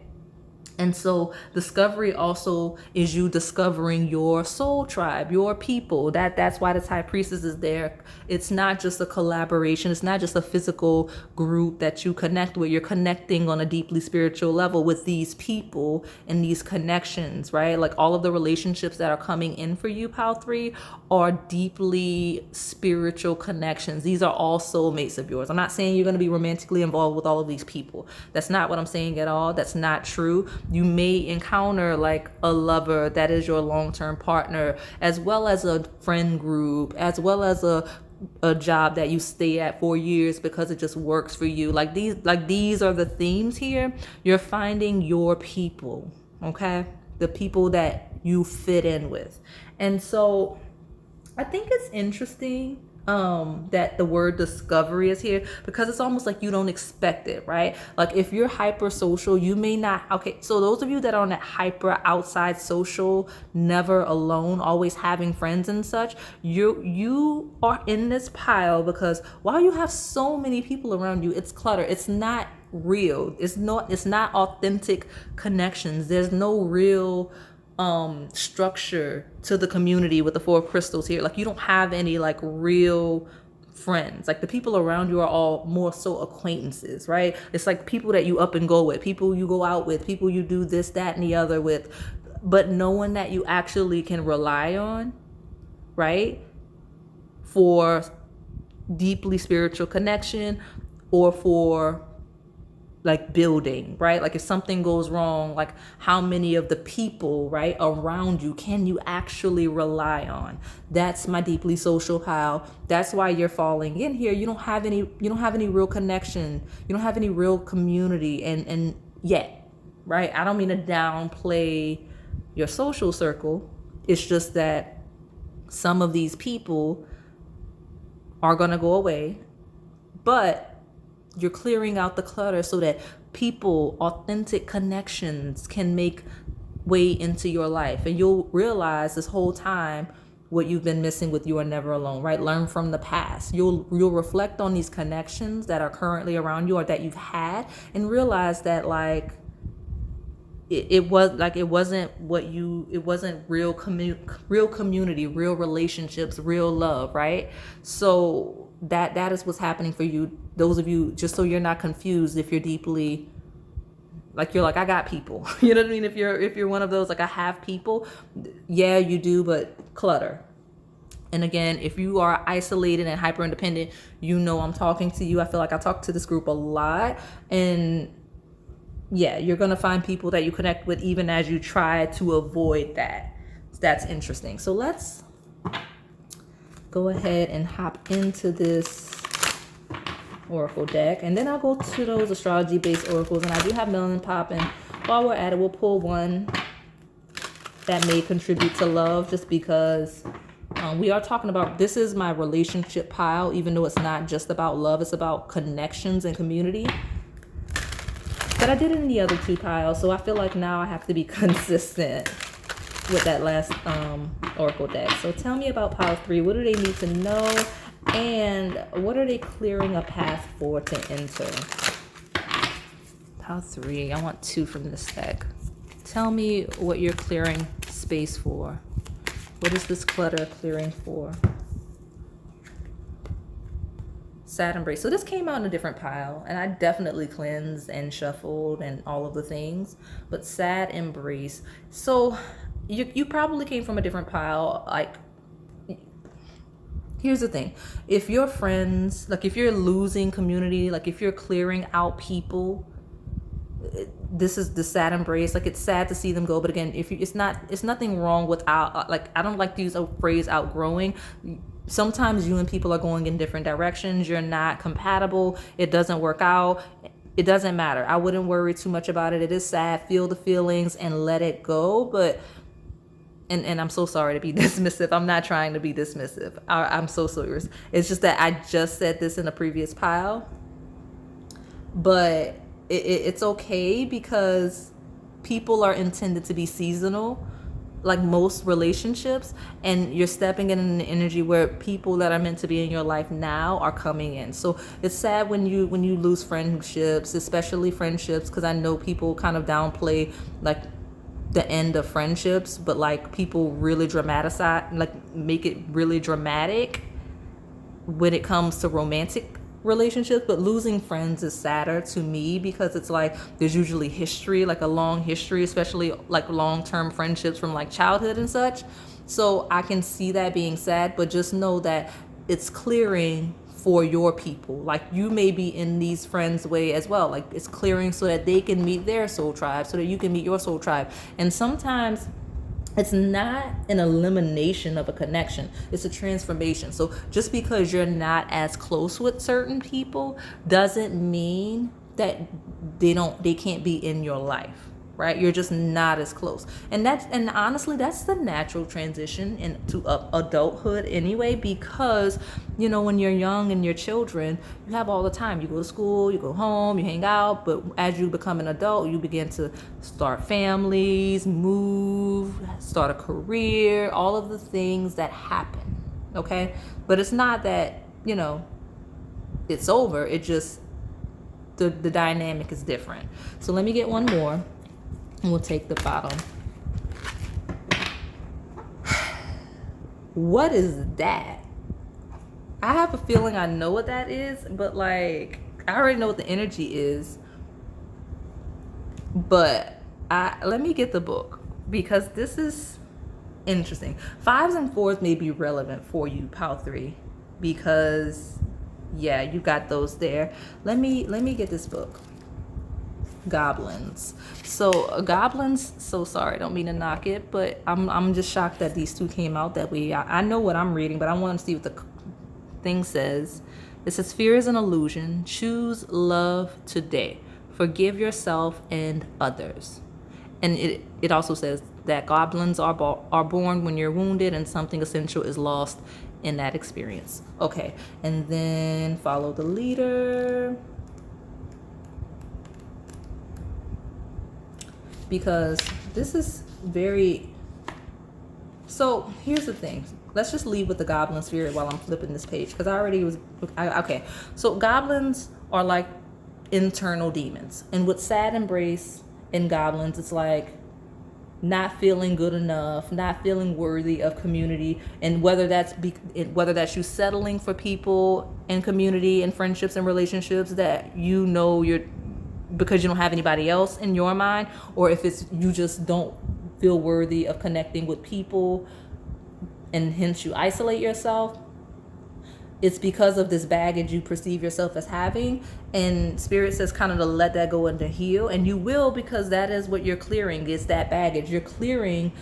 And so discovery also is you discovering your soul tribe, your people. That's why this high priestess is there. It's not just a collaboration. It's not just a physical group that you connect with. You're connecting on a deeply spiritual level with these people and these connections, right? Like all of the relationships that are coming in for you, Pile 3, are deeply spiritual connections. These are all soulmates of yours. I'm not saying you're going to be romantically involved with all of these people. That's not what I'm saying at all. That's not true. You may encounter like a lover that is your long-term partner, as well as a friend group, as well as a job that you stay at for years because it just works for you. Like these are the themes here. You're finding your people, okay? The people that you fit in with. And so I think it's interesting that the word discovery is here, because it's almost like you don't expect it, right? Like if you're hyper social, you may not. Okay, so those of you that are on that hyper outside social, never alone, always having friends and such, you are in this pile because while you have so many people around you, it's clutter. It's not real. It's not authentic connections. There's no real structure to the community with the 4 crystals here. Like you don't have any like real friends. Like the people around you are all more so acquaintances, right? It's like people that you up and go with, people you go out with, people you do this, that, and the other with, but no one that you actually can rely on, right? For deeply spiritual connection, or for like building, right? Like if something goes wrong, like how many of the people, right, around you can you actually rely on? That's my deeply social pile. That's why you're falling in here. You don't have any real connection. You don't have any real community and yet, right? I don't mean to downplay your social circle. It's just that some of these people are going to go away, but you're clearing out the clutter so that people, authentic connections can make way into your life. And you'll realize this whole time what you've been missing with You Are Never Alone, right? Learn from the past. You'll reflect on these connections that are currently around you or that you've had, and realize that like it was like it wasn't real real community, real relationships, real love, right? So that is what's happening for you, those of you, just so you're not confused. If you're deeply, like, you're like, I got people, you know what I mean? If you're one of those, like, I have people, yeah, you do, but clutter. And again, if you are isolated and hyper independent, you know I'm talking to you. I feel like I talk to this group a lot. And yeah, you're going to find people that you connect with even as you try to avoid that. That's interesting. So let's go ahead and hop into this oracle deck. And then I'll go to those astrology-based oracles. And I do have Melanin Pop. And while we're at it, we'll pull one that may contribute to love, just because we are talking about, this is my relationship pile, even though it's not just about love, it's about connections and community. But I did it in the other two piles, so I feel like now I have to be consistent with that last oracle deck. So tell me about pile 3. What do they need to know? And what are they clearing a path for to enter? Pile 3, I want 2 from this deck. Tell me what you're clearing space for. What is this clutter clearing for? Sad Embrace. So this came out in a different pile, and I definitely cleansed and shuffled and all of the things. But Sad Embrace. So you probably came from a different pile. Like, here's the thing. If your friends, like if you're losing community, like if you're clearing out people, this is the Sad Embrace. Like, it's sad to see them go, but again, if you, it's nothing wrong with like, I don't like to use a phrase outgrowing. Sometimes you and people are going in different directions. You're not compatible. It doesn't work out. It doesn't matter. I wouldn't worry too much about it. It is sad. Feel the feelings and let it go. But and I'm so sorry to be dismissive. I'm not trying to be dismissive. I'm so serious. It's just that I just said this in a previous pile, but it's okay, because people are intended to be seasonal, like most relationships, and you're stepping in an energy where people that are meant to be in your life now are coming in. So it's sad when you lose friendships, especially friendships, because I know people kind of downplay like the end of friendships, but like people really dramatize, like make it really dramatic when it comes to romantic relationships. But losing friends is sadder to me, because it's like there's usually history, like a long history, especially like long-term friendships from like childhood and such. So I can see that being sad, but just know that it's clearing for your people. Like, you may be in these friends' way as well. Like, it's clearing so that they can meet their soul tribe, so that you can meet your soul tribe. And sometimes it's not an elimination of a connection, it's a transformation. So just because you're not as close with certain people doesn't mean that they can't be in your life, right? You're just not as close. And honestly, that's the natural transition into adulthood anyway, because when you're young and you're children, you have all the time. You go to school, you go home, you hang out. But as you become an adult, you begin to start families, move, start a career, all of the things that happen. Okay? But it's not that, it's over. It just, the dynamic is different. So let me get one more, and we'll take the bottom. What is that? I have a feeling I know what that is, but like, I already know what the energy is. But let me get the book, because this is interesting. 5s and 4s may be relevant for you, pile 3, because yeah, you got those there. Let me get this book. Goblins. So goblins, so sorry, don't mean to knock it, but I'm just shocked that these two came out that way. I know what I'm reading, but I want to see what the thing says. It says, fear is an illusion. Choose love today. Forgive yourself and others. And it also says that goblins are born when you're wounded and something essential is lost in that experience. Okay, and then follow the leader. Because this is very... So here's the thing. Let's just leave with the goblin spirit while I'm flipping this page, because I already was... Okay, so goblins are like internal demons. And with Sad Embrace in goblins, it's like not feeling good enough, not feeling worthy of community, and whether that's you settling for people in community and friendships and relationships that you're because you don't have anybody else in your mind, or if it's you just don't feel worthy of connecting with people and hence you isolate yourself. It's because of this baggage you perceive yourself as having, and spirit says kind of to let that go and to heal, and you will, because that is what you're clearing, is that baggage. You're clearing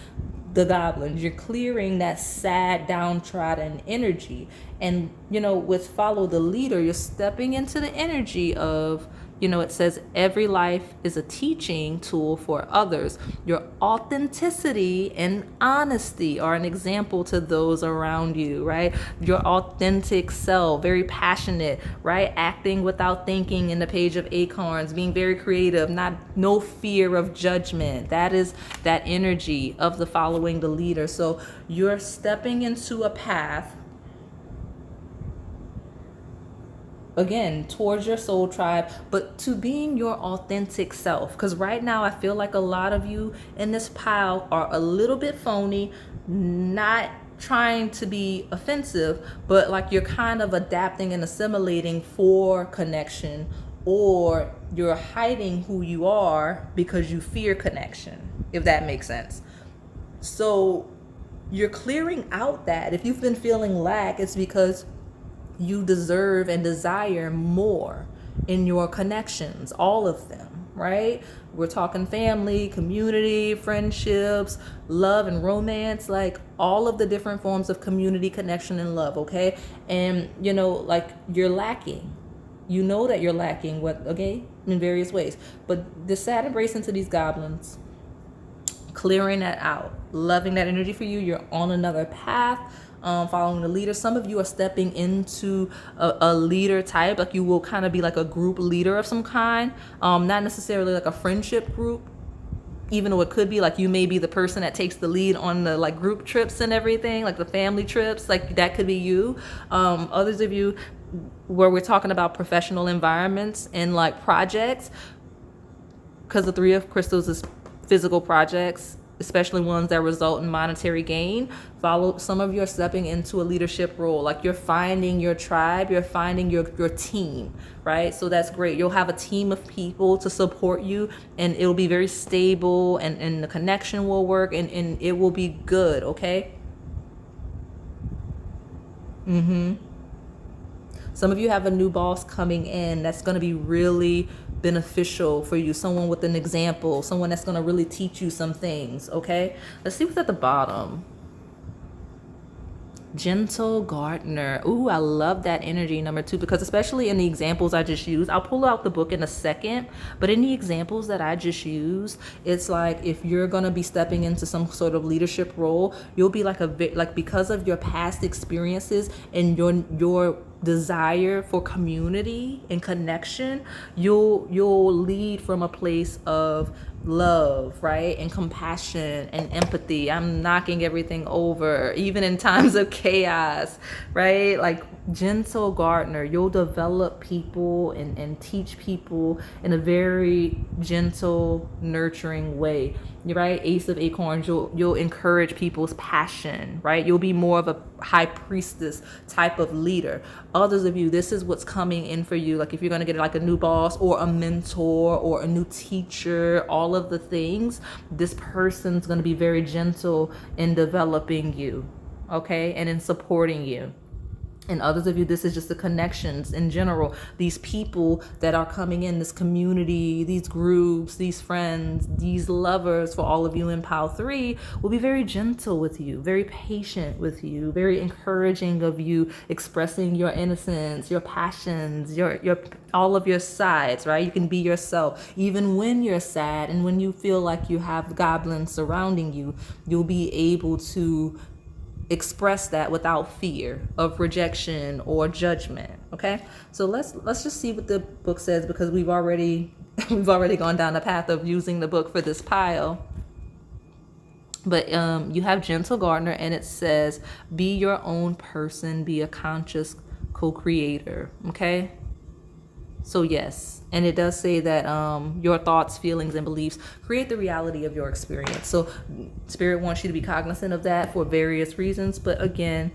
the goblins, you're clearing that sad downtrodden energy. And with follow the leader, you're stepping into the energy of, it says every life is a teaching tool for others. Your authenticity and honesty are an example to those around you, right? Your authentic self, very passionate, right? Acting without thinking in the page of acorns, being very creative, no fear of judgment. That is that energy of the following the leader. So you're stepping into a path, again, towards your soul tribe, but to being your authentic self. Because right now I feel like a lot of you in this pile are a little bit phony, not trying to be offensive, but like you're kind of adapting and assimilating for connection, or you're hiding who you are because you fear connection, if that makes sense. So you're clearing out that. If you've been feeling lack, it's because you deserve and desire more in your connections, all of them, right? We're talking family, community, friendships, love and romance, like all of the different forms of community, connection, and love, okay? And, like you're lacking. You know that you're lacking, in various ways. But the sad embrace into these goblins, clearing that out, loving that energy for you. You're on another path. Following the leader. Some of you are stepping into a leader type, like you will kind of be like a group leader of some kind, not necessarily like a friendship group, even though it could be like you may be the person that takes the lead on the like group trips and everything, like the family trips, like that could be you. Others of you where we're talking about professional environments and like projects, because the Three of Crystals is physical projects, especially ones that result in monetary gain. Some of you are stepping into a leadership role, like you're finding your tribe, you're finding your team, right? So that's great. You'll have a team of people to support you, and it'll be very stable, and the connection will work, and it will be good, okay? Some of you have a new boss coming in that's going to be really beneficial for you. Someone with an example, someone that's going to really teach you some things, okay? Let's see what's at the bottom. Gentle gardener. Ooh, I love that energy, number 2, because especially in the examples I just used, I'll pull out the book in a second, but in the examples that I just used, it's like if you're going to be stepping into some sort of leadership role, you'll be like because of your past experiences and your desire for community and connection, you'll lead from a place of love, right? And compassion and empathy. I'm knocking everything over, even in times of chaos, right? Like gentle gardener, you'll develop people and teach people in a very gentle, nurturing way, right? Ace of Acorns, you'll encourage people's passion, right? You'll be more of a high priestess type of leader. Others of you, this is what's coming in for you. Like if you're going to get like a new boss or a mentor or a new teacher, all of the things, this person's going to be very gentle in developing you, okay? And in supporting you. And others of you, this is just the connections in general. These people that are coming in, this community, these groups, these friends, these lovers, for all of you in Pile 3, will be very gentle with you, very patient with you, very encouraging of you, expressing your innocence, your passions, your all of your sides, right? You can be yourself. Even when you're sad and when you feel like you have goblins surrounding you, you'll be able to express that without fear of rejection or judgment. Okay, so let's just see what the book says, because we've already gone down the path of using the book for this pile. But you have gentle gardener, and it says be your own person, be a conscious co-creator. Okay, So yes, and it does say that your thoughts, feelings, and beliefs create the reality of your experience. So Spirit wants you to be cognizant of that for various reasons. But again,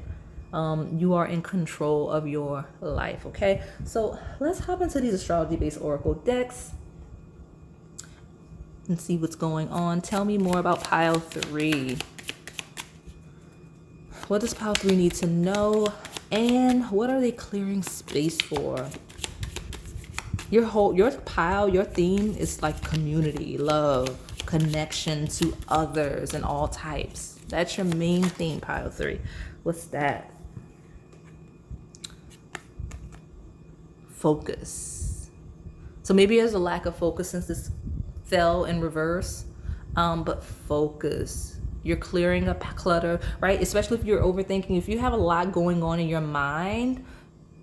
you are in control of your life. Okay, so let's hop into these astrology-based oracle decks and see what's going on. Tell me more about pile 3. What does pile 3 need to know? And what are they clearing space for? Your pile, your theme is like community, love, connection to others and all types. That's your main theme, pile 3. What's that? Focus. So maybe there's a lack of focus since this fell in reverse. But focus. You're clearing up clutter, right? Especially if you're overthinking. If you have a lot going on in your mind,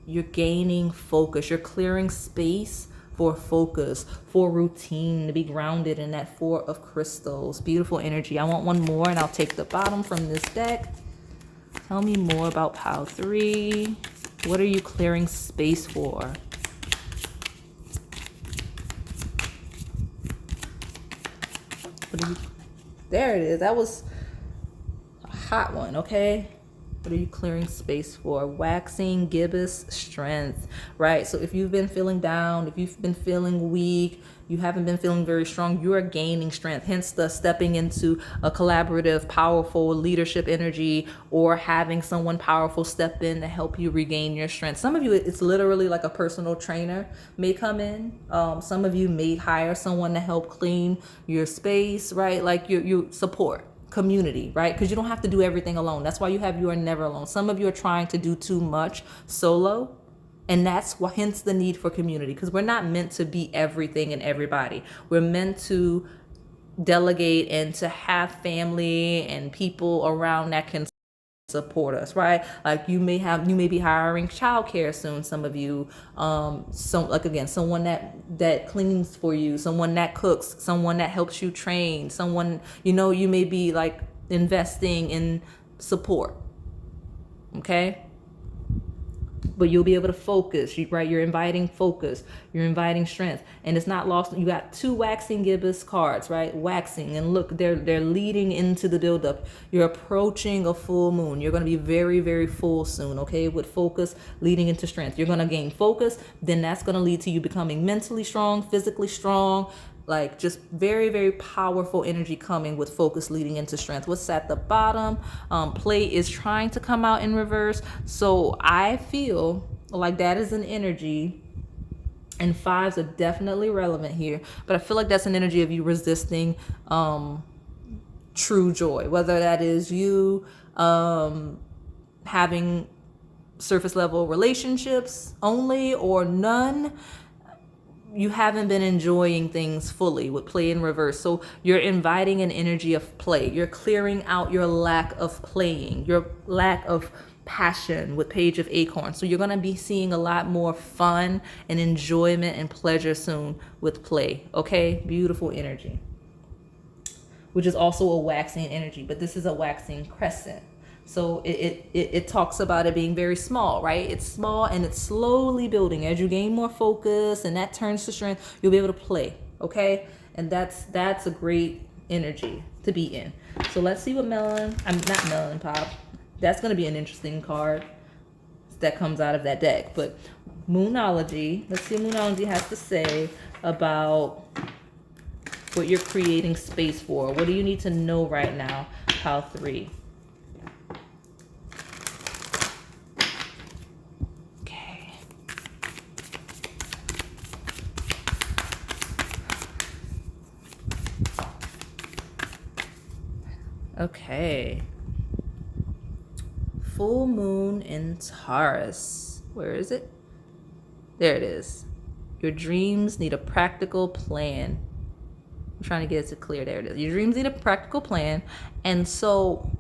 you're gaining focus. You're clearing space for focus, for routine, to be grounded in that 4 of crystals. Beautiful energy. I want one more and I'll take the bottom from this deck. Tell me more about pile 3. What are you clearing space for? There it is. That was a hot one, okay? What are you clearing space for? Waxing gibbous strength, right? So if you've been feeling down, if you've been feeling weak, you haven't been feeling very strong, you are gaining strength. Hence the stepping into a collaborative, powerful leadership energy, or having someone powerful step in to help you regain your strength. Some of you, it's literally like a personal trainer may come in. Some of you may hire someone to help clean your space, right? Like you support community, right? Because you don't have to do everything alone. That's why you are never alone. Some of you are trying to do too much solo, and that's why, hence the need for community, because we're not meant to be everything and everybody. We're meant to delegate and to have family and people around that can support us, right? Like you may be hiring childcare soon. Some of you, someone that cleans for you, someone that cooks, someone that helps you train, someone, you may be like investing in support. Okay. But you'll be able to focus, right? You're inviting focus, you're inviting strength, and it's not lost. You got 2 waxing gibbous cards, right? Waxing, and look, they're leading into the buildup. You're approaching a full moon. You're going to be very, very full soon, okay? With focus leading into strength. You're going to gain focus, then that's going to lead to you becoming mentally strong, physically strong, like just very, very powerful energy coming with focus leading into strength. What's at the bottom? Play is trying to come out in reverse. So I feel like that is an energy, and 5s are definitely relevant here, but I feel like that's an energy of you resisting true joy, whether that is you having surface level relationships only or none. You haven't been enjoying things fully with play in reverse. So you're inviting an energy of play. You're clearing out your lack of playing, your lack of passion with Page of Acorns. So you're going to be seeing a lot more fun and enjoyment and pleasure soon with play. Okay, beautiful energy, which is also a waxing energy, but this is a waxing crescent. So it talks about it being very small, right? It's small and it's slowly building. As you gain more focus and that turns to strength, you'll be able to play, okay? And that's a great energy to be in. So let's see what not Melon Pop. That's going to be an interesting card that comes out of that deck. But Moonology, let's see what Moonology has to say about what you're creating space for. What do you need to know right now, pile 3? Okay. Full moon in Taurus. Where is it? There it is. Your dreams need a practical plan. I'm trying to get it to clear. There it is. Your dreams need a practical plan. And so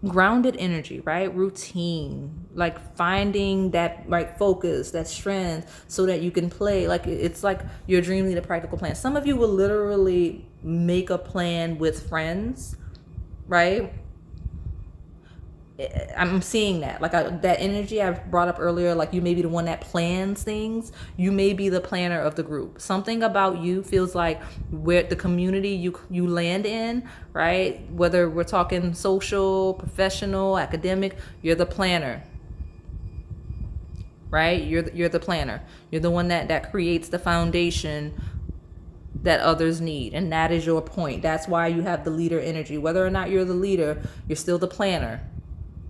grounded energy, right? Routine, like finding that right focus, that strength, so that you can play. Like it's like your dreams need a practical plan. Some of you will literally make a plan with friends, right? I'm seeing that, like that energy I brought up earlier, like you may be the one that plans things. You may be the planner of the group. Something about you feels like where the community you land in, right? Whether we're talking social, professional, academic, you're the planner, right? You're the planner. You're the one that creates the foundation that others need, and that is your point. That's why you have the leader energy. Whether or not you're the leader, you're still the planner,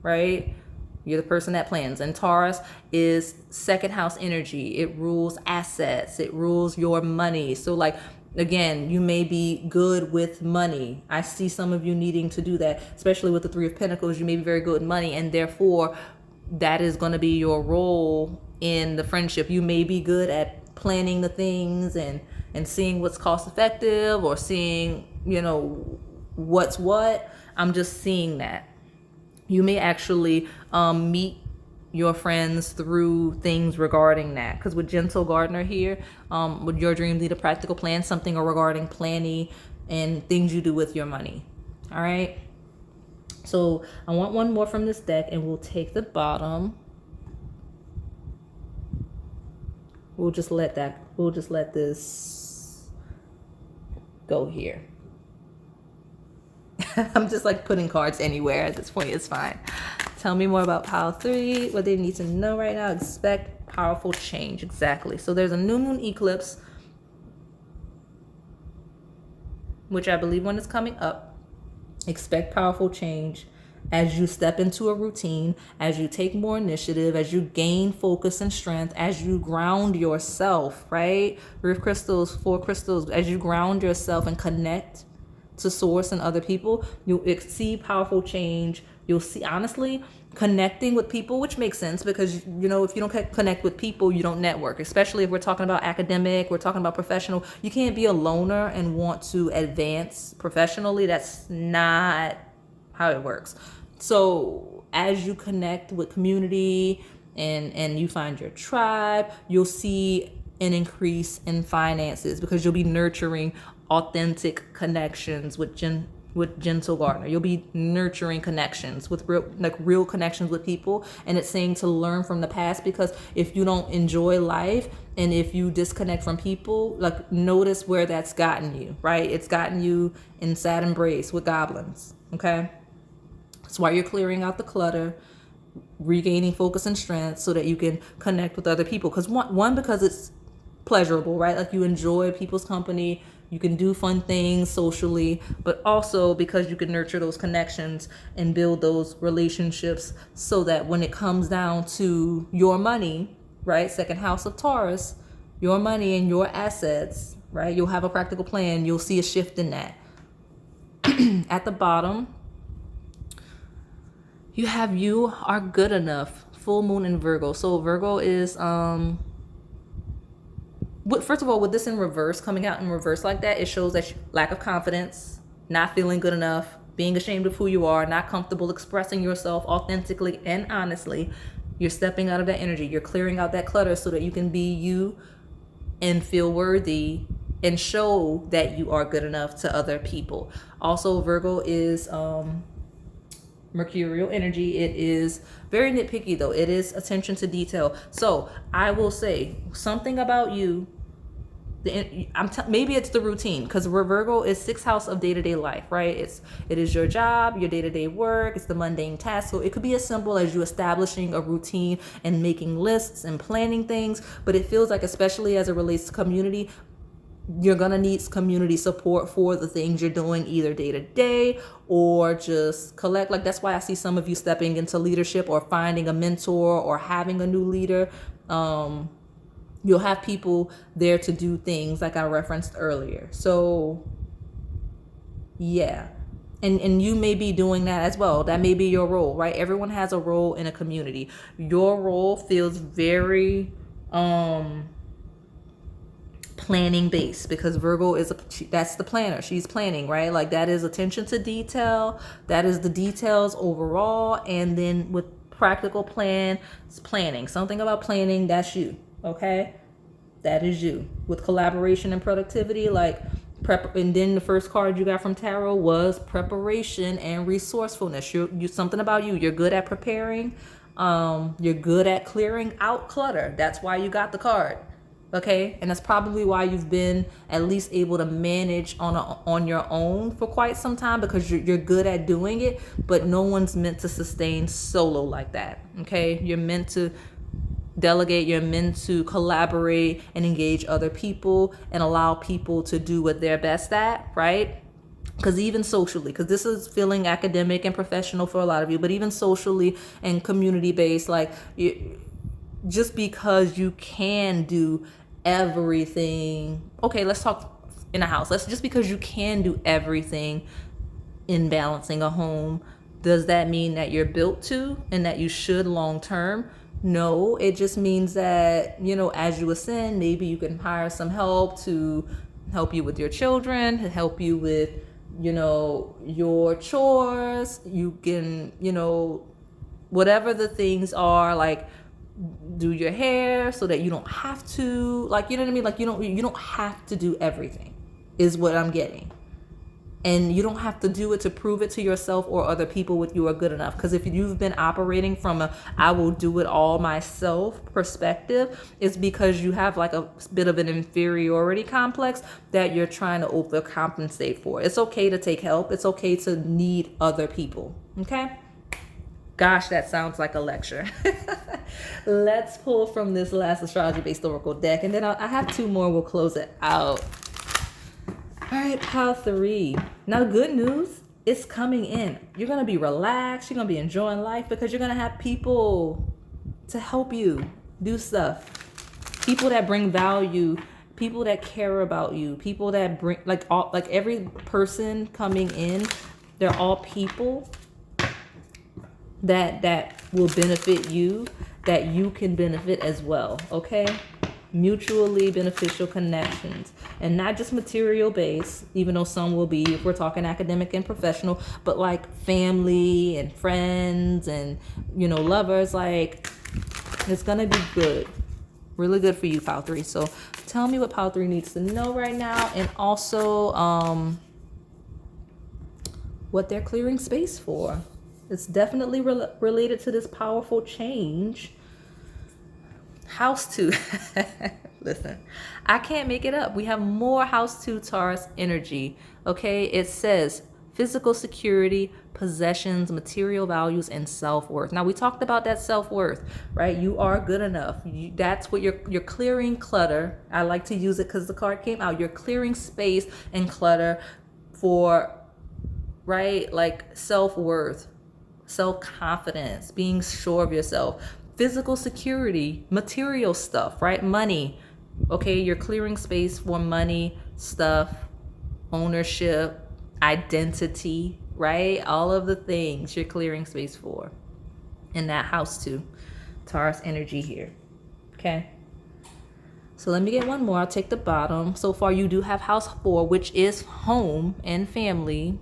right? You're the person that plans. And Taurus is second house energy. It rules assets. It rules your money. So like, again, you may be good with money. I see some of you needing to do that, especially with the Three of Pentacles. You may be very good with money, and therefore that is going to be your role in the friendship. You may be good at planning the things and seeing what's cost effective, or seeing, what's what. I'm just seeing that. You may actually meet your friends through things regarding that. Because with Gentle Gardener here, would your dreams need a practical plan? Something regarding planning and things you do with your money. All right. So I want one more from this deck, and we'll take the bottom. We'll just let this go here. I'm just like putting cards anywhere at this point. It's fine. Tell me more about pile 3. What they need to know right now. Expect powerful change. Exactly. So there's a new moon eclipse, which I believe one is coming up. Expect powerful change as you step into a routine, as you take more initiative, as you gain focus and strength, as you ground yourself, right? 3 crystals, 4 crystals, as you ground yourself and connect to source and other people, you'll see powerful change. You'll see, honestly, connecting with people, which makes sense because, if you don't connect with people, you don't network, especially if we're talking about academic, we're talking about professional. You can't be a loner and want to advance professionally. That's not how it works. So as you connect with community and you find your tribe, you'll see an increase in finances because you'll be nurturing authentic connections with Gentle Gardener. You'll be nurturing connections with real connections with people. And it's saying to learn from the past, because if you don't enjoy life and if you disconnect from people, like, notice where that's gotten you, right? It's gotten you in sad embrace with goblins. Okay. That's why you're clearing out the clutter, regaining focus and strength so that you can connect with other people. Because because it's pleasurable, right? Like, you enjoy people's company. You can do fun things socially, but also because you can nurture those connections and build those relationships so that when it comes down to your money, right? Second house of Taurus, your money and your assets, right? You'll have a practical plan. You'll see a shift in that. At the bottom, you have you are good enough. Full moon in Virgo. So Virgo is first of all, with this in reverse, coming out in reverse like that, it shows that lack of confidence, not feeling good enough, being ashamed of who you are, not comfortable expressing yourself authentically and honestly. You're stepping out of that energy. You're clearing out that clutter so that you can be you and feel worthy and show that you are good enough to other people. Also, Virgo is mercurial energy. It is very nitpicky, though. It is attention to detail. So I will say something about you. Maybe it's the routine, because Virgo is 6th house of day-to-day life, right? It is your job, your day-to-day work. It's the mundane task. So it could be as simple as you establishing a routine and making lists and planning things. But it feels like, especially as it relates to community, you're going to need community support for the things you're doing, either day to day or just collect. Like, that's why I see some of you stepping into leadership or finding a mentor or having a new leader. You'll have people there to do things like I referenced earlier. So yeah. And you may be doing that as well. That may be your role, right? Everyone has a role in a community. Your role feels very planning based, because Virgo that's the planner. She's planning, right? Like, that is attention to detail. That is the details overall. And then with practical plan, it's planning. Something about planning, that's you. Okay, that is you. With collaboration and productivity, like And then the first card you got from tarot was preparation and resourcefulness. You something about you. You're good at preparing. You're good at clearing out clutter. That's why you got the card. Okay, and that's probably why you've been at least able to manage on your own for quite some time, because you're good at doing it. But no one's meant to sustain solo like that. Okay, you're meant to delegate, you're meant to collaborate and engage other people and allow people to do what they're best at, right? Because even socially, because this is feeling academic and professional for a lot of you, but even socially and community based, like just because you can do everything, okay, let's talk in a house. Just because you can do everything in balancing a home, does that mean that you're built to and that you should long term? No, it just means that, as you ascend, maybe you can hire some help to help you with your children, to help you with, your chores. You can, whatever the things are, like do your hair so that you don't have to, like, you know what I mean? Like you don't have to do everything is what I'm getting. And you don't have to do it to prove it to yourself or other people with you are good enough. Because if you've been operating from a I will do it all myself perspective, it's because you have like a bit of an inferiority complex that you're trying to overcompensate for. It's okay to take help. It's okay to need other people. Okay? Gosh, that sounds like a lecture. Let's pull from this last astrology-based oracle deck. And then I have two more. We'll close it out. All right, pile 3. Now, good news, it's coming in. You're going to be relaxed. You're going to be enjoying life because you're going to have people to help you do stuff. People that bring value, people that care about you, people that bring, like every person coming in, they're all people that will benefit you, that you can benefit as well, okay? Mutually beneficial connections, and not just material based, even though some will be, if we're talking academic and professional, but like family and friends and, lovers. Like, it's gonna be good, really good for you, pile 3. So tell me what pile 3 needs to know right now, and also what they're clearing space for. It's definitely related to this powerful change. House 2. Listen, I can't make it up. We have more House 2 Taurus energy. Okay, it says physical security, possessions, material values, and self-worth. Now, we talked about that self-worth, right? You are good enough. That's what you're clearing clutter. I like to use it because the card came out. You're clearing space and clutter for, right, like self-worth, self-confidence, being sure of yourself, physical security, material stuff, right? Money. Okay, you're clearing space for money, stuff, ownership, identity, right? All of the things you're clearing space for in that House 2 Taurus energy here. Okay. So let me get one more. I'll take the bottom. So far, you do have House 4, which is home and family.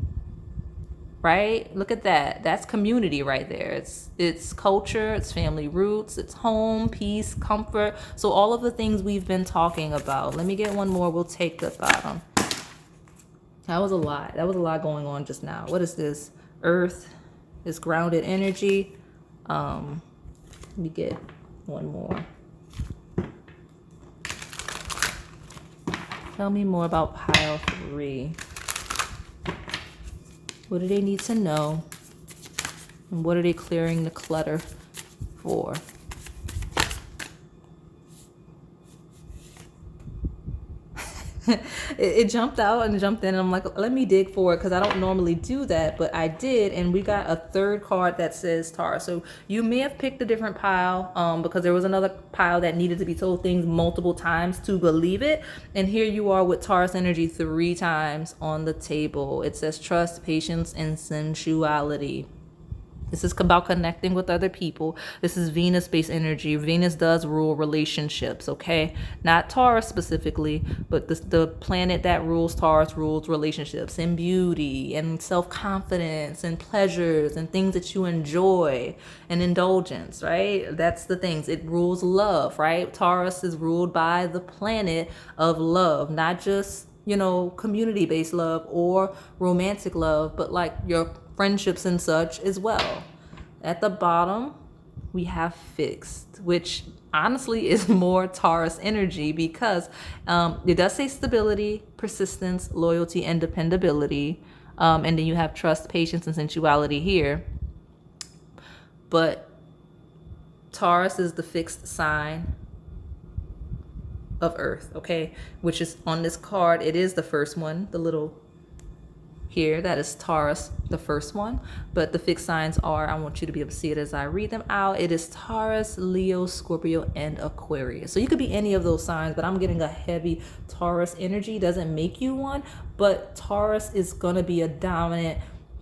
Right? Look at that. That's community right there. It's culture, it's family roots, it's home, peace, comfort. So all of the things we've been talking about. Let me get one more. We'll take the bottom. That was a lot. That was a lot going on just now. What is this? Earth is grounded energy. Let me get one more. Tell me more about pile 3. What do they need to know? And what are they clearing the clutter for? It jumped out and jumped in, and I'm like, let me dig for it, because I don't normally do that, but I did, and we got a third card that says Taurus. So you may have picked a different pile because there was another pile that needed to be told things multiple times to believe it, and here you are with Taurus energy 3 times on the table. It says trust, patience, and sensuality. This is about connecting with other people. This is Venus-based energy. Venus does rule relationships, okay? Not Taurus specifically, but the planet that rules Taurus rules relationships and beauty and self-confidence and pleasures and things that you enjoy and indulgence, right? That's the things. It rules love, right? Taurus is ruled by the planet of love, not just community-based love or romantic love, but like your friendships and such as well. At the bottom, we have fixed, which honestly is more Taurus energy because it does say stability, persistence, loyalty, and dependability. And then you have trust, patience, and sensuality here. But Taurus is the fixed sign of Earth, okay? Which is on this card. It is the first one, the little here, that is Taurus, the first one. But the fixed signs are, I want you to be able to see it as I read them out. It is Taurus, Leo, Scorpio, and Aquarius. So you could be any of those signs, but I'm getting a heavy Taurus energy. Doesn't make you one, but Taurus is going to be a dominant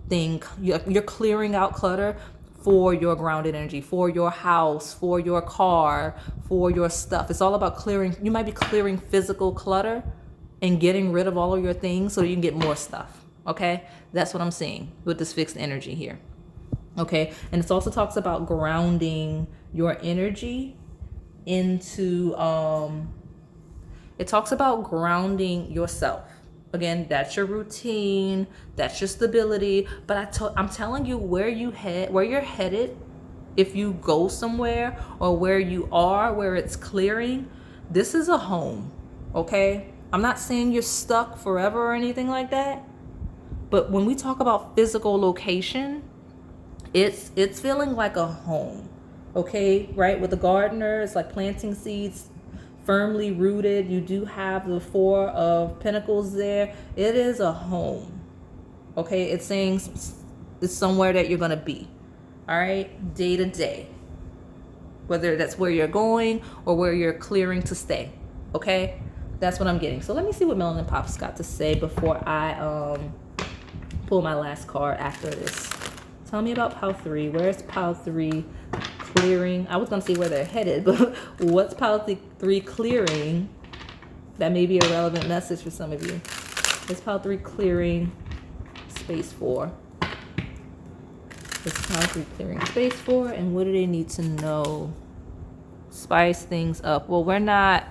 thing. You're clearing out clutter for your grounded energy, for your house, for your car, for your stuff. It's all about clearing. You might be clearing physical clutter and getting rid of all of your things so you can get more stuff. Okay, that's what I'm seeing with this fixed energy here. Okay, and it also talks about grounding your energy into it talks about grounding yourself. Again, that's your routine, that's your stability. But I'm telling you where you're headed. If you go somewhere or where you are, where it's clearing, this is a home. Okay, I'm not saying you're stuck forever or anything like that. But when we talk about physical location, it's feeling like a home, okay? Right? With the gardener, it's like planting seeds, firmly rooted. You do have the Four of Pentacles there. It is a home, okay? It's saying it's somewhere that you're going to be, all right? Day to day, whether that's where you're going or where you're clearing to stay, okay? That's what I'm getting. So let me see what Melanin Pop's got to say before I pull my last card after this. Tell me about Pile 3. Where's Pile 3 clearing? I was going to see where they're headed, but what's Pile 3 clearing? That may be a relevant message for some of you. It's Pile 3 clearing space 4. It's Pile 3 clearing space 4. And what do they need to know? Spice things up. Well, we're not.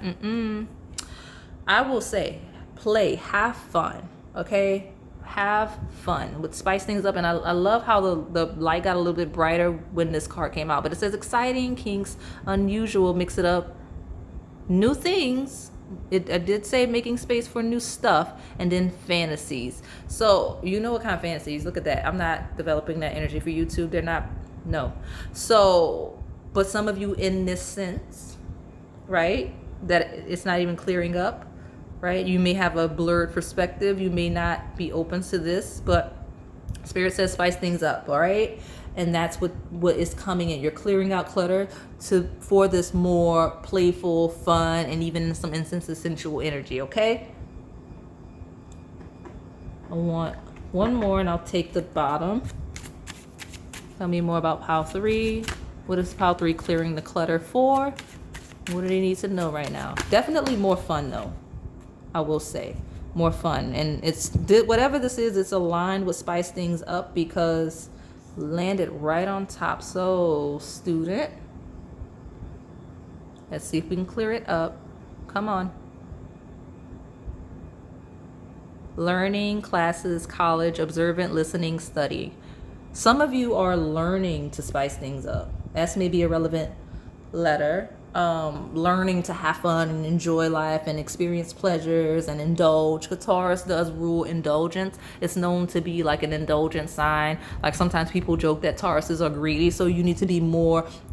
I will say, play, have fun, okay? Have fun with spice things up. And I love how the light got a little bit brighter when this card came out. But it says exciting, kinks, unusual, mix it up, new things. I did say making space for new stuff, and then fantasies. So you know what kind of fantasies. Look at that. I'm not developing that energy for YouTube. They're not. No. So, but some of you in this sense, right, that it's not even clearing up. Right? You may have a blurred perspective. You may not be open to this, but Spirit says spice things up, all right? And that's what is coming in. You're clearing out clutter for this more playful, fun, and even in some instances, sensual energy, okay? I want one more, and I'll take the bottom. Tell me more about Pile 3. What is Pile 3 clearing the clutter for? What do they need to know right now? Definitely more fun, though. I will say more fun, and it's whatever this is, it's aligned with spice things up because landed right on top. So student, let's see if we can clear it up. Come on. Learning, classes, college, observant, listening, study. Some of you are learning to spice things up. That's maybe a relevant letter. Learning to have fun and enjoy life and experience pleasures and indulge. Taurus does rule indulgence. It's known to be like an indulgent sign. Like sometimes people joke that Tauruses are greedy, so you need to be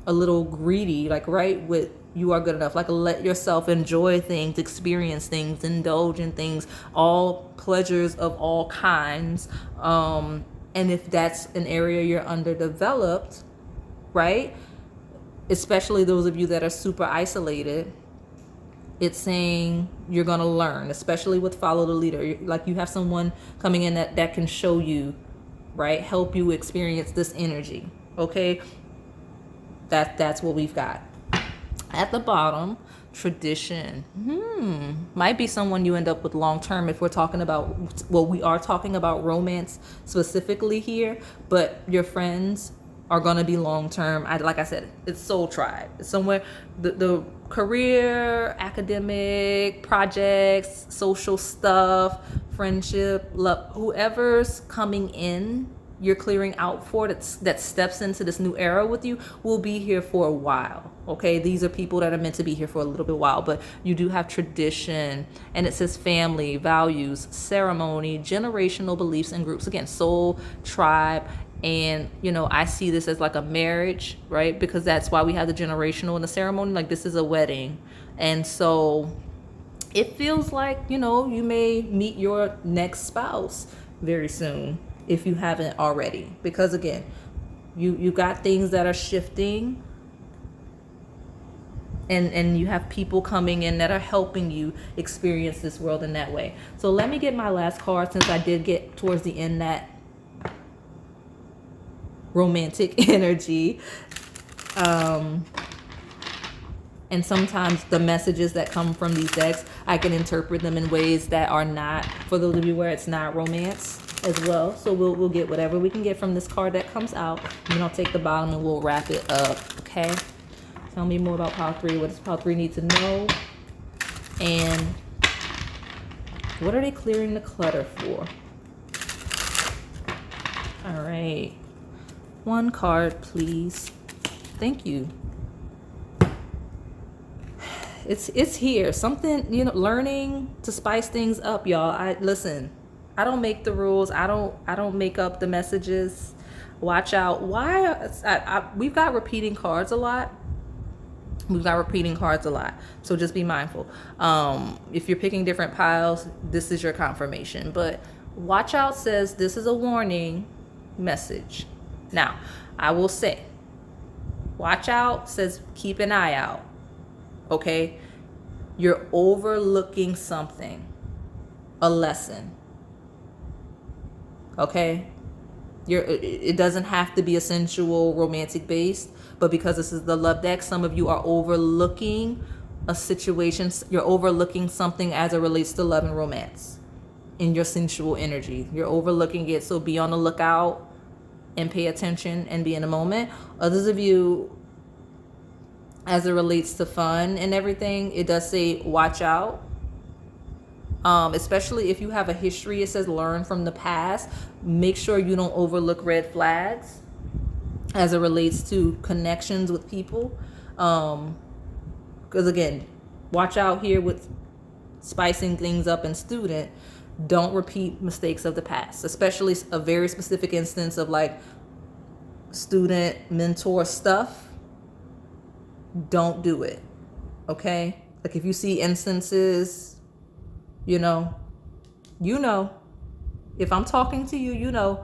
a little greedy, like right with you are good enough. Like let yourself enjoy things, experience things, indulge in things, all pleasures of all kinds. And if that's an area you're underdeveloped, right? Especially those of you that are super isolated, it's saying you're going to learn, especially with follow the leader. Like you have someone coming in that can show you, right? Help you experience this energy. Okay. That's what we've got. At the bottom, tradition. Might be someone you end up with long term if we're talking about, well, we are talking about romance specifically here, but your friends, are going to be long term. Like I said, it's soul tribe. It's somewhere the career, academic, projects, social stuff, friendship, love, whoever's coming in, you're clearing out for that steps into this new era with you will be here for a while. Okay, these are people that are meant to be here for a little bit while, but you do have tradition, and it says family, values, ceremony, generational beliefs and groups. Again, soul, tribe, and I see this as like a marriage, right? Because that's why we have the generational and the ceremony. Like, this is a wedding, and so it feels like you may meet your next spouse very soon if you haven't already, because again, you got things that are shifting, and you have people coming in that are helping you experience this world in that way. So let me get my last card, since I did get towards the end that romantic energy. And sometimes the messages that come from these decks, I can interpret them in ways that are not, for those of you where it's not romance as well. So we'll get whatever we can get from this card that comes out, and then I'll take the bottom and we'll wrap it up. Okay, tell me more about pile 3. What does pile 3 need to know, and what are they clearing the clutter for? All right, one card please. Thank you. It's here. Something, learning to spice things up, y'all. Listen, I don't make the rules. I don't make up the messages. Watch out. We've got repeating cards a lot. So just be mindful. If you're picking different piles, this is your confirmation. But watch out says this is a warning message. Now, I will say, watch out says keep an eye out. Okay, you're overlooking something, a lesson. Okay, it doesn't have to be a sensual, romantic based, but because this is the love deck, some of you are overlooking a situation. You're overlooking something as it relates to love and romance in your sensual energy. You're overlooking it, so be on the lookout and pay attention and be in the moment. Others of you, as it relates to fun and everything, it does say watch out. Especially if you have a history, it says learn from the past. Make sure you don't overlook red flags as it relates to connections with people. Because again, watch out here with spicing things up in student. Don't repeat mistakes of the past, especially a very specific instance of like student mentor stuff. Don't do it. Okay, like if you see instances, if I'm talking to you,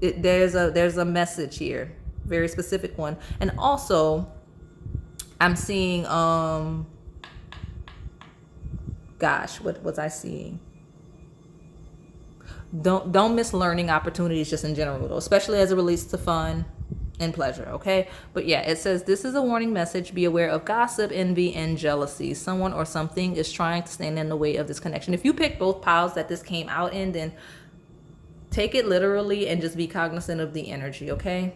there's a message here, very specific one. And also I'm seeing what was I seeing? Don't miss learning opportunities just in general though, especially as it relates to fun and pleasure. Okay, but yeah, it says this is a warning message. Be aware of gossip, envy, and jealousy. Someone or something is trying to stand in the way of this connection. If you pick both piles that this came out in, then take it literally and just be cognizant of the energy. Okay,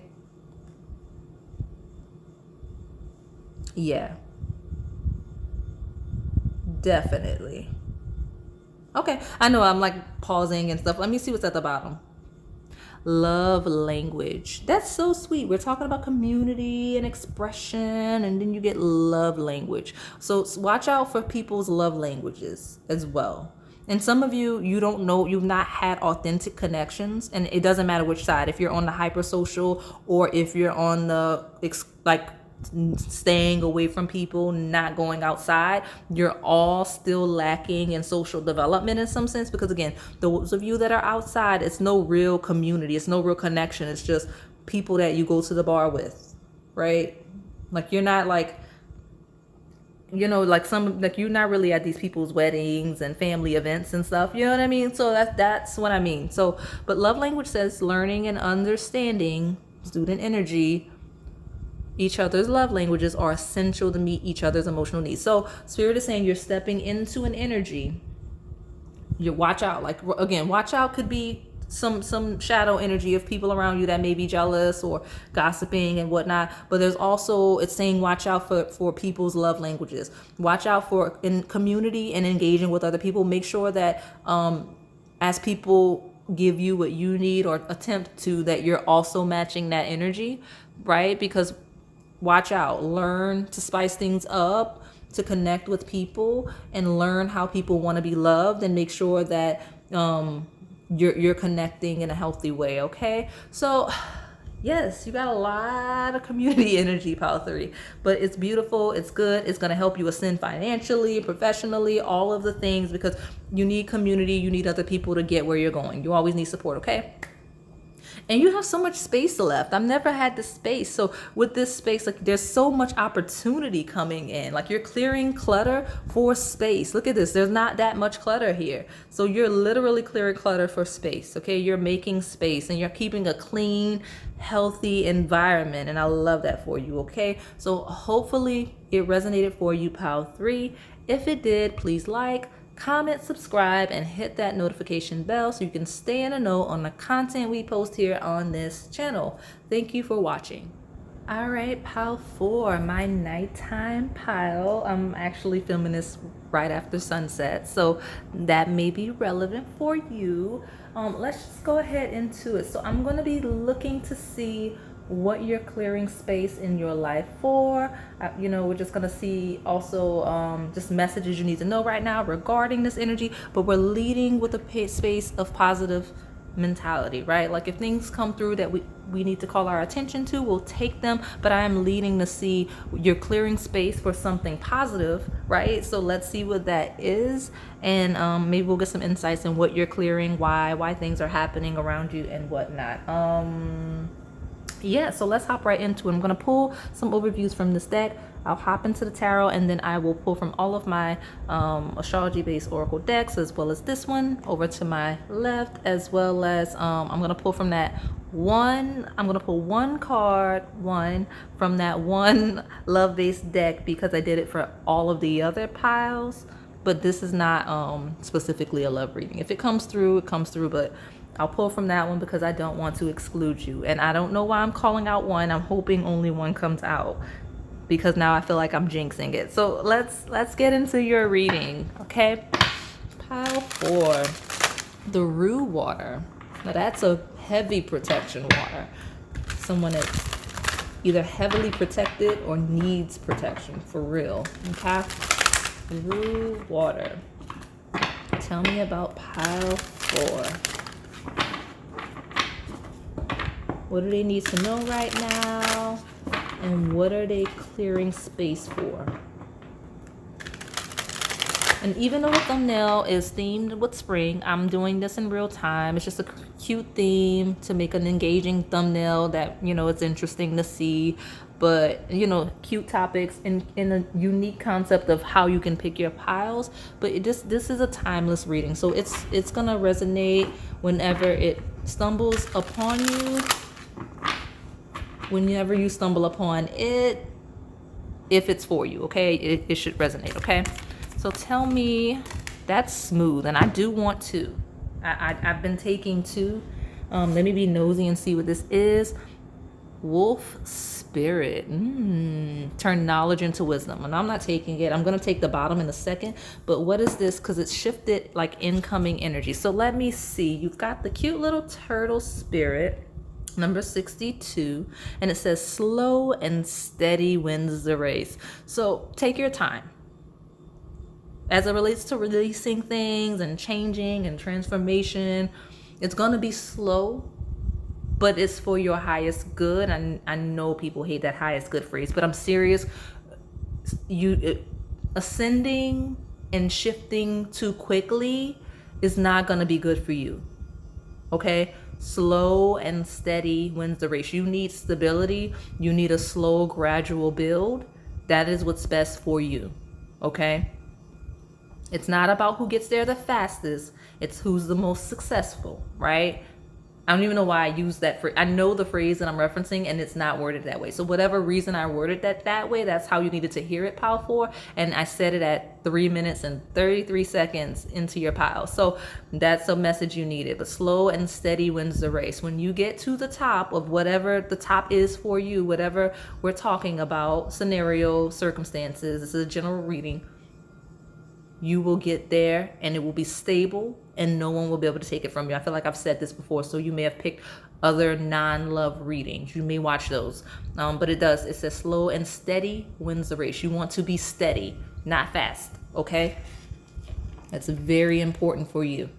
yeah, definitely. Okay, I know I'm like pausing and stuff. Let me see what's at the bottom. Love language. That's so sweet. We're talking about community and expression, and then you get love language. So watch out for people's love languages as well. And some of you don't know, you've not had authentic connections, and it doesn't matter which side. If you're on the hypersocial or if you're on the staying away from people, not going outside, you're all still lacking in social development in some sense, because again, those of you that are outside, it's no real community, it's no real connection, it's just people that you go to the bar with, right? Like you're not like you're not really at these people's weddings and family events and stuff, you know what I mean? So that's what I mean. So but love language says learning and understanding student energy. Each other's love languages are essential to meet each other's emotional needs. So Spirit is saying you're stepping into an energy. You watch out. Like, again, watch out could be some shadow energy of people around you that may be jealous or gossiping and whatnot. But there's also, it's saying watch out for people's love languages. Watch out for in community and engaging with other people. Make sure that as people give you what you need or attempt to, that you're also matching that energy, right? Because watch out, learn to spice things up, to connect with people and learn how people want to be loved, and make sure that you're connecting in a healthy way. Okay, so yes, you got a lot of community energy, Pile 3, but it's beautiful, it's good, it's going to help you ascend financially, professionally, all of the things, because you need community, you need other people to get where you're going. You always need support, okay? And you have so much space left. I've never had this space. So with this space, like, there's so much opportunity coming in. Like, you're clearing clutter for space. Look at this. There's not that much clutter here. So you're literally clearing clutter for space. Okay. You're making space and you're keeping a clean, healthy environment. And I love that for you. Okay. So hopefully it resonated for you, Pile 3. If it did, please like, comment, subscribe, and hit that notification bell so you can stay in a know on the content we post here on this channel. Thank you for watching. All right, Pile 4, my nighttime pile. I'm actually filming this right after sunset, so that may be relevant for you. Let's just go ahead into it. So I'm going to be looking to see what you're clearing space in your life for. We're just going to see also just messages you need to know right now regarding this energy, but we're leading with a space of positive mentality, right? Like, if things come through that we need to call our attention to, we'll take them, but I am leading to see you're clearing space for something positive, right? So let's see what that is, and maybe we'll get some insights in what you're clearing, why things are happening around you and whatnot. Yeah, so let's hop right into it. I'm going to pull some overviews from this deck. I'll hop into the tarot, and then I will pull from all of my astrology-based oracle decks, as well as this one over to my left, as well as I'm going to pull from that one. I'm going to pull one card, from that one love-based deck, because I did it for all of the other piles. But this is not specifically a love reading. If it comes through, it comes through, but I'll pull from that one because I don't want to exclude you. And I don't know why I'm calling out one. I'm hoping only one comes out, because now I feel like I'm jinxing it. So let's get into your reading, okay? Pile 4, the Rue water. Now that's a heavy protection water. Someone that's either heavily protected or needs protection for real, okay? Rue water. Tell me about Pile 4. What do they need to know right now? And what are they clearing space for? And even though the thumbnail is themed with spring, I'm doing this in real time. It's just a cute theme to make an engaging thumbnail that, it's interesting to see. But, cute topics in a unique concept of how you can pick your piles. But this is a timeless reading. So it's going to resonate whenever it stumbles upon you. Whenever you stumble upon it, if it's for you, okay? It should resonate, okay? So tell me, that's smooth, and I do want two. I've been taking two. Let me be nosy and see what this is. Wolf spirit. Turn knowledge into wisdom. And I'm not taking it. I'm going to take the bottom in a second. But what is this? Because it's shifted like incoming energy. So let me see. You've got the cute little turtle spirit, number 62, and it says slow and steady wins the race. So take your time as it relates to releasing things and changing and transformation. It's going to be slow, but it's for your highest good. I know people hate that highest good phrase, but I'm serious. Ascending and shifting too quickly is not going to be good for you. Okay? Slow and steady wins the race. You need stability. You need a slow, gradual build. That is what's best for you. Okay? It's not about who gets there the fastest. It's who's the most successful, right? I don't even know why I use that phrase. I know the phrase that I'm referencing, and it's not worded that way. So whatever reason I worded that way, that's how you needed to hear it, pile 4. And I said it at 3 minutes and 33 seconds into your pile. So that's a message you needed. But slow and steady wins the race. When you get to the top of whatever the top is for you, whatever we're talking about, scenario, circumstances, this is a general reading, you will get there and it will be stable and no one will be able to take it from you. I feel like I've said this before, so you may have picked other non-love readings. You may watch those. But it says slow and steady wins the race. You want to be steady, not fast, okay? That's very important for you.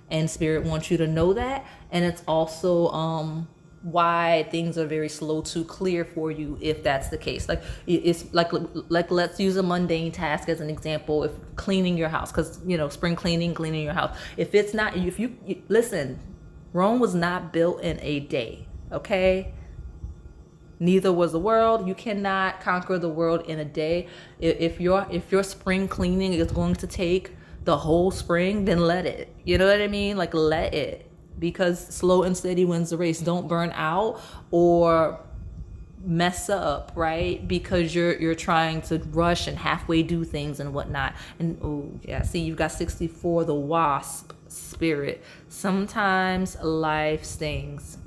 And Spirit wants you to know that. And it's also why things are very slow to clear for you if that's the case. Like it's like let's use a mundane task as an example. If cleaning your house, because spring cleaning your house, if it's not, if you listen, Rome was not built in a day, okay? Neither was the world. You cannot conquer the world in a day. If your spring cleaning is going to take the whole spring, then let it. You know what I mean? Like, let it. Because slow and steady wins the race. Don't burn out or mess up, right? Because you're trying to rush and halfway do things and whatnot. And oh yeah, see, you've got 64, the wasp spirit. Sometimes life stings.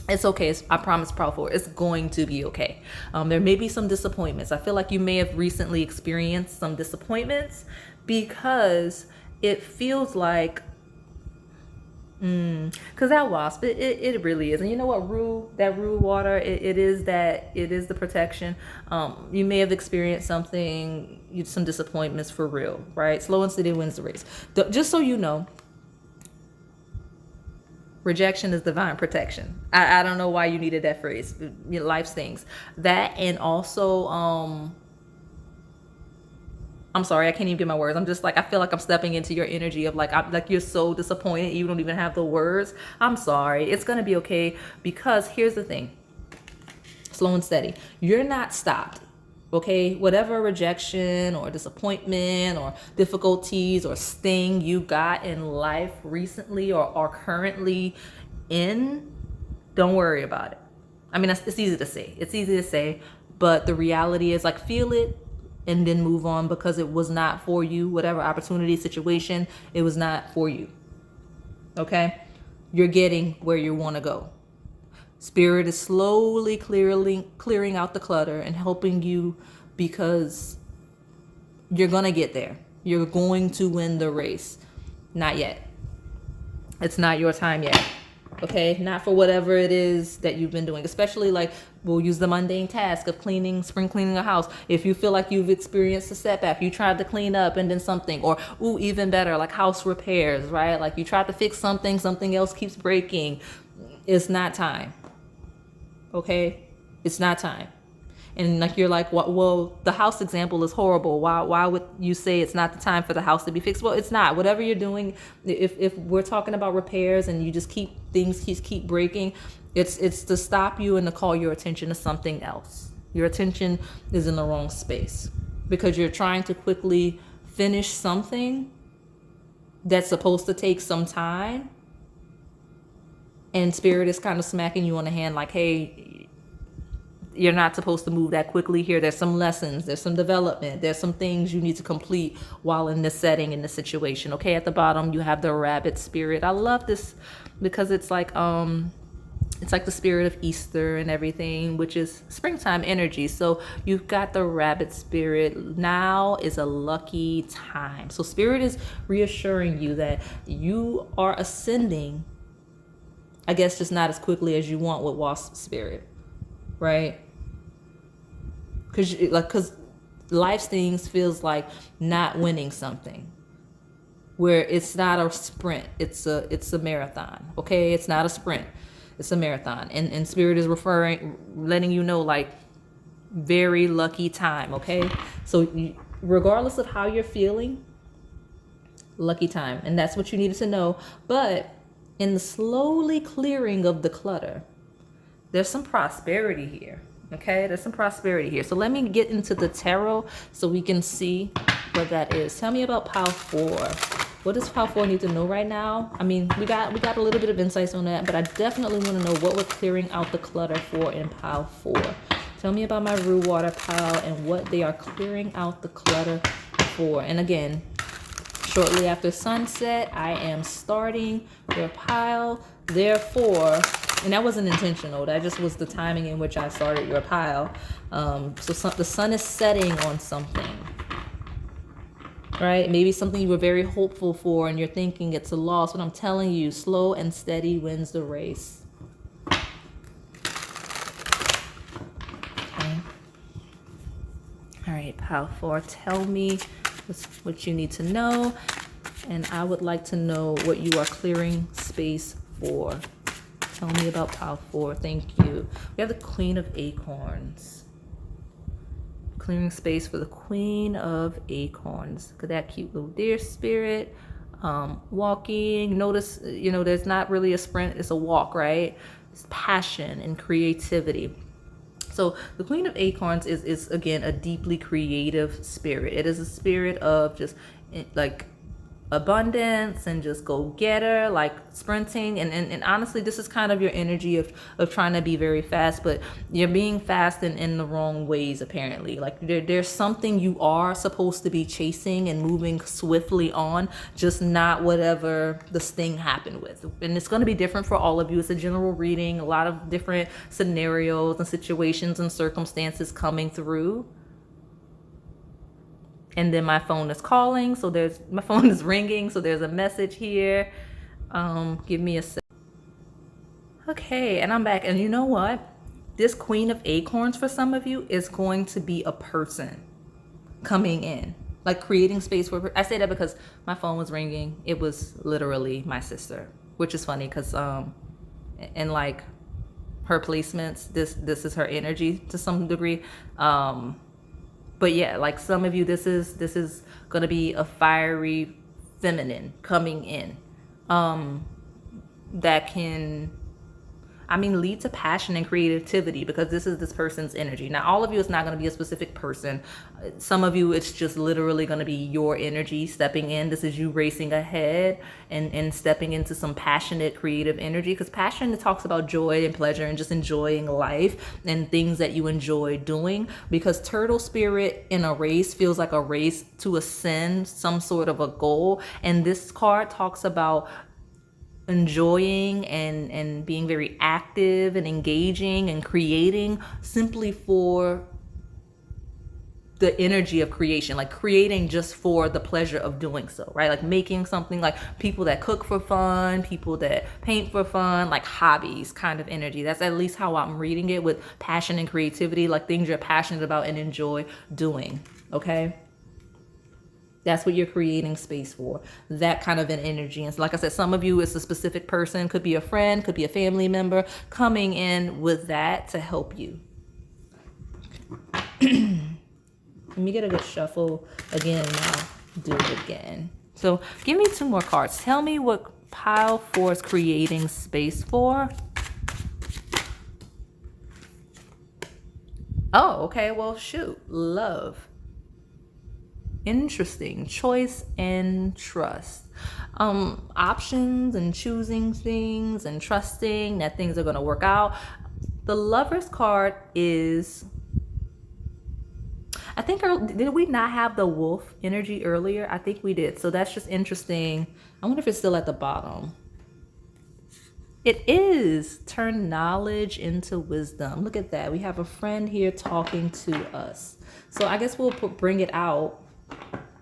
It's okay. I promise, powerful. It's going to be okay. There may be some disappointments. I feel like you may have recently experienced some disappointments because it feels like because that wasp, it really is. And you know what, rue water, it is the protection. You may have experienced some disappointments for real, right? Slow and steady wins the race. Just so you know, rejection is divine protection. I don't know why you needed that phrase. Life stings. That, and also I'm sorry, I can't even get my words. I'm just like, I feel like I'm stepping into your energy of like you're so disappointed. You don't even have the words. I'm sorry. It's going to be okay, because here's the thing. Slow and steady. You're not stopped. Okay. Whatever rejection or disappointment or difficulties or sting you got in life recently or are currently in, don't worry about it. I mean, it's easy to say. It's easy to say, but the reality is, like, feel it and then move on, because it was not for you. Whatever opportunity, situation, it was not for you. Okay? You're getting where you want to go. Spirit is slowly clearing out the clutter and helping you, because you're going to get there. You're going to win the race. Not yet. It's not your time yet. Okay, not for whatever it is that you've been doing, especially like we'll use the mundane task of spring cleaning a house. If you feel like you've experienced a setback, you tried to clean up and then something, or even better, like house repairs, right? Like you tried to fix something else keeps breaking. It's not time. Okay, it's not time. And like you're like, well, the house example is horrible. Why would you say it's not the time for the house to be fixed? Well, it's not. Whatever you're doing, if we're talking about repairs and you just keep breaking, it's to stop you and to call your attention to something else. Your attention is in the wrong space because you're trying to quickly finish something that's supposed to take some time. And Spirit is kind of smacking you on the hand like, hey, you're not supposed to move that quickly here. There's some lessons, there's some development, there's some things you need to complete while in this setting, in this situation. Okay, at the bottom you have the rabbit spirit. I love this because it's like the spirit of Easter and everything, which is springtime energy. So you've got the rabbit spirit. Now is a lucky time. So Spirit is reassuring you that you are ascending, I guess just not as quickly as you want with wasp spirit, right? Because life things feels like not winning something, where it's not a sprint, it's a marathon. Okay, it's not a sprint, it's a marathon. And Spirit is letting you know, like, very lucky time. Okay, so regardless of how you're feeling, lucky time, and that's what you needed to know. But in the slowly clearing of the clutter, there's some prosperity here. Okay, there's some prosperity here. So let me get into the tarot so we can see what that is. Tell me about pile 4 What does pile 4 need to know right now? I mean, we got a little bit of insights on that, but I definitely want to know what we're clearing out the clutter for in pile 4. Tell me about my root water pile and what they are clearing out the clutter for. And again, shortly after sunset, I am starting your pile. Therefore, and that wasn't intentional. That just was the timing in which I started your pile. So the sun is setting on something, right? Maybe something you were very hopeful for and you're thinking it's a loss. But I'm telling you, slow and steady wins the race. Okay. All right, pile 4, tell me what you need to know. And I would like to know what you are clearing space for. Tell me about pile 4. Thank you. We have the Queen of Acorns. Clearing space for the Queen of Acorns. Look at that cute little deer spirit. Walking. Notice, there's not really a sprint. It's a walk, right? It's passion and creativity. So the Queen of Acorns is again, a deeply creative spirit. It is a spirit of just like abundance and just go getter, like sprinting. And honestly, this is kind of your energy of trying to be very fast, but you're being fast in the wrong ways, apparently. Like there's something you are supposed to be chasing and moving swiftly on, just not whatever this thing happened with. And it's going to be different for all of you. It's a general reading, a lot of different scenarios and situations and circumstances coming through. And then my phone is calling, so my phone is ringing, so there's a message here. Give me a sec. Okay, and I'm back. And you know what? This Queen of Acorns for some of you is going to be a person coming in, like creating space for. I say that because my phone was ringing. It was literally my sister, which is funny because in like her placements, this is her energy to some degree. But yeah, like some of you, this is going to be a fiery feminine coming in that can, lead to passion and creativity, because this is this person's energy. Now, all of you, it's not going to be a specific person. Some of you, it's just literally going to be your energy stepping in. This is you racing ahead and stepping into some passionate, creative energy, because passion, it talks about joy and pleasure and just enjoying life and things that you enjoy doing. Because turtle spirit in a race feels like a race to ascend some sort of a goal. And this card talks about enjoying and being very active and engaging and creating simply for the energy of creation, like creating just for the pleasure of doing so, right? Like making something, like people that cook for fun, people that paint for fun, like hobbies kind of energy. That's at least how I'm reading it, with passion and creativity, like things you're passionate about and enjoy doing, okay? That's what you're creating space for, that kind of an energy. And so, like I said, some of you, it's a specific person, could be a friend, could be a family member coming in with that to help you. Let me get a good shuffle again, and I'll do it again. So give me 2 more cards. Tell me what pile 4 is creating space for. Oh, okay. Well, shoot. Love. Interesting. Choice and trust. Options and choosing things and trusting that things are going to work out. The Lover's card is, I think, did we not have the wolf energy earlier? I think we did. So that's just interesting. I wonder if it's still at the bottom. It is. Turn knowledge into wisdom. Look at that. We have a friend here talking to us. So I guess we'll bring it out,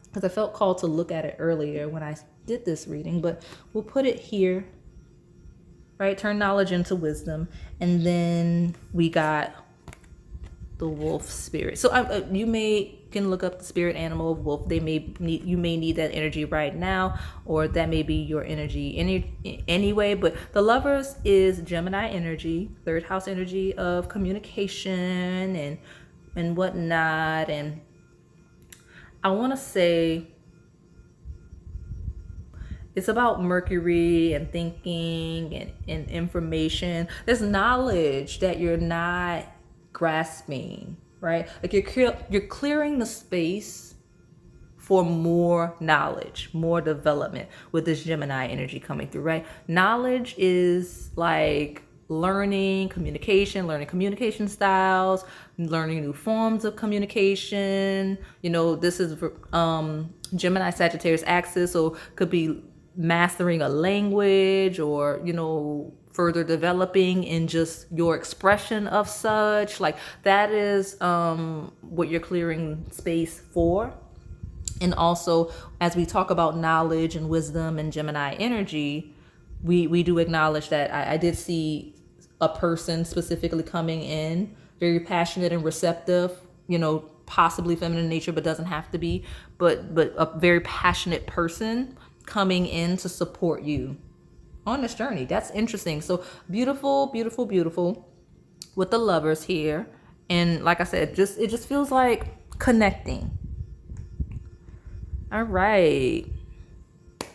because I felt called to look at it earlier when I did this reading, but we'll put it here, right? Turn knowledge into wisdom. And then we got the wolf spirit. So you can look up the spirit animal of wolf. You may need that energy right now, or that may be your energy anyway. But the Lovers is Gemini energy, 3rd house energy of communication and whatnot. And I want to say it's about Mercury and thinking and information. There's knowledge that you're not grasping, right? Like you're clearing the space for more knowledge, more development with this Gemini energy coming through, right? Knowledge is like learning communication styles, learning new forms of communication. This is Gemini Sagittarius axis, so could be mastering a language, or further developing in just your expression of such. Like that is what you're clearing space for. And also, as we talk about knowledge and wisdom and Gemini energy, we do acknowledge that I did see a person specifically coming in, very passionate and receptive, possibly feminine nature, but doesn't have to be, but a very passionate person coming in to support you on this journey. That's interesting. So beautiful, beautiful, beautiful with the Lovers here. And like I said, it just feels like connecting. All right.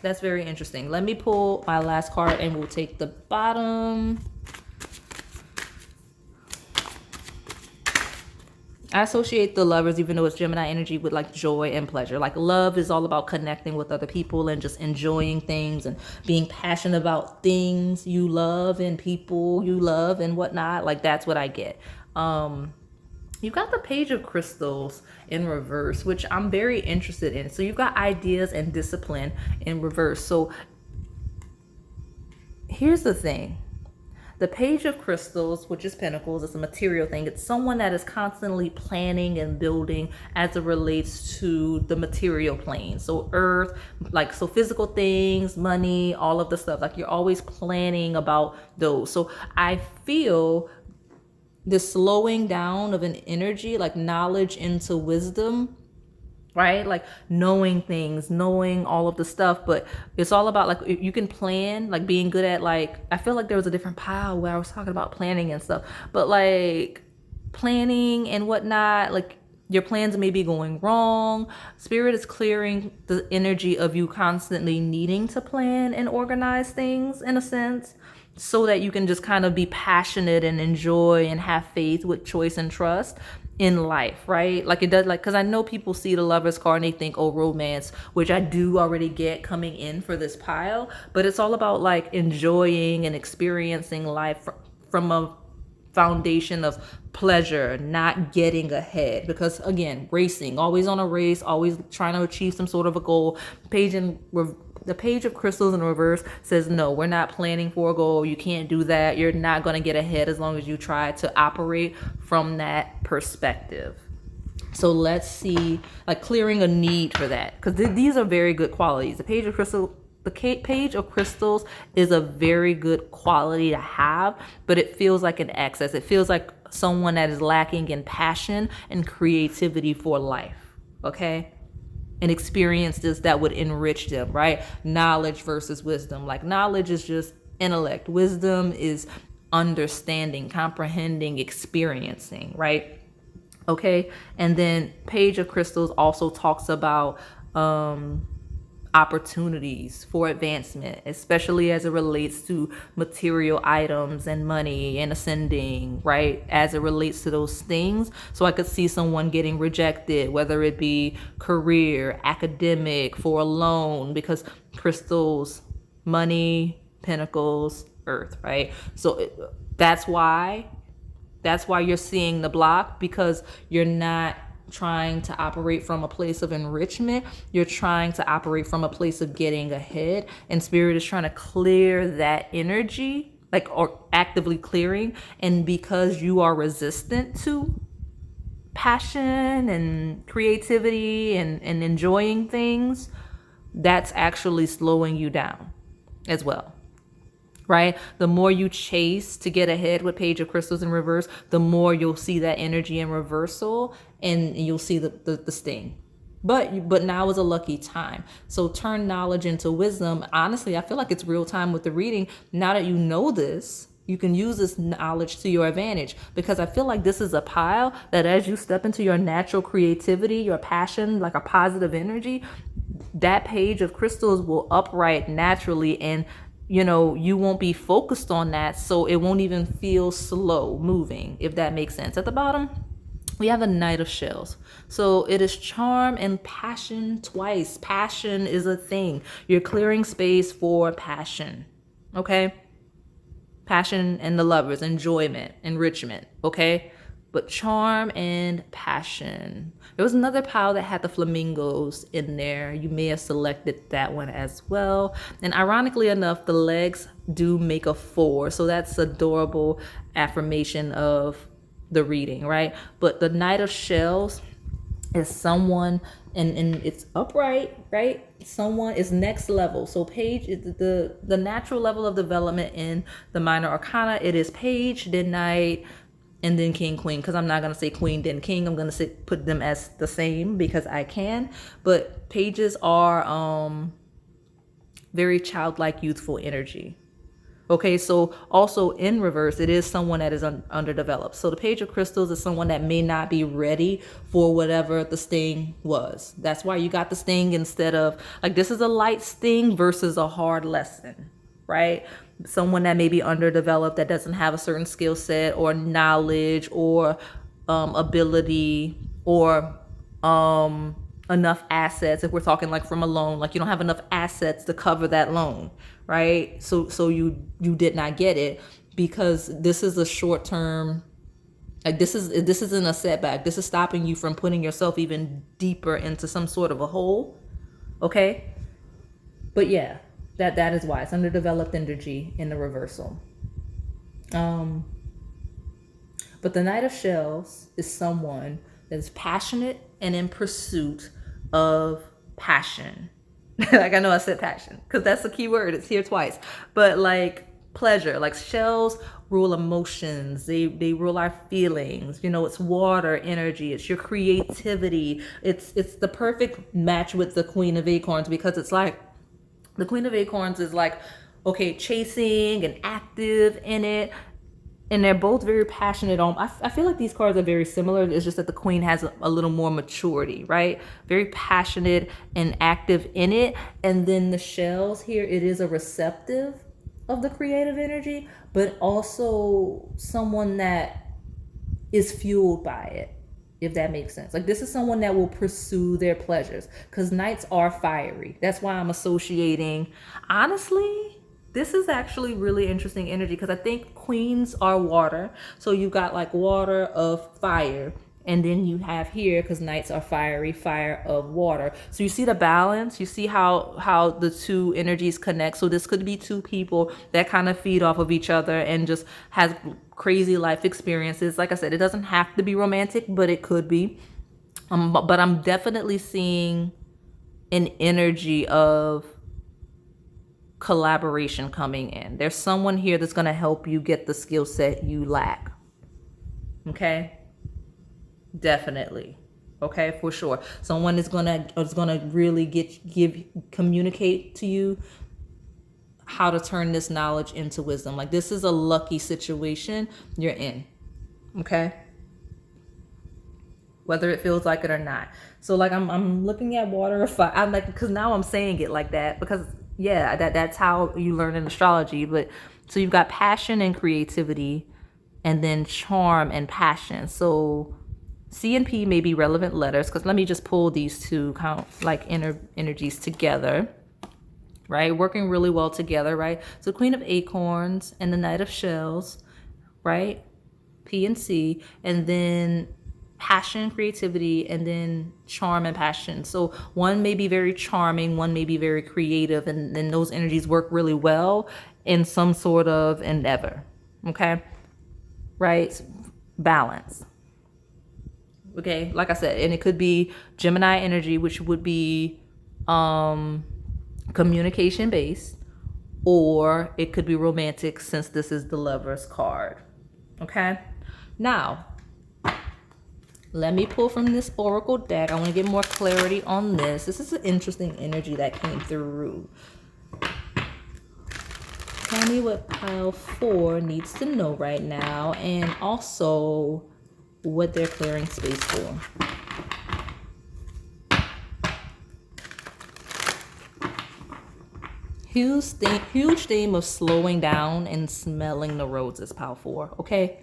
That's very interesting. Let me pull my last card and we'll take the bottom. I associate the Lovers, even though it's Gemini energy, with like joy and pleasure. Like love is all about connecting with other people and just enjoying things and being passionate about things you love and people you love and whatnot. Like that's what I get. You've got the Page of Crystals in reverse, which I'm very interested in. So you've got ideas and discipline in reverse. So here's the thing. The Page of Crystals, which is Pentacles, it's a material thing. It's someone that is constantly planning and building as it relates to the material plane. So earth, so physical things, money, all of the stuff. Like you're always planning about those. So I feel this slowing down of an energy, like knowledge into wisdom, right? Like knowing things, knowing all of the stuff, but it's all about like you can plan, like being good at I feel like there was a different pile where I was talking about planning and stuff, but like planning and whatnot, like your plans may be going wrong. Spirit is clearing the energy of you constantly needing to plan and organize things in a sense, so that you can just kind of be passionate and enjoy and have faith with choice and trust in life, right? Like it does, because I know people see the Lovers card and they think, oh, romance, which I do already get coming in for this pile, but it's all about like enjoying and experiencing life from a foundation of pleasure, not getting ahead. Because again, racing, always on a race, always trying to achieve some sort of a goal. The Page of Crystals in reverse says, no, we're not planning for a goal. You can't do that. You're not going to get ahead as long as you try to operate from that perspective. So let's see, like clearing a need for that, because these are very good qualities. The Page of Crystals is a very good quality to have, but it feels like an excess. It feels like someone that is lacking in passion and creativity for life. Okay. And experiences that would enrich them, right? Knowledge versus wisdom. Like knowledge is just intellect. Wisdom is understanding, comprehending, experiencing, right? Okay. And then Page of Crystals also talks about opportunities for advancement, especially as it relates to material items and money and ascending, right? As it relates to those things. So I could see someone getting rejected, whether it be career, academic, for a loan, because crystals, money, pentacles, earth, right? So that's why you're seeing the block, because you're not trying to operate from a place of enrichment. You're trying to operate from a place of getting ahead, and Spirit is trying to clear that energy, or actively clearing. And because you are resistant to passion and creativity and enjoying things, that's actually slowing you down as well. Right? The more you chase to get ahead with Page of Crystals in reverse, the more you'll see that energy in reversal, and you'll see the sting. But now is a lucky time. So turn knowledge into wisdom. Honestly, I feel like it's real time with the reading. Now that you know this, you can use this knowledge to your advantage, because I feel like this is a pile that as you step into your natural creativity, your passion, like a positive energy, that Page of Crystals will upright naturally, and you won't be focused on that, so it won't even feel slow moving, if that makes sense. At the bottom, we have a Knight of Shells. So it is charm and passion twice. Passion is a thing. You're clearing space for passion. Okay? Passion and the lovers, enjoyment, enrichment. Okay? But charm and passion. There was another pile that had the flamingos in there. You may have selected that one as well. And ironically enough, the legs do make a 4. So that's adorable affirmation of the reading, right? But the Knight of Shells is someone, and it's upright, right? Someone is next level. So page is the natural level of development in the minor arcana. It is page, then knight, and then king, queen. Because I'm not going to say queen, then king. I'm going to put them as the same because I can. But pages are very childlike, youthful energy. Okay, so also in reverse, it is someone that is underdeveloped. So the Page of Crystals is someone that may not be ready for whatever the sting was. That's why you got the sting instead of, like, this is a light sting versus a hard lesson, right? Someone that may be underdeveloped, that doesn't have a certain skill set or knowledge or ability or enough assets. If we're talking like from a loan, like you don't have enough assets to cover that loan, right? So you did not get it because this is a short term, like this isn't a setback. This is stopping you from putting yourself even deeper into some sort of a hole. Okay? But yeah, that is why it's underdeveloped energy in the reversal. But the Knight of Shells is someone that is passionate and in pursuit of passion. Like, I know I said passion because that's the key word. It's here twice. But like pleasure, like shells rule emotions. They rule our feelings. You know, it's water energy. It's your creativity. It's the perfect match with the Queen of Acorns because it's like the Queen of Acorns is like, okay, chasing and active in it. And they're both very passionate on, I feel like these cards are very similar. It's just that the Queen has a little more maturity, right? Very passionate and active in it. And then the shells here, it is a receptive of the creative energy, but also someone that is fueled by it, if that makes sense. Like this is someone that will pursue their pleasures because knights are fiery. That's why I'm associating, honestly, this is actually really interesting energy because I think queens are water. So you got like water of fire. And then you have here, because knights are fiery, fire of water. So you see the balance. You see how the two energies connect. So this could be two people that kind of feed off of each other and just has crazy life experiences. Like I said, it doesn't have to be romantic, but it could be. But I'm definitely seeing an energy of collaboration coming in. There's someone here that's going to help you get the skill set you lack. Okay? Definitely. Okay, for sure. Someone is gonna really communicate to you how to turn this knowledge into wisdom. Like this is a lucky situation you're in. Okay? Whether it feels like it or not. So like I'm looking at water or fire. I'm like, because now I'm saying it like that because yeah, that's how you learn in astrology. But so you've got passion and creativity and then charm and passion. So C and P may be relevant letters because let me just pull these two kind of like energies together, right? Working really well together, right? So Queen of Acorns and the Knight of Shells, right? P and C, and then passion, creativity, and then charm and passion. So one may be very charming, one may be very creative, and then those energies work really well in some sort of endeavor, okay? Right? Balance. Okay, like I said, and it could be Gemini energy, which would be communication based, or it could be romantic since this is the Lover's card. Okay, now let me pull from this oracle deck. I want to get more clarity on this. This is an interesting energy that came through. Tell me what pile 4 needs to know right now, and also what they're clearing space for. Huge theme of slowing down and smelling the roses, pile 4, okay?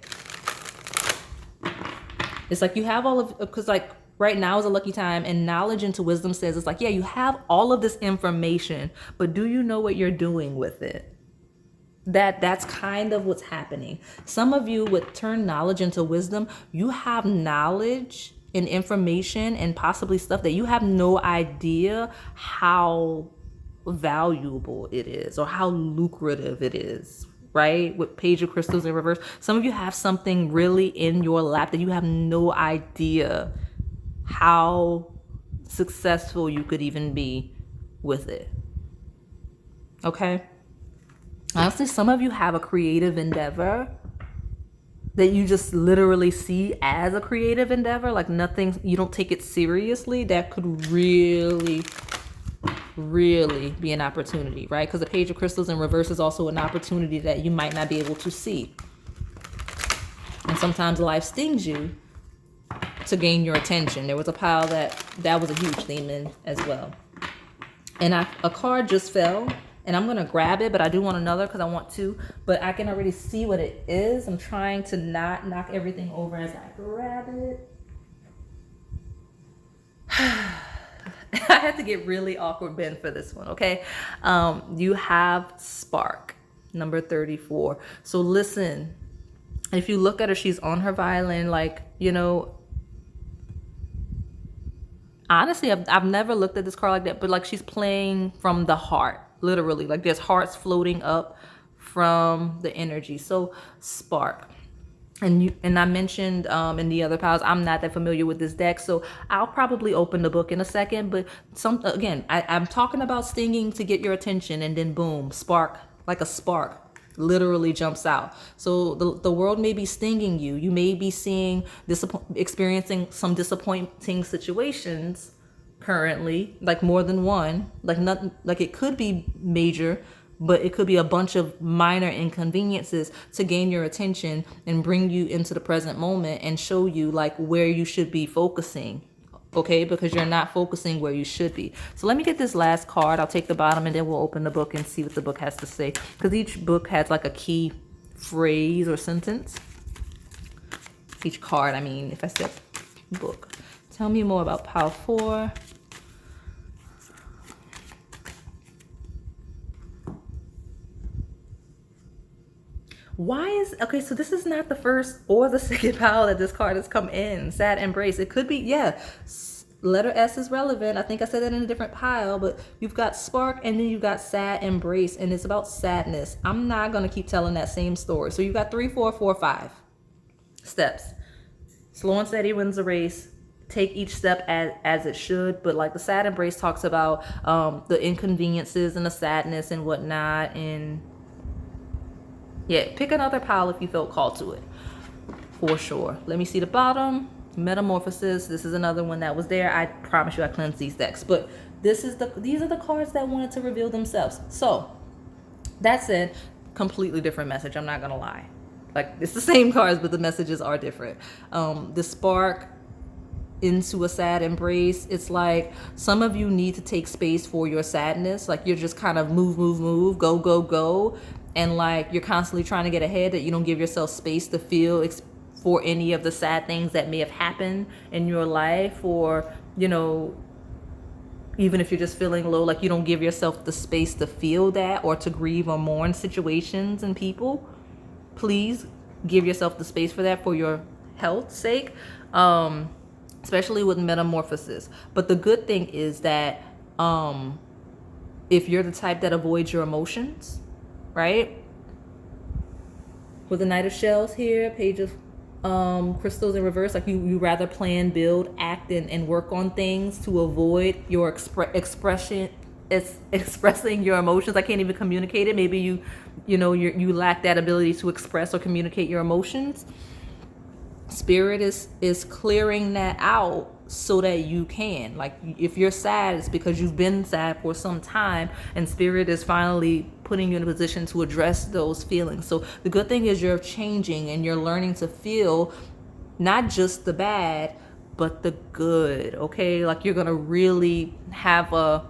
It's like you have all of, because like right now is a lucky time, and knowledge into wisdom says it's like, yeah, you have all of this information, but do you know what you're doing with it? That's kind of what's happening. Some of you would turn knowledge into wisdom. You have knowledge and information and possibly stuff that you have no idea how valuable it is or how lucrative it is, right? With Page of Crystals in reverse, some of you have something really in your lap that you have no idea how successful you could even be with it. Okay? Honestly, some of you have a creative endeavor that you just literally see as a creative endeavor, like nothing, you don't take it seriously. That could really be an opportunity, right? Because the Page of Crystals in reverse is also an opportunity that you might not be able to see. And sometimes life stings you to gain your attention. There was a pile that was a huge theme in as well. And a card just fell, and I'm going to grab it, but I do want another because I want to, but I can already see what it is. I'm trying to not knock everything over as I grab it. I had to get really awkward Ben for this one, okay? You have Spark, number 34. So listen, if you look at her, she's on her violin, like, you know, honestly, I've never looked at this card like that, but like she's playing from the heart, literally. Like there's hearts floating up from the energy. So Spark. And I mentioned in the other piles, I'm not that familiar with this deck, so I'll probably open the book in a second. But I'm talking about stinging to get your attention, and then boom, spark, like a spark literally jumps out. So the world may be stinging you. You may be experiencing some disappointing situations currently, like more than one, like nothing, like it could be major, but it could be a bunch of minor inconveniences to gain your attention and bring you into the present moment and show you like where you should be focusing. Okay, because you're not focusing where you should be. So let me get this last card. I'll take the bottom and then we'll open the book and see what the book has to say. Because each book has like a key phrase or sentence. Each card, I mean, if I said book. Tell me more about pile 4. Okay, so this is not the first or the second pile that this card has come in. Sad embrace. It could be, yeah. Letter S is relevant. I think I said that in a different pile, but you've got spark and then you've got sad embrace, and it's about sadness. I'm not going to keep telling that same story. So you've got 3, 4, 4, 5 steps. Slow and steady wins the race. Take each step as it should, but like the sad embrace talks about the inconveniences and the sadness and whatnot, and yeah, pick another pile if you felt called to it, for sure. Let me see the bottom. Metamorphosis. This is another one that was there. I promise you I cleansed these decks, but these are the cards that wanted to reveal themselves. So that said, completely different message. I'm not gonna lie. Like it's the same cards, but the messages are different. The spark into a sad embrace. It's like some of you need to take space for your sadness. Like you're just kind of move, go. And like you're constantly trying to get ahead, that you don't give yourself space to feel for any of the sad things that may have happened in your life, or, you know, even if you're just feeling low, like you don't give yourself the space to feel that or to grieve or mourn situations and people. Please give yourself the space for that for your health's sake, especially with metamorphosis. But the good thing is that if you're the type that avoids your emotions, right? With the Knight of Shells here, Page of crystals in reverse, like you rather plan, build, act, and work on things to avoid your expressing your emotions. I can't even communicate it. Maybe you lack that ability to express or communicate your emotions. Spirit is clearing that out so that you can. Like if you're sad, it's because you've been sad for some time, and Spirit is finally putting you in a position to address those feelings. So the good thing is you're changing and you're learning to feel not just the bad, but the good. Okay, like you're gonna really have a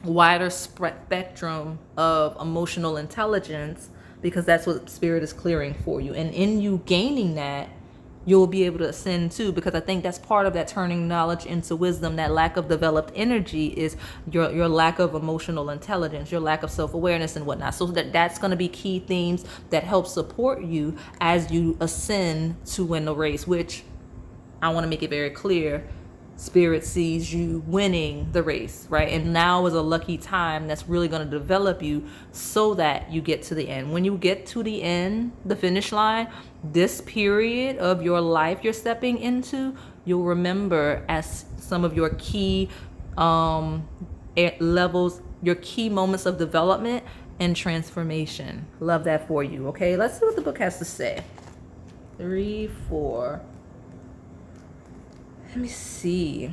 wider spectrum of emotional intelligence, because that's what Spirit is clearing for you. And in you gaining that, you'll be able to ascend too, because I think that's part of that turning knowledge into wisdom. That lack of developed energy is your lack of emotional intelligence, your lack of self-awareness and whatnot. So that's going to be key themes that help support you as you ascend to win the race, which I want to make it very clear. Spirit sees you winning the race, right? And now is a lucky time that's really going to develop you so that you get to the end. When you get to the end, the finish line, this period of your life you're stepping into, you'll remember as some of your key levels, your key moments of development and transformation. Love that for you. Okay, let's see what the book has to say. 3, 4. Let me see.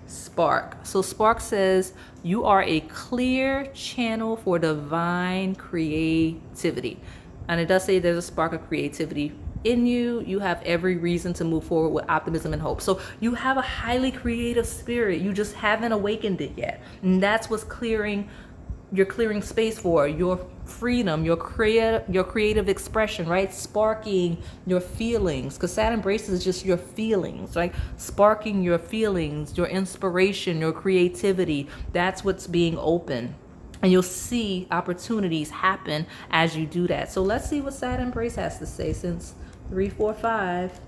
Spark. So Spark says you are a clear channel for divine creativity. And it does say there's a spark of creativity in you. You have every reason to move forward with optimism and hope. So you have a highly creative spirit. You just haven't awakened it yet. And that's what's you're clearing space for your freedom, your creative expression, right? Sparking your feelings, because Saturn embraces just your feelings, right? Sparking your feelings, your inspiration, your creativity. That's what's being open. And you'll see opportunities happen as you do that. So let's see what Saturn Embrace has to say, since 3, 4, 5.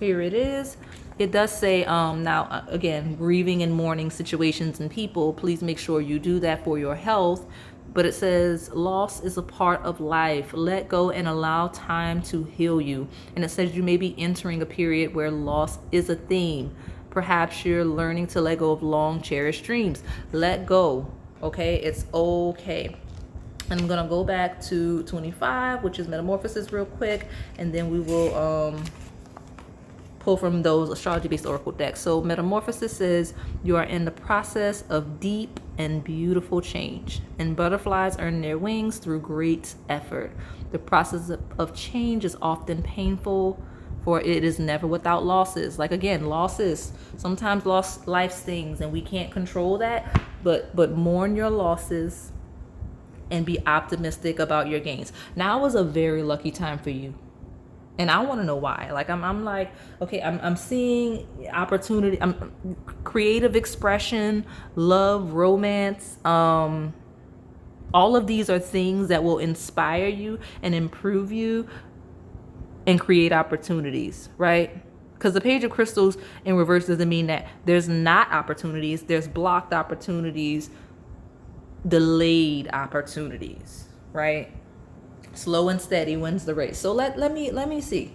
Here it is. It does say, now, again, grieving and mourning situations and people, please make sure you do that for your health. But it says, loss is a part of life. Let go and allow time to heal you. And it says you may be entering a period where loss is a theme. Perhaps you're learning to let go of long cherished dreams. Let go, okay? It's okay. And I'm going to go back to 25, which is Metamorphosis, real quick. And then we will pull from those astrology-based oracle decks. So Metamorphosis says you are in the process of deep and beautiful change, and butterflies earn their wings through great effort. The process of change is often painful, for it is never without losses. Like, again, losses. Sometimes life stings and we can't control that, but mourn your losses and be optimistic about your gains. Now is a very lucky time for you. And I want to know why. Like, I'm like, okay, I'm seeing opportunity, creative expression, love, romance. All of these are things that will inspire you and improve you and create opportunities, right? Because the Page of Crystals in reverse doesn't mean that there's not opportunities. There's blocked opportunities, delayed opportunities, right? Slow and steady wins the race. So let me see.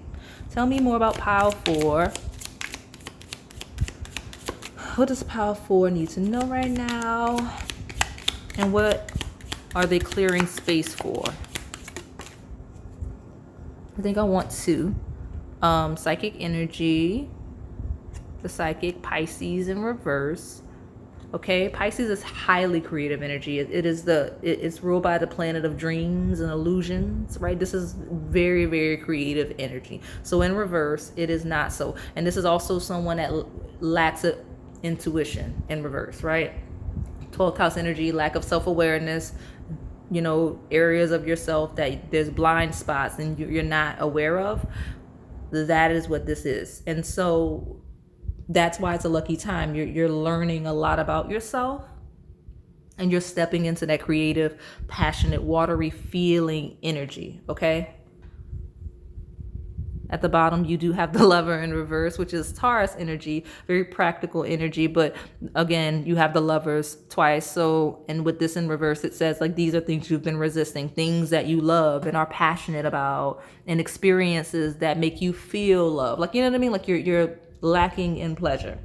Tell me more about Pile 4. What does Pile 4 need to know right now? And what are they clearing space for? I think I want 2. Psychic energy. The psychic Pisces in reverse. Okay, Pisces is highly creative energy. It's ruled by the planet of dreams and illusions, right? This is very, very creative energy. So in reverse, it is not so. And this is also someone that lacks intuition in reverse, right? 12th house energy, lack of self-awareness, areas of yourself that there's blind spots and you're not aware of. That is what this is. And so that's why it's a lucky time. You're learning a lot about yourself, and you're stepping into that creative, passionate, watery feeling energy, okay? At the bottom, you do have the Lover in reverse, which is Taurus energy, very practical energy. But again, you have the Lovers twice. So, and with this in reverse, it says like, these are things you've been resisting, things that you love and are passionate about, and experiences that make you feel love. Like, you know what I mean? Like you're lacking in pleasure.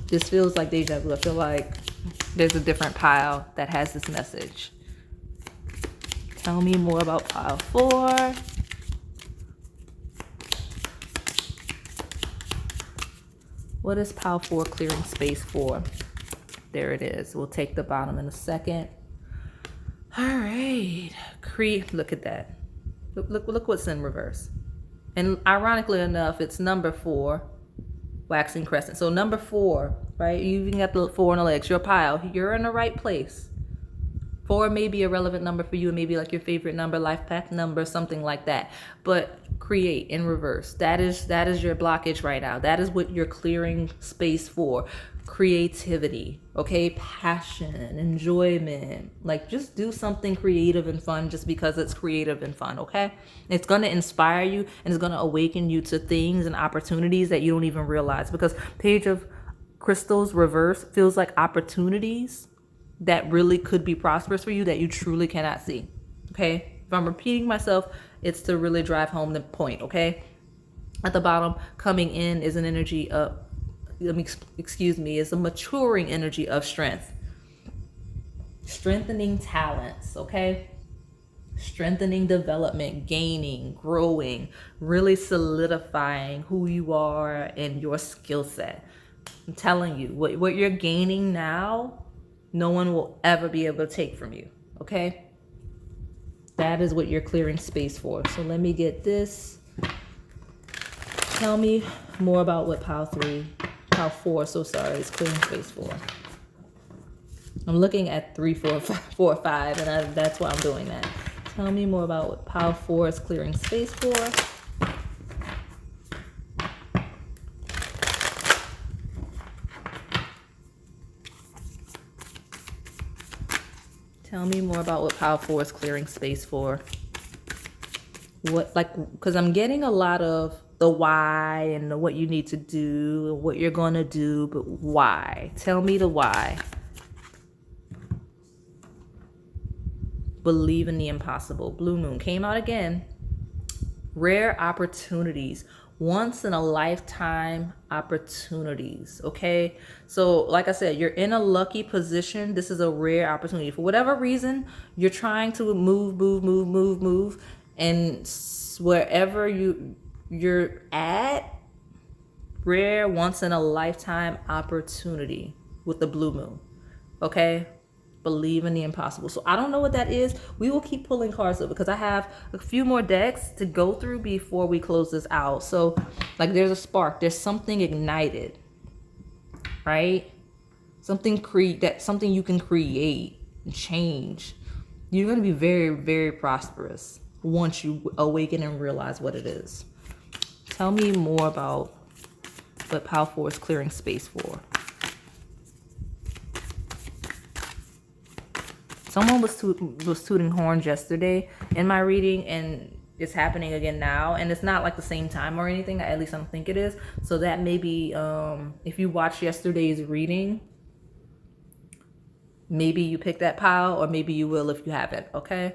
This feels like deja vu. I feel like there's a different pile that has this message. Tell me more about Pile 4. What is Pile 4 clearing space for? There it is. We'll take the bottom in a second. All right. Look at that. Look what's in reverse. And ironically enough, it's number 4, waxing crescent. So number 4, right? You even got the 4 on the legs. Your pile. You're in the right place 4 may be a relevant number for you, and maybe like your favorite number, life path number, something like that. But create in reverse. That is your blockage right now. That is what you're clearing space for. Creativity, okay? Passion, enjoyment. Like, just do something creative and fun just because it's creative and fun, okay? It's going to inspire you, and it's going to awaken you to things and opportunities that you don't even realize, because Page of Crystals reverse feels like opportunities that really could be prosperous for you that you truly cannot see, okay? If I'm repeating myself, it's to really drive home the point, okay? At the bottom, coming in is an energy of, is a maturing energy of strength. Strengthening talents, okay? Strengthening development, gaining, growing, really solidifying who you are and your skill set. I'm telling you, what you're gaining now, no one will ever be able to take from you, okay? That is what you're clearing space for. So let me get this. Tell me more about what pile 4, so sorry, is clearing space for. I'm looking at 3, 4, 5, and that's why I'm doing that. Tell me more about what pile 4 is clearing space for. Tell me more about what pile 4 is clearing space for. What, like, because I'm getting a lot of the why and the what you need to do and what you're going to do, but why? Tell me the why. Believe in the impossible. Blue moon came out again. Rare opportunities. Once in a lifetime opportunities, okay? So like I said, you're in a lucky position. This is a rare opportunity. For whatever reason, you're trying to move, and wherever you're at, rare, once in a lifetime opportunity with the blue moon, okay? Believe in the impossible. So I don't know what that is. We will keep pulling cards up because I have a few more decks to go through before we close this out. So like, there's a spark, there's something ignited, right? Something you can create and change. You're going to be very, very prosperous once you awaken and realize what it is. Tell me more about what pile 4 is clearing space for. Someone was tooting horns yesterday in my reading, and it's happening again now. And it's not like the same time or anything. At least I don't think it is. So that may be, if you watched yesterday's reading, maybe you picked that pile, or maybe you will if you haven't, okay?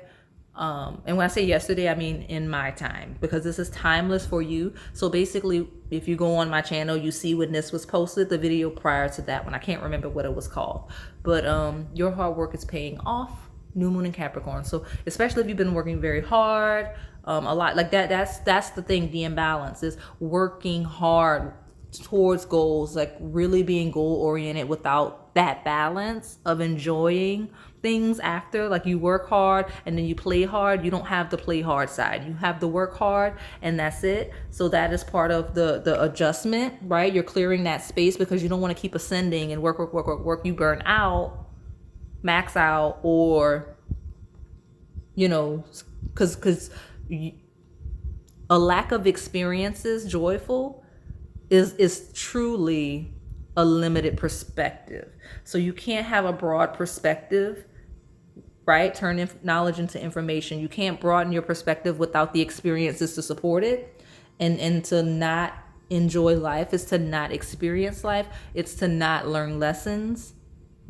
And when I say yesterday, I mean in my time, because this is timeless for you. So basically, if you go on my channel, you see when this was posted, the video prior to that one. I can't remember what it was called, but your hard work is paying off. New moon in Capricorn. So especially if you've been working very hard, a lot like that. That's the thing. The imbalance is working hard towards goals, like really being goal oriented without that balance of enjoying things after. Like, you work hard and then you play hard. You don't have the play hard side. You have the work hard and that's it. So that is part of the adjustment, right? You're clearing that space because you don't want to keep ascending and work. You burn out, max out, or, you know, because a lack of experiences, joyful, is truly a limited perspective. So you can't have a broad perspective, right? Turn knowledge into information. You can't broaden your perspective without the experiences to support it. And to not enjoy life is to not experience life. It's to not learn lessons,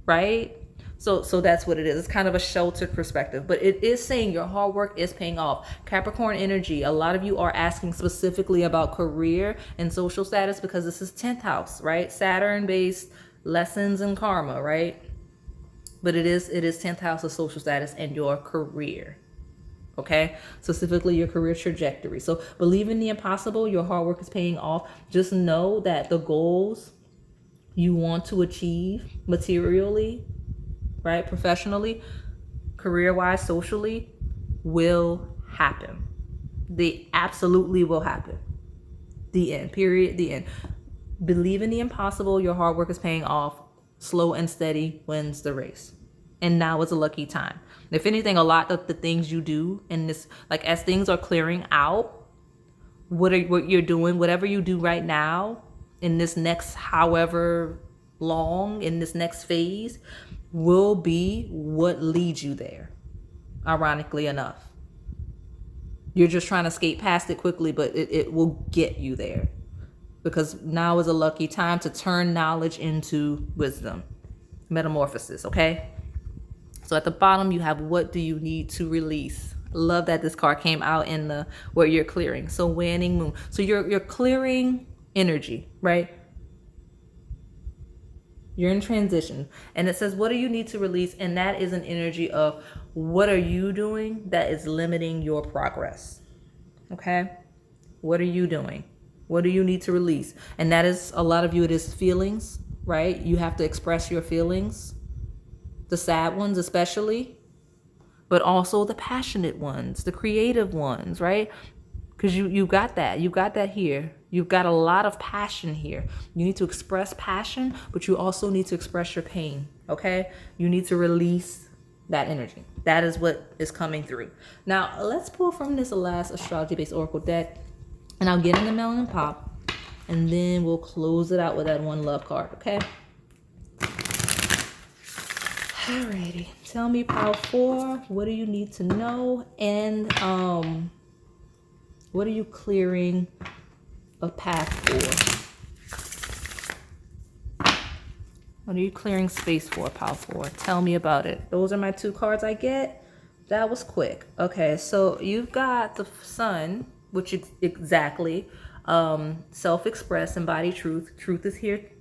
right? So that's what it is. It's kind of a sheltered perspective, but it is saying your hard work is paying off. Capricorn energy. A lot of you are asking specifically about career and social status because this is 10th house, right? Saturn based lessons and karma, right? But it is 10th house of social status and your career. Okay, specifically your career trajectory. So believe in the impossible. Your hard work is paying off. Just know that the goals you want to achieve materially, right, professionally, career-wise, socially, will happen. They absolutely will happen. The end, period, the end. Believe in the impossible. Your hard work is paying off. Slow and steady wins the race. And now is a lucky time. If anything, a lot of the things you do in this, like as things are clearing out, what you're doing, whatever you do right now in this next however long, in this next phase, will be what leads you there, ironically enough. You're just trying to skate past it quickly, but it will get you there. Because now is a lucky time to turn knowledge into wisdom. Metamorphosis, okay? So at the bottom, you have what do you need to release. Love that this card came out in the where you're clearing. So waning moon. So you're clearing energy, right? You're in transition. And it says, what do you need to release? And that is an energy of what are you doing that is limiting your progress? Okay? What are you doing? What do you need to release? And that is, a lot of you, it is feelings, right? You have to express your feelings. The sad ones especially, but also the passionate ones, the creative ones, right? Because you got that. You got that here. You've got a lot of passion here. You need to express passion, but you also need to express your pain, okay? You need to release that energy. That is what is coming through. Now, let's pull from this last astrology-based oracle deck, and I'll get in the Melanin Pop, and then we'll close it out with that one love card, okay? Alrighty, tell me pile 4, what do you need to know? And what are you clearing a path for? What are you clearing space for, pile 4? Tell me about it. Those are my 2 cards I get. That was quick. Okay, so you've got the Sun, which is exactly self-express, embody truth. Truth is here.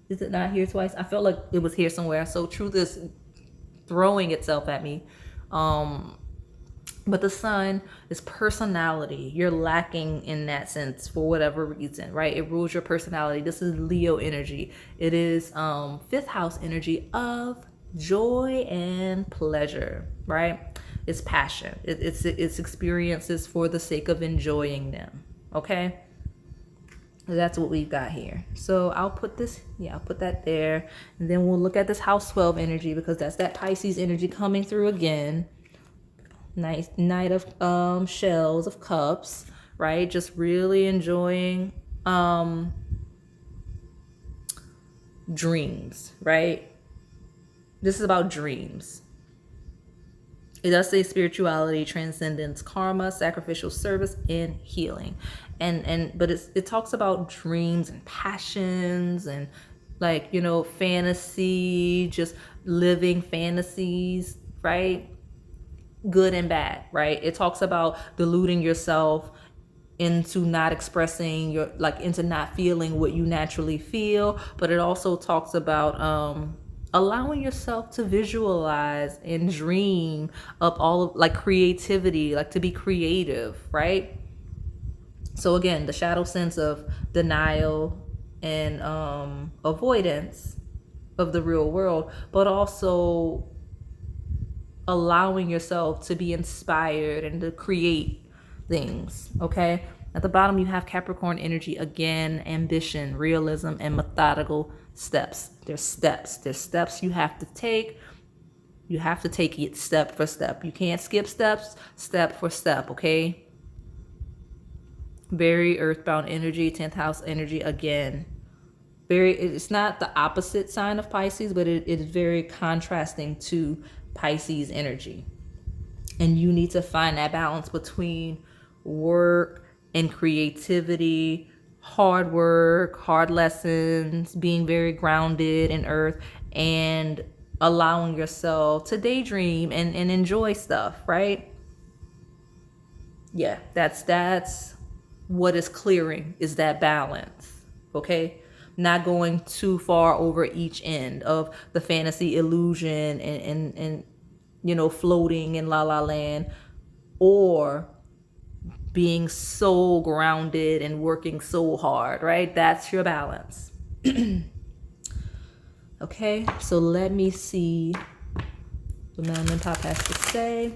Is it not here twice? I felt like it was here somewhere. So truth is throwing itself at me. But the Sun is personality. You're lacking in that sense for whatever reason, right? It rules your personality. This is Leo energy. It is 5th house energy of joy and pleasure, right? It's passion. It's experiences for the sake of enjoying them, okay? That's what we've got here. So I'll put this, I'll put that there. And then we'll look at this house 12 energy, because that's that Pisces energy coming through again. Nice Knight of shells, of cups, right? Just really enjoying dreams, right? This is about dreams. It does say spirituality, transcendence, karma, sacrificial service, and healing. But it talks about dreams and passions and, like, you know, fantasy, just living fantasies, right? Good and bad, right? It talks about deluding yourself into not expressing your, like, into not feeling what you naturally feel. But it also talks about allowing yourself to visualize and dream up all of, like, creativity, like to be creative, right? So again, the shadow sense of denial and avoidance of the real world, but also allowing yourself to be inspired and to create things, okay? At the bottom, you have Capricorn energy again, ambition, realism, and methodical steps. There's steps. There's steps you have to take. You have to take it step for step. You can't skip steps, step for step, okay? Very earthbound energy, 10th house energy again. It's not the opposite sign of Pisces, but it is very contrasting to Pisces energy. And you need to find that balance between work and creativity, hard work, hard lessons, being very grounded in earth, and allowing yourself to daydream and enjoy stuff, right? Yeah, that's what is clearing, is that balance, okay? Not going too far over each end of the fantasy illusion and you know, floating in la la land, or being so grounded and working so hard, right? That's your balance. Okay, so let me see what Melanin Pop has to say.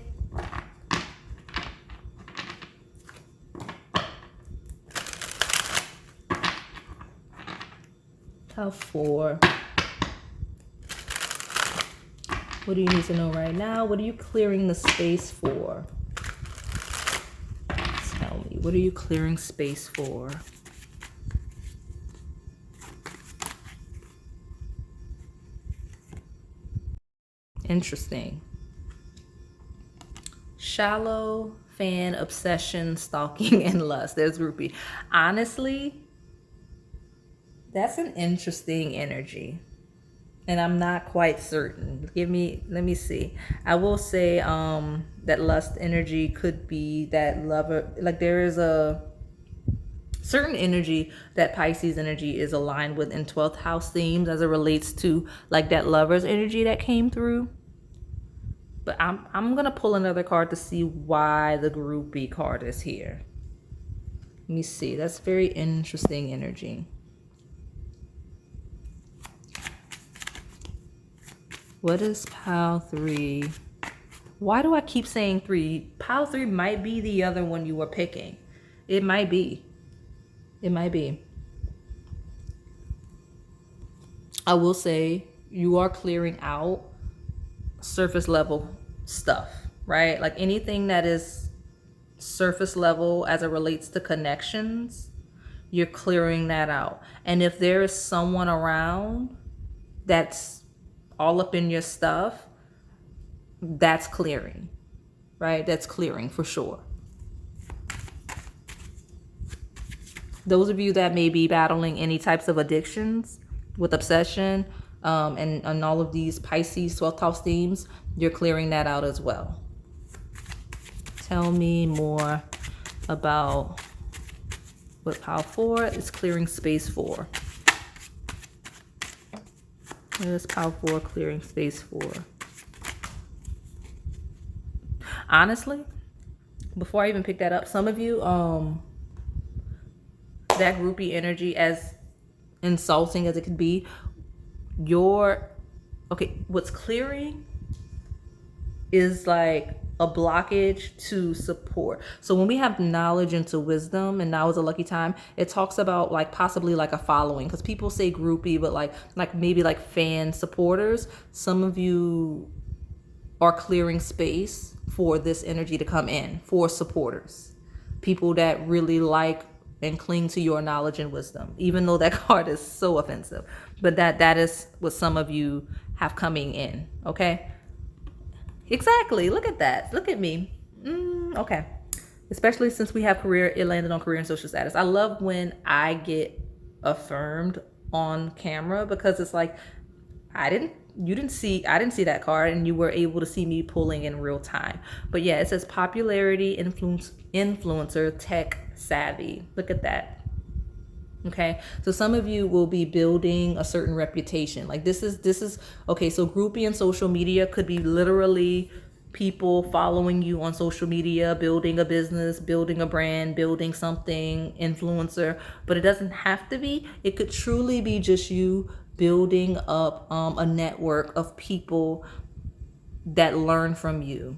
Pile 4. What do you need to know right now? What are you clearing the space for? Tell me, what are you clearing space for? Interesting. Shallow, fan, obsession, stalking, and lust. There's groupie. Honestly, that's an interesting energy. And I'm not quite certain. Let me see. I will say that lust energy could be that lover. Like there is a certain energy that Pisces energy is aligned with in 12th house themes as it relates to like that lover's energy that came through. But I'm gonna pull another card to see why the groupie card is here. Let me see. That's very interesting energy. What is pile 3? Why do I keep saying 3? Pile 3 might be the other one you were picking. It might be. It might be. I will say you are clearing out surface level stuff, right? Like anything that is surface level as it relates to connections, you're clearing that out. And if there is someone around that's all up in your stuff, that's clearing, right? That's clearing for sure. Those of you that may be battling any types of addictions with obsession and all of these Pisces 12th house themes, you're clearing that out as well. Tell me more about what pile 4 is clearing space for. What is pile 4 clearing space for? Honestly, before I even pick that up, some of you, that groupie energy, as insulting as it could be, what's clearing is like a blockage to support. So when we have knowledge into wisdom, and now is a lucky time, it talks about like possibly like a following, because people say groupie, but like maybe like fan supporters. Some of you are clearing space for this energy to come in, for supporters, people that really like and cling to your knowledge and wisdom, even though that card is so offensive. But that is what some of you have coming in, okay? Exactly. Look at that. Look at me. Okay. Especially since we have career, it landed on career and social status. I love when I get affirmed on camera, because it's like, I didn't see that card, and you were able to see me pulling in real time. But yeah, it says popularity, influencer, tech savvy. Look at that. Okay, so some of you will be building a certain reputation. Like this is okay. So groupie and social media could be literally people following you on social media, building a business, building a brand, building something, influencer. But it doesn't have to be. It could truly be just you building up a network of people that learn from you,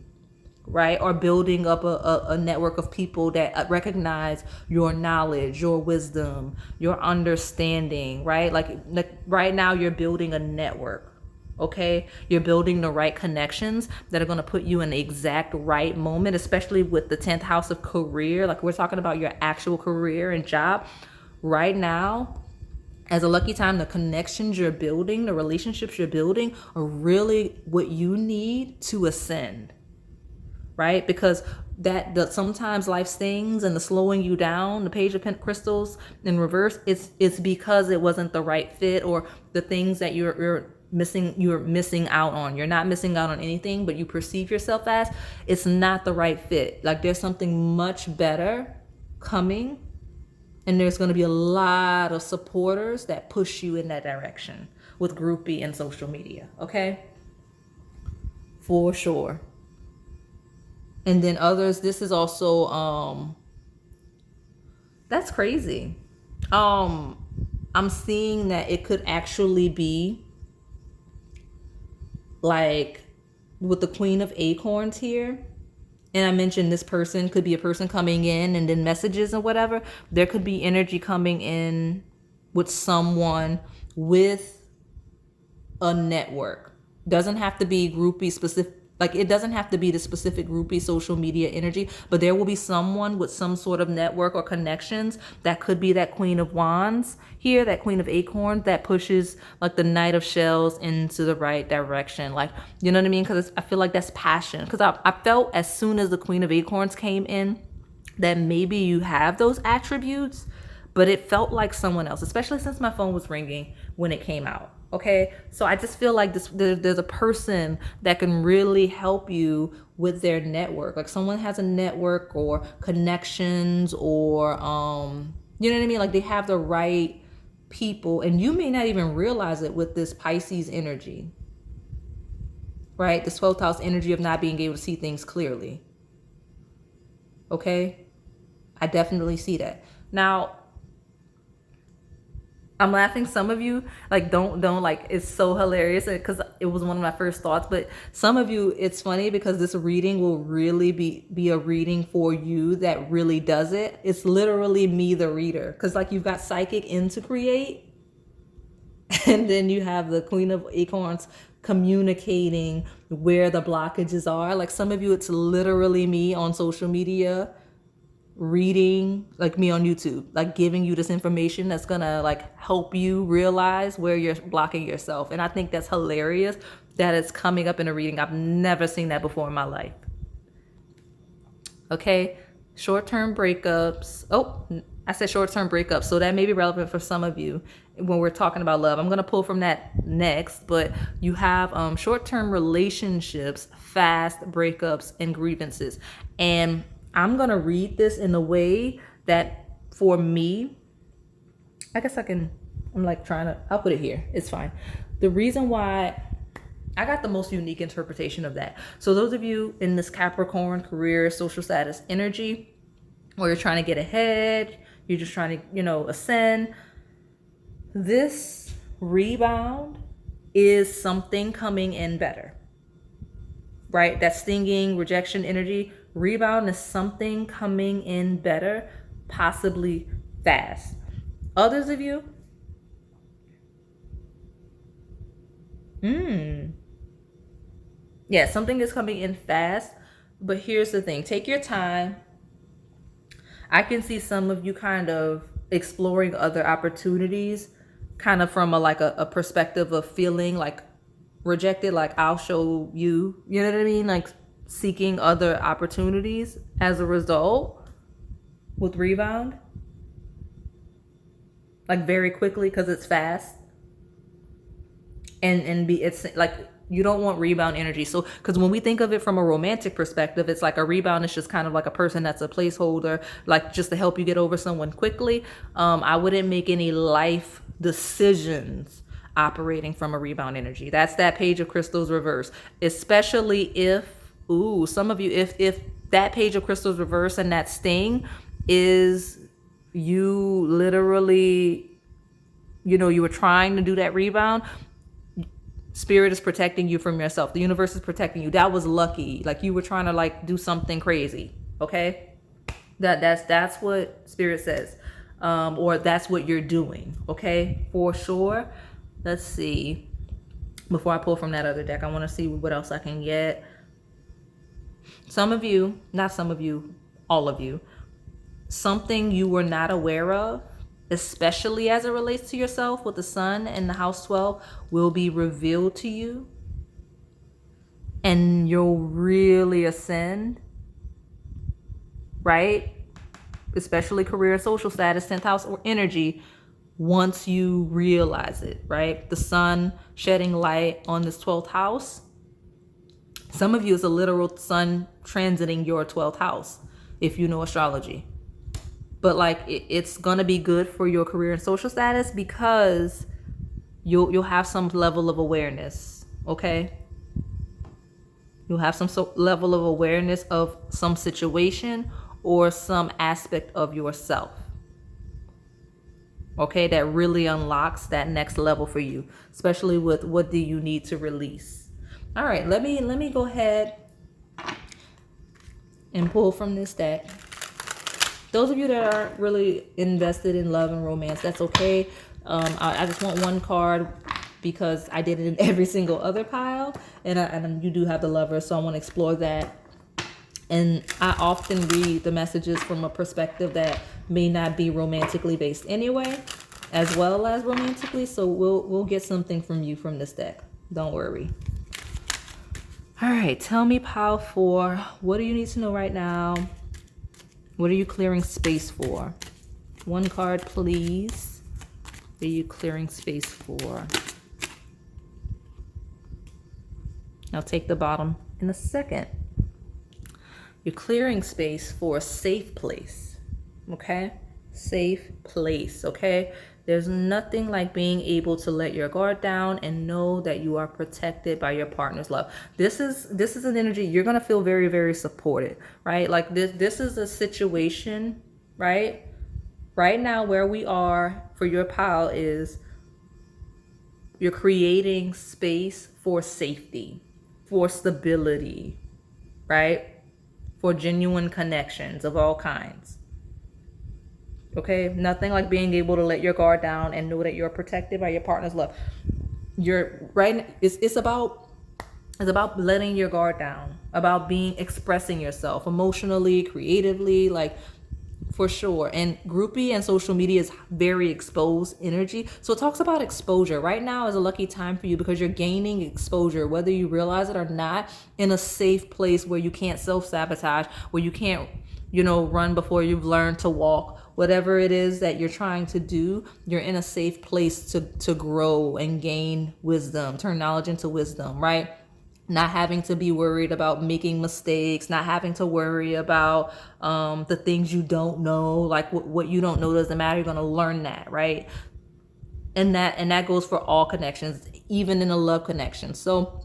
right? Or building up a network of people that recognize your knowledge, your wisdom, your understanding, right? Like right now you're building a network, okay? You're building the right connections that are going to put you in the exact right moment, especially with the 10th house of career. Like we're talking about your actual career and job right now. As a lucky time, the connections you're building, the relationships you're building are really what you need to ascend, right? Because sometimes life stings, and the slowing you down, the page of crystals in reverse, it's because it wasn't the right fit, or the things that you're missing out on. You're not missing out on anything, but you perceive yourself as it's not the right fit. Like there's something much better coming. And there's going to be a lot of supporters that push you in that direction with groupie and social media, okay? For sure. And then others, this is also, that's crazy. I'm seeing that it could actually be like with the Queen of Acorns here. And I mentioned this person could be a person coming in, and then messages and whatever. There could be energy coming in with someone with a network. Doesn't have to be groupie specific. Like, it doesn't have to be the specific groupie social media energy, but there will be someone with some sort of network or connections that could be that Queen of Wands here, that Queen of Acorns that pushes like the Knight of Shells into the right direction. Like, you know what I mean? Because I feel like that's passion. Because I felt as soon as the Queen of Acorns came in that maybe you have those attributes, but it felt like someone else, especially since my phone was ringing when it came out. Okay, so I just feel like there's a person that can really help you with their network. Like, someone has a network or connections, or you know what I mean? Like, they have the right people, and you may not even realize it with this Pisces energy, right? This 12th house energy of not being able to see things clearly. Okay, I definitely see that. Now, I'm laughing. Some of you like don't like, it's so hilarious because it was one of my first thoughts, but some of you, it's funny because this reading will really be a reading for you that really does it. It's literally me, the reader, because like you've got psychic in to create, and then you have the Queen of Acorns communicating where the blockages are. Like, some of you, it's literally me on social media reading, like me on YouTube, like giving you this information that's gonna like help you realize where you're blocking yourself. And I think that's hilarious that it's coming up in a reading. I've never seen that before in my life. Okay, short-term breakups. Oh, I said short-term breakups, so that may be relevant for some of you when we're talking about love. I'm gonna pull from that next, but you have short-term relationships, fast breakups, and grievances. And I'm going to read this in a way that for me, I guess I'm like I'll put it here. It's fine. The reason why I got the most unique interpretation of that. So those of you in this Capricorn career, social status energy, or you're trying to get ahead, you're just trying to, ascend, this rebound is something coming in better, right? That stinging rejection energy. Rebound is something coming in better, possibly fast. Others of you, yeah, something is coming in fast, but here's the thing. Take your time. I can see some of you kind of exploring other opportunities, kind of from a perspective of feeling like rejected, like I'll show you, you know what I mean? Like, seeking other opportunities as a result with rebound, like very quickly, because it's fast, and it's like you don't want rebound energy. So because when we think of it from a romantic perspective, it's like a rebound is just kind of like a person that's a placeholder, like just to help you get over someone quickly. I wouldn't make any life decisions operating from a rebound energy. That's that Page of Crystals reverse, especially if some of you, if that Page of Crystals reverse and that sting is you literally, you were trying to do that rebound, Spirit is protecting you from yourself. The universe is protecting you. That was lucky. Like, you were trying to like do something crazy. Okay. That's what Spirit says. Or that's what you're doing. Okay. For sure. Let's see. Before I pull from that other deck, I want to see what else I can get. Some of you, not some of you, all of you, something you were not aware of, especially as it relates to yourself with the sun and the house 12, will be revealed to you. And you'll really ascend, right? Especially career, social status, 10th house or energy, once you realize it, right? The sun shedding light on this 12th house. Some of you is a literal sun transiting your 12th house, if you know astrology. But like, it's going to be good for your career and social status because you'll have some level of awareness, okay? You'll have some level of awareness of some situation or some aspect of yourself, okay? That really unlocks that next level for you, especially with what do you need to release. All right, let me go ahead and pull from this deck. Those of you that aren't really invested in love and romance, that's okay. I just want one card because I did it in every single other pile, and you do have the Lovers, so I want to explore that. And I often read the messages from a perspective that may not be romantically based anyway, as well as romantically. So we'll get something from you from this deck. Don't worry. All right, tell me, pile 4, what do you need to know right now? What are you clearing space for? One card, please. What are you clearing space for? I'll take the bottom in a second. You're clearing space for a safe place, okay? Safe place, okay? There's nothing like being able to let your guard down and know that you are protected by your partner's love. This is an energy you're gonna feel very, very supported, right? Like this is a situation, right? Right now where we are for your pile is you're creating space for safety, for stability, right? For genuine connections of all kinds. Okay, nothing like being able to let your guard down and know that you're protected by your partner's love. You're right. It's about letting your guard down, about expressing yourself emotionally, creatively, like for sure. And groupie and social media is very exposed energy. So it talks about exposure. Right now is a lucky time for you because you're gaining exposure, whether you realize it or not, in a safe place where you can't self-sabotage, where you can't, run before you've learned to walk. Whatever it is that you're trying to do, you're in a safe place to grow and gain wisdom, turn knowledge into wisdom, right? Not having to be worried about making mistakes, not having to worry about the things you don't know, like what you don't know doesn't matter. You're going to learn that, right? And that goes for all connections, even in a love connection. So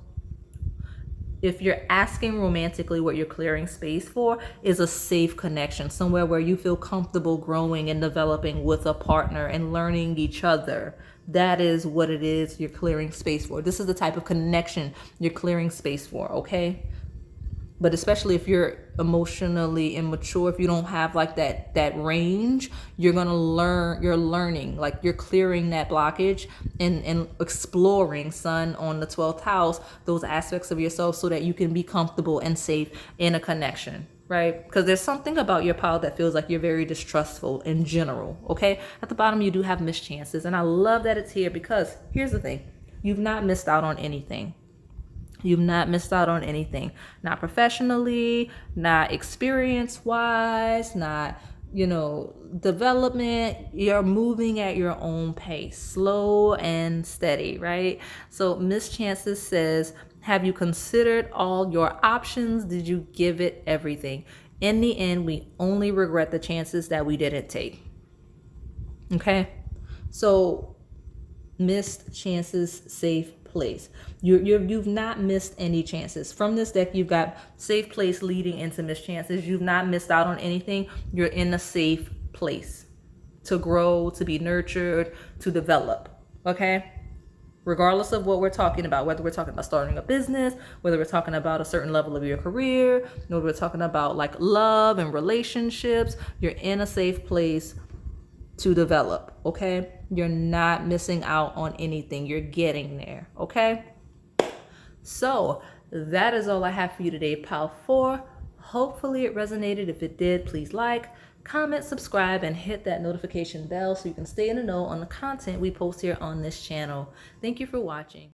if you're asking romantically, what you're clearing space for is a safe connection, somewhere where you feel comfortable growing and developing with a partner and learning each other. That is what it is you're clearing space for. This is the type of connection you're clearing space for, okay? But especially if you're emotionally immature, if you don't have like that range, you're learning, like you're clearing that blockage and exploring, Sun on the 12th house, those aspects of yourself so that you can be comfortable and safe in a connection, right? Because there's something about your pile that feels like you're very distrustful in general, okay? At the bottom, you do have missed chances. And I love that it's here because here's the thing. You've not missed out on anything. You've not missed out on anything, not professionally, not experience-wise, not, development. You're moving at your own pace, slow and steady, right? So missed chances says, have you considered all your options? Did you give it everything? In the end, we only regret the chances that we didn't take. Okay? So missed chances, safe place. You've not missed any chances. From this deck, you've got safe place leading into missed chances. You've not missed out on anything. You're in a safe place to grow, to be nurtured, to develop. Okay? Regardless of what we're talking about, whether we're talking about starting a business, whether we're talking about a certain level of your career, whether we're talking about like love and relationships, you're in a safe place to develop, okay? You're not missing out on anything. You're getting there, okay? So that is all I have for you today, pile 4. Hopefully it resonated. If it did, please like, comment, subscribe, and hit that notification bell so you can stay in the know on the content we post here on this channel. Thank you for watching.